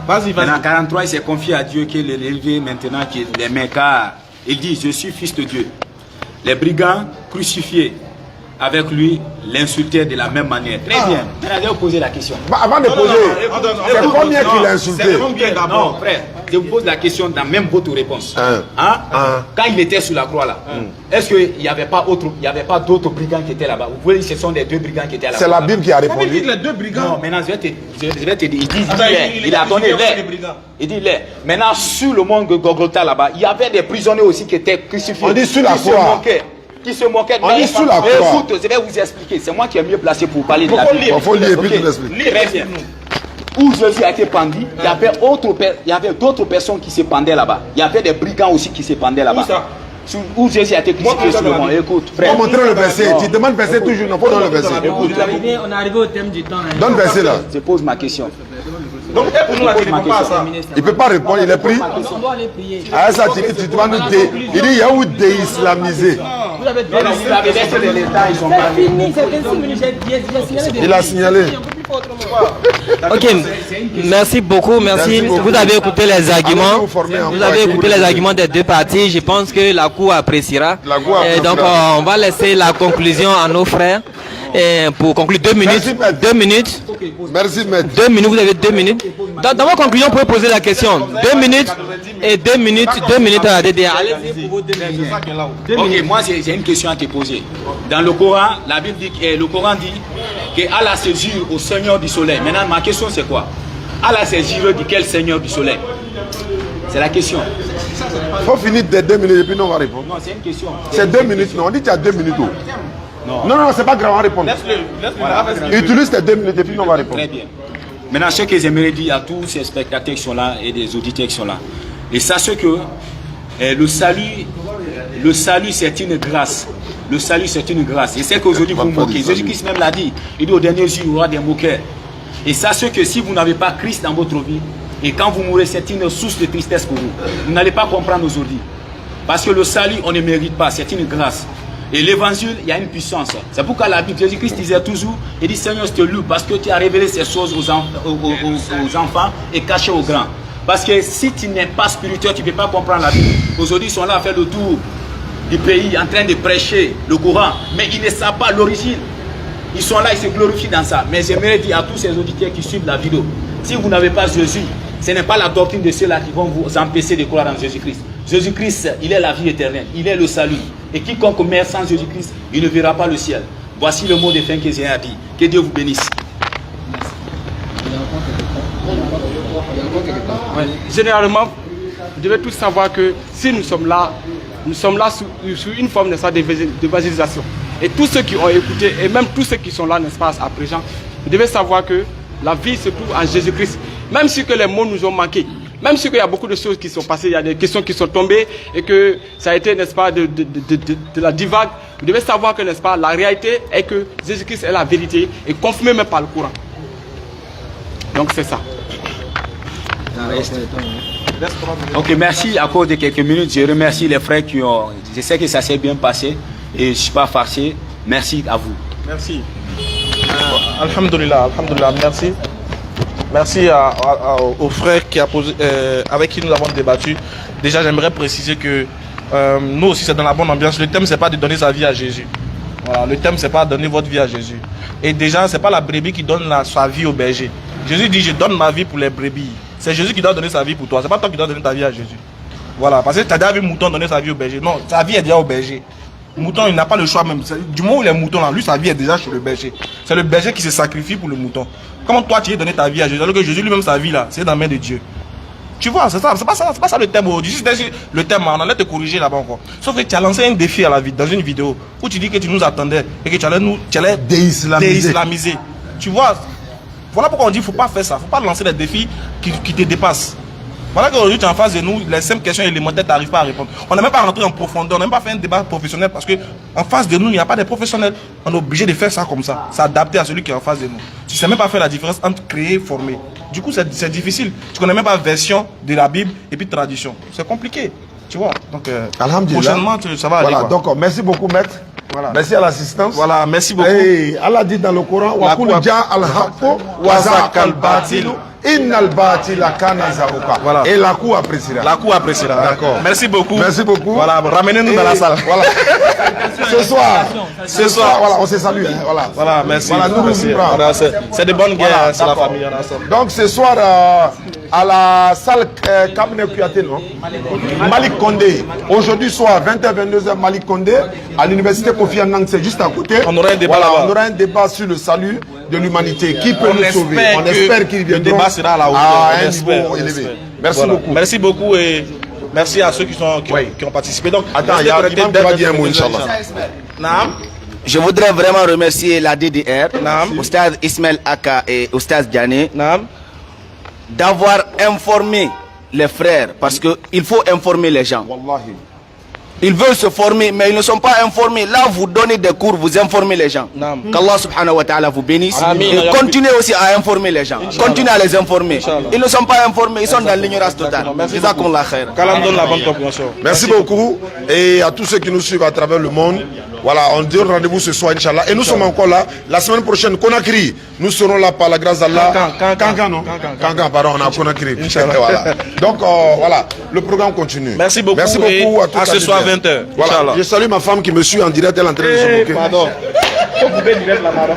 Vas-y, vas-y. Dans 43, il s'est confié à Dieu qu'il est élevé maintenant qu'il les met, car il dit, je suis fils de Dieu. Les brigands crucifiés avec lui l'insultaient de la même manière. Très bien. Maintenant, je vais vous poser la question. Avant de poser, c'est combien qu'il a insulté? Non, frère, je vous pose la question dans même votre réponse. Quand il était sur la croix là, est-ce qu'il n'y avait pas d'autres brigands qui étaient là-bas? Vous pouvez dire que ce sont des deux brigands qui étaient là-bas. C'est la Bible qui a répondu. Les deux brigands. Non, maintenant je vais te dire, il a donné l'air. Il dit l'air. Maintenant sur le mont Golgotha là-bas, il y avait des prisonniers aussi qui étaient crucifiés. On dit sur la croix. Qui se moquaient. On dit sur la croix. Écoute, je vais vous expliquer. C'est moi qui est mieux placé pour parler de la Bible. Il faut lire et puis tu l'expliques. Très bien. Où Jésus a été pendu, il y avait d'autres personnes qui se pendaient là-bas. Il y avait des brigands aussi qui se pendaient là-bas. Où Jésus a été crucifié sur le mont. Écoute, frère. On va montrer le verset. Tu demandes verset toujours. Non, pas dans le verset. Écoute, on est arrivé au thème du temps. Donne le verset là. je pose ma question. Donc, pour nous, là, tu ne réponds pas à ça. Il ne peut pas répondre, il est pris. On doit aller prier. Ah, ça, tu vas nous il dit, il y a où déislamiser. vous avez Non, vous avez laissé les détails, ils sont pas c'est fini, c'est 26 minutes, j'ai signalé. Il a signalé. Ok, merci beaucoup, merci. Vous avez écouté les arguments. Vous avez écouté les arguments des deux parties. Je pense que la Cour appréciera. Et donc, on va laisser la conclusion à nos frères. Et pour conclure, 2 minutes. 2 minutes. Merci, maître. 2 minutes, vous avez 2 minutes. Dans vos conclusions, vous pouvez poser la question. 2 minutes et 2 minutes, 2 minutes à la DDR. Allez-y pour vos 2 minutes. Ok, moi j'ai une question à te poser. Dans le Coran, la Bible dit, le Coran dit qu'Allah se jure au Seigneur du soleil. Maintenant, ma question c'est quoi? Allah se jure de quel Seigneur du soleil? C'est la question. Il faut finir des 2 minutes et puis nous on va répondre. Non, c'est une question. C'est 2 minutes, non? On dit qu'il y a 2 minutes. Non, c'est pas grave, on va répondre. Laisse-le. Utilise tes 2 minutes et puis nous on va répondre. Très bien. Maintenant, ce que j'aimerais dire à tous ces spectateurs qui sont là et des auditeurs qui sont là, et sachez que le salut c'est une grâce. Le salut c'est une grâce. Et c'est qu'aujourd'hui vous moquez. Jésus-Christ même l'a dit. Il dit au dernier jour, il y aura des moqueurs. Et sachez que si vous n'avez pas Christ dans votre vie, et quand vous mourrez, c'est une source de tristesse pour vous. Vous n'allez pas comprendre aujourd'hui. Parce que le salut, on ne mérite pas, c'est une grâce. Et l'évangile, il y a une puissance. C'est pourquoi la Bible, Jésus-Christ disait toujours, il dit Seigneur, je te loue parce que tu as révélé ces choses aux enfants et caché aux grands. Parce que si tu n'es pas spirituel, tu ne peux pas comprendre la Bible. Aujourd'hui, ils sont là à faire le tour du pays en train de prêcher le Coran, mais ils ne savent pas l'origine. Ils sont là, ils se glorifient dans ça. Mais j'aimerais dire à tous ces auditeurs qui suivent la vidéo, si vous n'avez pas Jésus, ce n'est pas la doctrine de ceux-là qui vont vous empêcher de croire en Jésus-Christ. Jésus-Christ, il est la vie éternelle, il est le salut. Et quiconque meurt sans Jésus-Christ, il ne verra pas le ciel. Voici le mot de fin que j'ai à dire. Que Dieu vous bénisse. Ouais. Généralement, vous devez tous savoir que si nous sommes là sous une forme d'évangélisation. Et tous ceux qui ont écouté, et même tous ceux qui sont là, n'est-ce pas, à présent, vous devez savoir que la vie se trouve en Jésus-Christ. Même si que les mots nous ont manqué, même si il y a beaucoup de choses qui sont passées, il y a des questions qui sont tombées et que ça a été, n'est-ce pas, de la divague, vous devez savoir que, n'est-ce pas, la réalité est que Jésus-Christ est la vérité et confirmé même par le Coran. Donc c'est ça. Ok, merci. À cause de quelques minutes, je remercie les frères qui ont... Je sais que ça s'est bien passé et je ne suis pas fâché. Merci à vous. Merci. Alhamdulillah, merci. Merci aux frères qui avec qui nous avons débattu. Déjà, j'aimerais préciser que nous aussi, c'est dans la bonne ambiance. Le thème, c'est pas de donner sa vie à Jésus. Voilà, le thème, c'est pas de donner votre vie à Jésus. Et déjà, c'est pas la brebis qui donne sa vie au berger. Jésus dit, je donne ma vie pour les brebis. C'est Jésus qui doit donner sa vie pour toi. C'est pas toi qui dois donner ta vie à Jésus. Voilà, parce que tu as déjà vu mouton donner sa vie au berger. Non, sa vie est déjà au berger. Mouton, il n'a pas le choix même. Du moment où il est mouton là, lui, sa vie est déjà chez le berger. C'est le berger qui se sacrifie pour le mouton. Comment toi, tu as donné ta vie à Jésus? Alors que Jésus lui-même, sa vie là, c'est dans la main de Dieu. Tu vois, c'est ça, c'est pas ça le thème. Le thème, on allait te corriger là-bas encore. Sauf que tu as lancé un défi à la vie dans une vidéo où tu dis que tu nous attendais et que tu allais déislamiser. Tu vois, voilà pourquoi on dit qu'il ne faut pas faire ça. Il ne faut pas lancer des défis qui te dépassent. Voilà qu'aujourd'hui tu es en face de nous, les simples questions élémentaires, tu n'arrives pas à répondre. On n'a même pas rentré en profondeur, on n'a même pas fait un débat professionnel parce qu'en face de nous, il n'y a pas de professionnels. On est obligé de faire ça comme ça, s'adapter à celui qui est en face de nous. Tu ne sais même pas faire la différence entre créer et former. Du coup, c'est difficile. Tu ne connais même pas version de la Bible et puis tradition. C'est compliqué, tu vois. Donc, prochainement, ça va aller. Voilà, donc merci beaucoup, maître. Voilà. Merci à l'assistance. Voilà, merci beaucoup. Et Allah dit dans le Coran, voilà. Et la Cour appréciera. La Cour appréciera. D'accord. Merci beaucoup. Merci beaucoup. Voilà, ramenez-nous dans la salle. Voilà. Ce soir, voilà, on se salue. Hein. Voilà, merci. Voilà, nous c'est de bonnes guerres, voilà, c'est la famille. Donc ce soir, à la salle Kamine Kouyaté, non Malik Condé. Aujourd'hui soir, 20h-22h, Malik Condé, à l'université Kofi Annan, c'est juste à côté. On aura un débat là-bas. On aura un débat sur le salut de l'humanité. Qui peut nous sauver? On espère qu'il viendra. Le débat sera à la hauteur. À un niveau élevé. Merci beaucoup. Merci beaucoup et merci à ceux qui ont participé. Donc, attends, il y a un imam qui va dire un mot, Inch'Allah. Je voudrais vraiment remercier la DDR, Oustaz Ismail Aka et Oustaz Diané, d'avoir informé les frères, parce qu'il faut informer les gens. Ils veulent se former, mais ils ne sont pas informés. Là, vous donnez des cours, vous informez les gens. Qu'Allah subhanahu wa ta'ala vous bénisse. Et continuez aussi à informer les gens. Continuez à les informer. Ils ne sont pas informés, ils sont dans l'ignorance totale. Merci beaucoup. Et à tous ceux qui nous suivent à travers le monde. Voilà, on dit rendez-vous ce soir, Inch'Allah. Et nous sommes encore là. La semaine prochaine, Conakry. Nous serons là par la grâce d'Allah. Kankan, non Kankan, pardon, on a Conakry. Voilà. Donc, voilà, le programme continue. Merci beaucoup. Merci beaucoup à tous. À ce soir, 20h. Voilà. Je salue ma femme qui me suit en direct, elle est en train de se moquer. Pardon.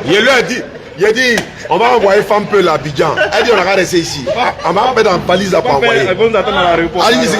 Je lui ai dit. Il a dit, on va envoyer femme peu l'Abidjan. Elle dit, on va rester ici. On va mettre en valise à pas envoyer. Elle va nous attendre à l'aéroport. Allez-y.